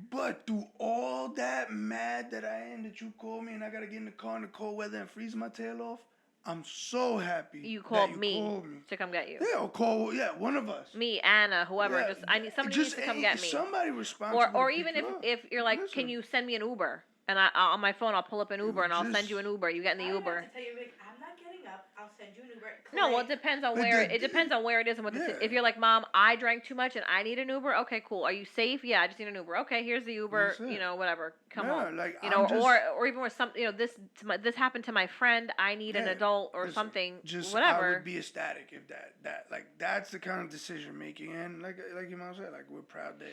S2: But through all that mad that I am that you called me and I gotta get in the car in the cold weather and freeze my tail off, I'm so happy
S1: You
S2: that
S1: called
S2: you
S1: me
S2: called me.
S1: to come get you.
S2: Yeah, or call one of us.
S1: Me, Anna, whoever.
S2: Yeah,
S1: I need somebody needs to come get me.
S2: Somebody responsible.
S1: Or
S2: to
S1: even
S2: pick you up.
S1: if you're like,
S2: Listen.
S1: can you send me an Uber? And on my phone, I'll pull up an Uber and I'll
S2: Just-
S1: send you an Uber. You get in the
S3: I don't
S1: Uber.
S3: have to tell you, like, I'm not getting up. I'll send you an Uber.
S1: No, well, it
S3: Click.
S1: depends on
S2: But
S1: where
S2: the-
S1: it depends on where it is and what the
S2: Yeah.
S1: if you're like, Mom, I drank too much and I need an Uber. Okay, cool. Are you safe? Yeah, I just need an Uber. Okay, here's the Uber.
S2: That's it.
S1: Whatever. Come
S2: Yeah,
S1: on.
S2: like,
S1: You know,
S2: I'm just-
S1: or even with some, this happened to my friend. I need an
S2: Yeah,
S1: adult or
S2: listen,
S1: something.
S2: Just
S1: whatever.
S2: I would be ecstatic if that's the kind of decision making, and like your mom said, like we're proud that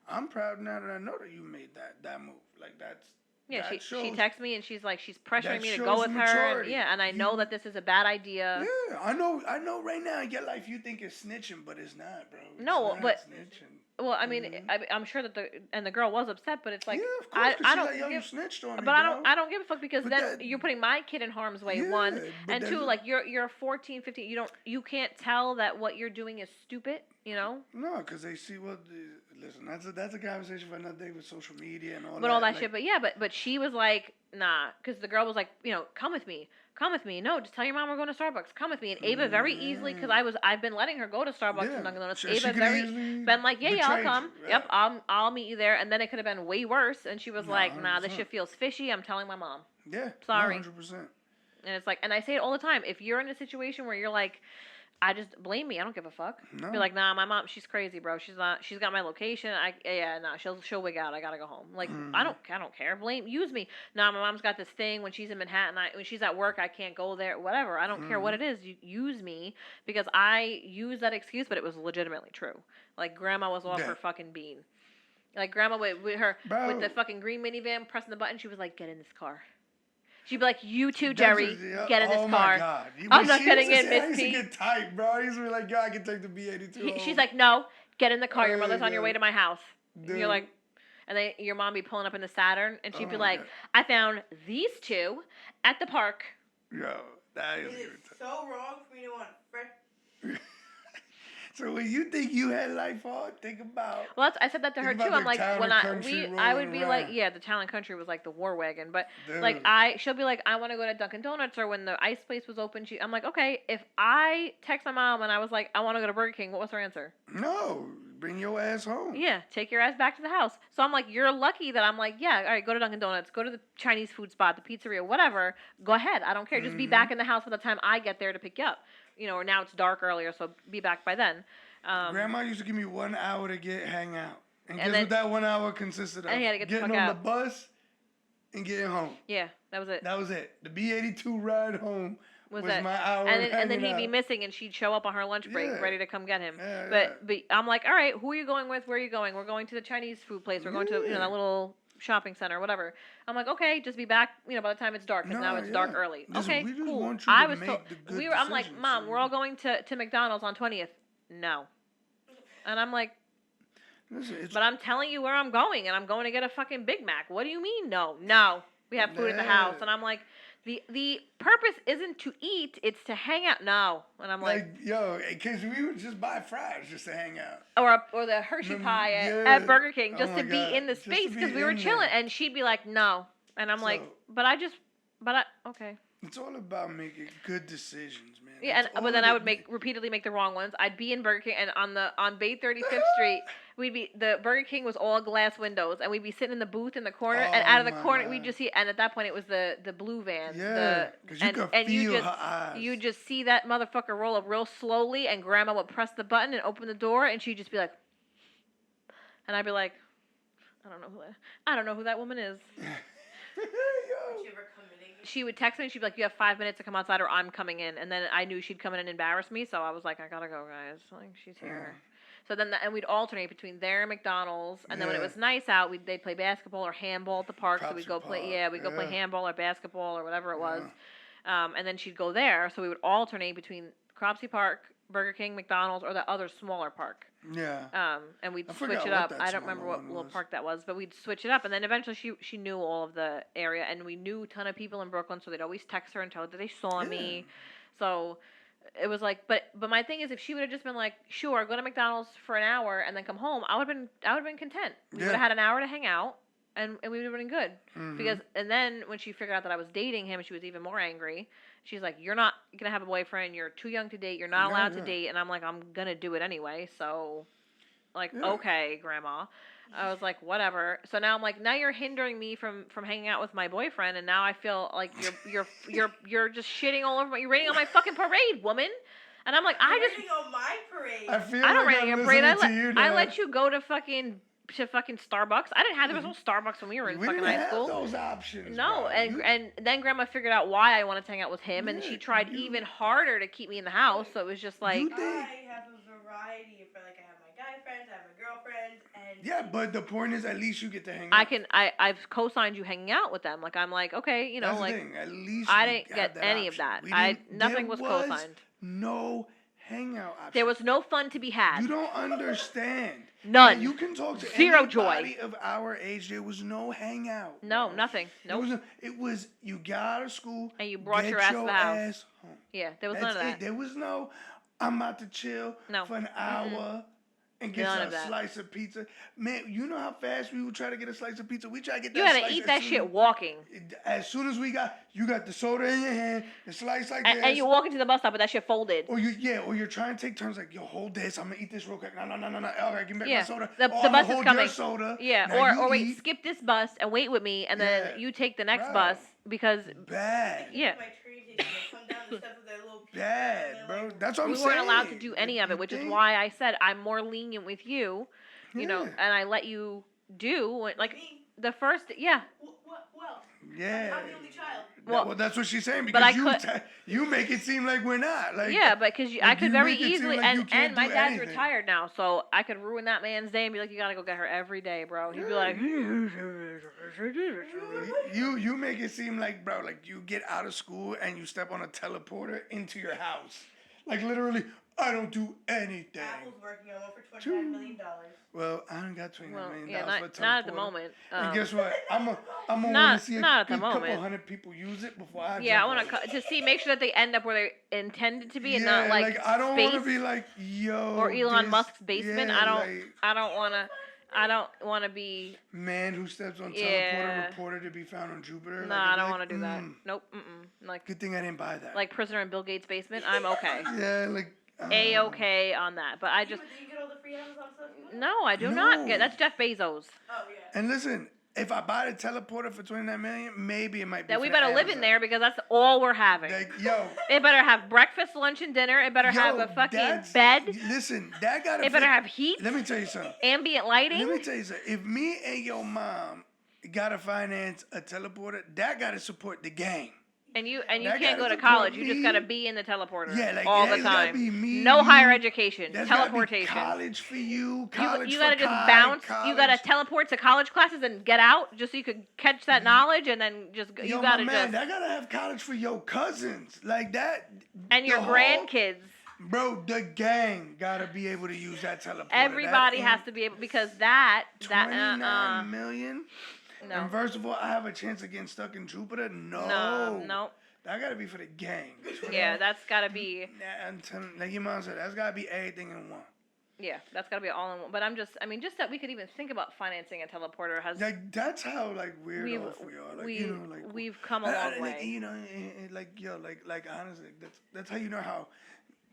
S2: I'm proud now that I know that you made that move. Like that's
S1: Yeah,
S2: that
S1: she
S2: shows,
S1: texts me and she's like, she's pressuring
S2: that
S1: me to
S2: shows
S1: go with her. And,
S2: maturity.
S1: yeah, and I know
S2: You-
S1: that this is a bad idea.
S2: Yeah, I know. Right now in your life, you think it's snitching, but it's not, bro. It's
S1: No,
S2: not
S1: but-
S2: snitching.
S1: Well, I mean,
S2: Mhm.
S1: I'm sure that the girl was upset, but it's like,
S2: yeah, of course. 'Cause
S1: I
S2: she's
S1: don't
S2: like, yo, you
S1: give,
S2: snitched on me,
S1: but
S2: bro.
S1: I don't give a fuck because
S2: But
S1: then
S2: that-
S1: you're putting my kid in harm's way.
S2: Yeah,
S1: One
S2: but
S1: and two,
S2: that's-
S1: like you're 14, 15. You can't tell that what you're doing is stupid.
S2: No, because they see what. Listen, that's a conversation for another day with social media and all
S1: But
S2: that.
S1: all that
S2: like,
S1: shit. But yeah, but she was like, nah, because the girl was like, come with me. Come with me. No, just tell your mom we're going to Starbucks. Come with me. And Ava very easily, because I've been letting her go to Starbucks
S2: Yeah.
S1: and Dunkin' Donuts.
S2: She
S1: Ava
S2: could
S1: very
S2: easily
S1: been like, yeah, I'll
S2: betrayed
S1: come.
S2: you,
S1: Yep,
S2: yeah.
S1: I'll meet you there. And then it could have been way worse. And she was
S2: No,
S1: like, nah, this
S2: 100%.
S1: shit feels fishy. I'm telling my mom.
S2: Yeah,
S1: Sorry.
S2: 100%.
S1: And it's like, and I say it all the time. If you're in a situation where you're like, I just blame me. I don't give a fuck.
S2: No.
S1: Be like, nah, my mom, she's crazy, bro. She's got my location. She'll wig out. I gotta go home. Like, I don't care. Use me. Nah, my mom's got this thing when she's in Manhattan. When she's at work, I can't go there. Whatever. I don't care what it is. You use me because I use that excuse, but it was legitimately true. Like, grandma was off
S2: Yeah.
S1: her fucking bean. Like, grandma with the
S2: Bro.
S1: fucking green minivan pressing the button. She was like, get in this car. She'd be like, you too,
S2: That's
S1: Jerry.
S2: just-
S1: Get in this
S2: oh
S1: car.
S2: my God.
S1: I'm
S2: When
S1: not
S2: she
S1: getting
S2: used to
S1: in,
S2: say-
S1: Miss
S2: I used
S1: P.
S2: to get tight, bro. I used to be like, yo, I can take the B82 home.
S1: She's like, no, get in the car. Your
S2: Oh,
S1: mother's on your way
S2: yeah.
S1: to my house. And
S2: Dude.
S1: you're like, and then your mom be pulling up in the Saturn, and she'd
S2: Oh
S1: be
S2: my
S1: like,
S2: God.
S1: I found these two at the park.
S2: Yo, that
S3: It
S2: is
S3: is
S2: good.
S3: so wrong for me to want fresh.
S2: So when you think you had life hard, think about.
S1: Well, I said that to her
S2: Think
S1: too.
S2: about
S1: I'm
S2: the
S1: like,
S2: town
S1: when
S2: and
S1: I
S2: country
S1: I would
S2: rolling
S1: be like,
S2: around.
S1: yeah, the town and country was like the war wagon, but
S2: Dude.
S1: like she'll be like, I want to go to Dunkin' Donuts, or when the ice place was open, I'm like, okay, if I text my mom and I was like, I want to go to Burger King, what was her answer?
S2: No, bring your ass home.
S1: Yeah, take your ass back to the house. So I'm like, you're lucky that I'm like, yeah, all right, go to Dunkin' Donuts, go to the Chinese food spot, the pizzeria, whatever. Go ahead. I don't care. Just be back in the house by the time I get there to pick you up. Or now it's dark earlier, so be back by then.
S2: Grandma used to give me 1 hour to hang out. And guess
S1: then-
S2: what that 1 hour consisted of?
S1: And you had to get the
S2: getting
S1: fuck
S2: on
S1: out.
S2: the bus and getting home.
S1: Yeah, that was it.
S2: That was it. The B82 ride home was
S1: it.
S2: my hour
S1: And then
S2: hanging
S1: he'd be
S2: out.
S1: missing, and she'd show up on her lunch break,
S2: Yeah.
S1: ready to come get him.
S2: Yeah,
S1: But I'm like, all right, who are you going with? Where are you going? We're going to the Chinese food place. We're going to
S2: Yeah.
S1: that little shopping center, whatever. I'm like, okay, just be back. By the time it's dark, because
S2: No,
S1: now it's dark
S2: yeah.
S1: early.
S2: Listen,
S1: Okay,
S2: we just
S1: cool.
S2: want you
S1: I
S2: to
S1: was
S2: make the good
S1: I'm like,
S2: decisions,
S1: Mom,
S2: so
S1: we're all going to McDonald's on 20th. No. And I'm like,
S2: Listen, it's
S1: but I'm telling you where I'm going, and I'm going to get a fucking Big Mac. What do you mean? No. We have food at the house,
S2: Yeah.
S1: and I'm like, the purpose isn't to eat; it's to hang out. No, and I'm like,
S2: yo, because we would just buy fries just to hang out.
S1: or the Hershey
S2: Mm,
S1: pie
S2: yeah.
S1: at Burger King
S2: Oh
S1: just
S2: my
S1: to be
S2: God.
S1: in the
S2: Just to
S1: space
S2: be
S1: because we were
S2: in
S1: chilling,
S2: there.
S1: and she'd be like, no, and I'm like,
S2: So-
S1: okay.
S2: It's all about making good decisions, man.
S1: Yeah,
S2: That's
S1: but
S2: all
S1: then
S2: it
S1: I would
S2: is.
S1: repeatedly make the wrong ones. I'd be in Burger King, and on Bay 35th Street, the Burger King was all glass windows, and we'd be sitting in the booth in the corner, and
S2: Oh
S1: out of the
S2: my
S1: corner we'd
S2: God.
S1: just see, and at that point it was the blue van.
S2: Yeah, because you could feel her eyes.
S1: you just see that motherfucker roll up real slowly, and Grandma would press the button and open the door, and she'd just be like, and I'd be like, I don't know who that woman is.
S3: Would
S2: Yo.
S3: you ever come in again?
S1: She would text me and she'd be like, "You have 5 minutes to come outside, or I'm coming in." And then I knew she'd come in and embarrass me, so I was like, "I gotta go, guys. Like, she's here." So then, and we'd alternate between there and McDonald's, and then when it
S2: Yeah.
S1: was nice out, they'd play basketball or handball at the park. So
S2: Cropsey
S1: we'd go play,
S2: Park,
S1: we'd go play
S2: yeah.
S1: handball or basketball or whatever it was.
S2: Yeah.
S1: And then she'd go there, so we would alternate between Cropsey Park, Burger King, McDonald's, or the other smaller park.
S2: Yeah.
S1: And we'd
S2: I
S1: switch
S2: forgot
S1: it
S2: what
S1: up.
S2: that
S1: I don't remember
S2: smaller
S1: what
S2: one
S1: little
S2: was.
S1: park that was, but we'd switch it up, and then eventually she knew all of the area, and we knew a ton of people in Brooklyn, so they'd always text her and tell her that they saw
S2: Yeah.
S1: me. So it was like, but my thing is, if she would have just been like, sure, go to McDonald's for an hour and then come home, I would have been content. We would
S2: Yeah.
S1: have had an hour to hang out, and we would have been good.
S2: Mhm.
S1: Because and then when she figured out that I was dating him, she was even more angry. She's like, "You're not gonna have a boyfriend. You're too young to date. You're not
S2: Yeah,
S1: allowed to
S2: yeah.
S1: date." And I'm like, "I'm gonna do it anyway." So, like,
S2: Yeah.
S1: okay, Grandma. I was like, whatever. So now I'm like, now you're hindering me from hanging out with my boyfriend, and now I feel like you're just shitting all over my. You're raining on my fucking parade, woman. And I'm like, I
S3: You're
S1: just
S3: rating on my parade.
S2: I feel
S1: I don't
S2: like
S1: rain on
S2: I'm
S1: your parade.
S2: listening to you
S1: I
S2: now.
S1: let you go to fucking Starbucks. I didn't have there was no Starbucks when we were in
S2: We
S1: fucking
S2: didn't
S1: high
S2: have
S1: school.
S2: those options.
S1: No,
S2: bro.
S1: and
S2: You-
S1: and then Grandma figured out why I wanted to hang out with him, and
S2: Yeah,
S1: she tried
S2: you-
S1: even harder to keep me in the house. So it was just like,
S2: You think-
S3: I have a variety of, like, I have my guy friends, I have my girlfriends, and
S2: yeah, but the point is, at least you get to hang
S1: I
S2: out.
S1: can I've co-signed you hanging out with them. Like I'm like, okay, you know,
S2: That's
S1: like
S2: the thing. At least
S1: I
S2: you
S1: didn't
S2: have
S1: get
S2: that
S1: any of
S2: option.
S1: that.
S2: We
S1: I
S2: didn't-
S1: nothing
S2: there
S1: was co-signed.
S2: No hangout option.
S1: There was no fun to be had.
S2: You don't understand.
S1: None.
S2: You can talk to
S1: Zero
S2: anybody
S1: joy.
S2: of our age. There was no hangout.
S1: No,
S2: bro.
S1: nothing.
S2: It
S1: Nope.
S2: was, it was you got out of school
S1: And you brought
S2: get
S1: your ass to the house.
S2: ass home.
S1: Yeah, there was
S2: That's
S1: none of
S2: it.
S1: that.
S2: There was no, I'm about to chill
S1: No.
S2: for an hour and get
S1: None
S2: a
S1: of that.
S2: slice of pizza. Man, you know how fast we would try to get a slice of pizza? We try to get that
S1: You had to
S2: slice
S1: eat
S2: as
S1: that
S2: soon-
S1: shit walking.
S2: As soon as you got the soda in your hand, the slice like this.
S1: And you walk into the bus stop with that shit folded.
S2: Or you're trying to take turns like, yo, hold this. I'm gonna eat this real quick. No. All right, give me back
S1: Yeah.
S2: my soda.
S1: The
S2: Oh,
S1: bus
S2: I'ma
S1: is
S2: hold
S1: coming.
S2: Your soda.
S1: Yeah,
S2: Now you
S1: or wait,
S2: eat.
S1: skip this bus and wait with me, and then
S2: Yeah.
S1: you take the next
S2: Bro.
S1: bus because
S2: Bad.
S1: Yeah.
S3: my train station, they come down the steps with their little pizza,
S2: Bad,
S3: and
S2: bro.
S3: they're like,
S2: That's what I'm
S1: we
S2: saying.
S1: weren't allowed to do any of it,
S2: You
S1: which is
S2: think?
S1: why I said I'm more lenient with you, you know,
S2: Yeah.
S1: and I let you do like
S3: me?
S1: the first, yeah.
S3: Well,
S2: Yeah.
S3: I'm the only child.
S1: Well,
S2: Well, that's what she's saying
S1: but I
S2: because
S1: could-
S2: you make it seem like we're not. Like
S1: Yeah, but because I
S2: like,
S1: could
S2: you
S1: very
S2: make it seem
S1: easily,
S2: like you
S1: and
S2: can't
S1: my
S2: do
S1: dad's
S2: anything.
S1: retired now, so I could ruin that man's day and be like, you gotta go get her every day, bro. He'd be like,
S2: you make it seem like, bro, like you get out of school and you step on a teleporter into your house. Like literally, I don't do anything.
S3: Apple's working on one for $29 million.
S2: Well, I don't got $29
S1: well,
S2: million
S1: yeah,
S2: for a
S1: not at the
S2: teleporter.
S1: moment.
S2: And guess what? I'm gonna
S1: Not-
S2: want to see
S1: not at the
S2: couple
S1: moment.
S2: hundred people use it before I.
S1: Yeah, I
S2: jump
S1: want
S2: on it.
S1: to see, make sure that they end up where they intended to be, and
S2: Yeah,
S1: not like
S2: I don't want to
S1: space
S2: be like yo
S1: or Elon
S2: this-
S1: Musk's basement.
S2: yeah,
S1: I don't
S2: like,
S1: want to be.
S2: man who steps on
S1: Yeah.
S2: teleporter reported to be found on Jupiter.
S1: No,
S2: like,
S1: I
S2: I'd be
S1: don't
S2: like,
S1: want to do that.
S2: "Mm,
S1: Nope. Like
S2: Good thing I didn't buy that.
S1: prisoner in Bill Gates' basement. I'm okay.
S2: Yeah, like.
S1: A-okay on that, but I
S3: Do
S1: just
S3: you get all the free Amazon stuff?
S1: no, I do not
S2: No.
S1: get. That's Jeff Bezos.
S3: Oh, yeah.
S2: And listen, if I buy the teleporter for $29 million, maybe it might be.
S1: That we
S2: for
S1: better
S2: the
S1: live in
S2: Amazon.
S1: there because that's all we're having.
S2: Like, yo,
S1: It better have breakfast, lunch, and dinner. It better have
S2: yo,
S1: a fucking
S2: that's-
S1: bed.
S2: Listen, that gotta.
S1: It better
S2: fit-
S1: have heat,
S2: Let me tell you something.
S1: ambient
S2: Let me
S1: lighting,
S2: tell you something. If me and your mom gotta finance a teleporter, that gotta support the gang.
S1: and you
S2: that
S1: can't
S2: gotta
S1: go to
S2: support
S1: college. You just
S2: me.
S1: gotta be in the teleporter
S2: Yeah, like
S1: all
S2: yeah,
S1: the
S2: it's gotta
S1: time.
S2: be me,
S1: No
S2: you.
S1: higher education,
S2: That's gotta be
S1: teleportation.
S2: college for you. College
S1: You
S2: for
S1: gotta just
S2: Kai,
S1: bounce.
S2: College.
S1: You gotta teleport to college classes and get out just so you could catch that knowledge, and then just
S2: Yo,
S1: you gotta
S2: my man,
S1: just
S2: I gotta have college for your cousins like that.
S1: and your
S2: the whole-
S1: grandkids.
S2: Bro, the gang gotta be able to use that teleporter.
S1: Everybody
S2: That
S1: has to be able because that
S2: 29 million.
S1: no
S2: And first of all, I have a chance of getting stuck in Jupiter. No,
S1: no
S2: That gotta be for the gang.
S1: yeah that's gotta be
S2: Nah, I'm telling, like your mom said, that's gotta be everything in one.
S1: yeah that's gotta be all in one. But just that we could even think about financing a teleporter has
S2: Like that's how like weird
S1: we've
S2: off we are. Like
S1: we,
S2: you know, like
S1: we've come a
S2: I-
S1: long
S2: like,
S1: way.
S2: you know, like yo, like honestly, that's how you know how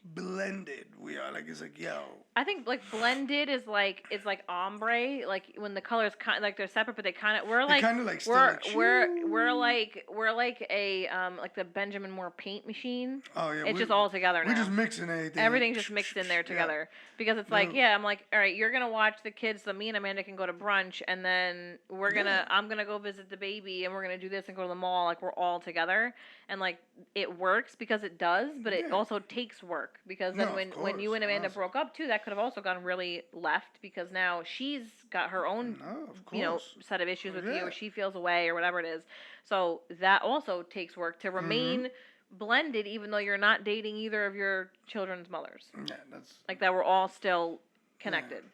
S2: blended we are. Like it's like, yo,
S1: I think like blended is like ombre, like when the colors kind like they're separate, but they kind of we're like
S2: kind of like still
S1: we're
S2: like,
S1: we're like a like the Benjamin Moore paint machine.
S2: oh yeah,
S1: It's just all together now.
S2: we're just mixing everything.
S1: Everything's just mixed in there together because it's like,
S2: No.
S1: yeah, I'm like, all right, you're gonna watch the kids, so me and Amanda can go to brunch, and then I'm gonna go visit the baby, and we're gonna do this and go to the mall, like we're all together, and like it works because it does, but it
S2: Yeah.
S1: also takes work because then
S2: No, of
S1: when you
S2: course,
S1: and Amanda
S2: honestly.
S1: broke up too, that could have also gone really left because now she's got her own
S2: No, of course.
S1: set of issues with you,
S2: Yeah.
S1: or she feels away or whatever it is, so that also takes work to remain blended even though you're not dating either of your children's mothers,
S2: Yeah, that's
S1: like that we're all still connected.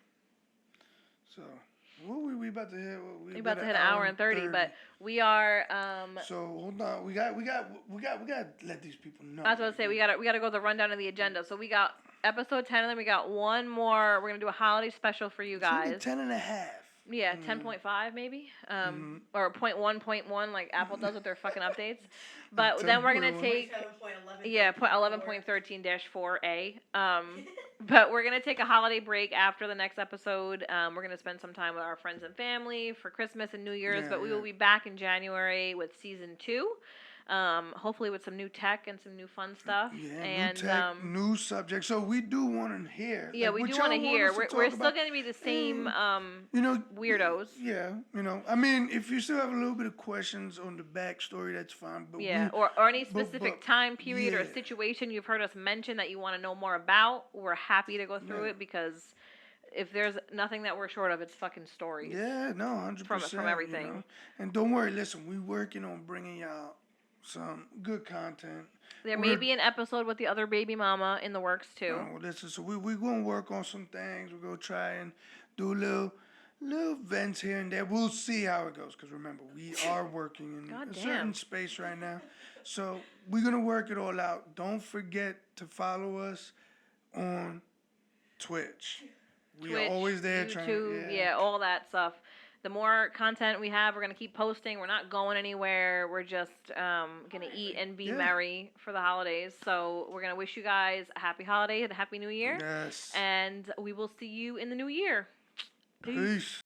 S2: so. What we about to hit?
S1: We about to hit an hour and 30, but we are
S2: So hold on, we got to let these people know.
S1: I was about to say we gotta go the rundown of the agenda. So we got episode 10, and then we got one more. We're gonna do a holiday special for you
S2: It's maybe
S1: guys.
S2: 10 and a half.
S1: Yeah, 10.5 maybe, or 0.1.1 like Apple does with their fucking updates. But then we're gonna
S2: 10.1.
S1: take
S3: 7.11.
S1: yeah, 11.13-4A. But we're gonna take a holiday break after the next episode. We're gonna spend some time with our friends and family for Christmas and New Year's.
S2: Yeah,
S1: But we will be back in January with season 2. Hopefully with some new tech and some new fun stuff.
S2: Yeah,
S1: and
S2: new tech, new subject. So we do want to hear.
S1: yeah,
S2: like,
S1: we
S2: what
S1: do
S2: y'all
S1: want to hear.
S2: us to
S1: We're
S2: talk
S1: still
S2: about.
S1: gonna be the same
S2: You know,
S1: weirdos.
S2: Yeah, you know. I mean, if you still have a little bit of questions on the backstory, that's fine. But
S1: Yeah,
S2: we,
S1: or any specific
S2: but-
S1: time period or
S2: yeah.
S1: situation you've heard us mention that you want to know more about, we're happy to go through
S2: Yeah.
S1: it because if there's nothing that we're short of, it's fucking stories.
S2: Yeah, no, 100%.
S1: From everything.
S2: You know? And don't worry, listen, we working on bringing y'all some good content.
S1: There may be an episode with the other baby mama in the works too.
S2: Oh, listen, so we gonna work on some things. We're gonna try and do little events here and there. We'll see how it goes. Cause remember, we are working in a certain
S1: Goddamn.
S2: space right now, so we're gonna work it all out. Don't forget to follow us on Twitch. We are always there
S1: YouTube,
S2: trying.
S1: yeah, all that stuff. The more content we have, we're gonna keep posting. We're not going anywhere. We're just gonna eat and be
S2: Yeah.
S1: merry for the holidays. So we're gonna wish you guys a happy holiday and a happy new year.
S2: Yes.
S1: And we will see you in the new year.
S2: Peace.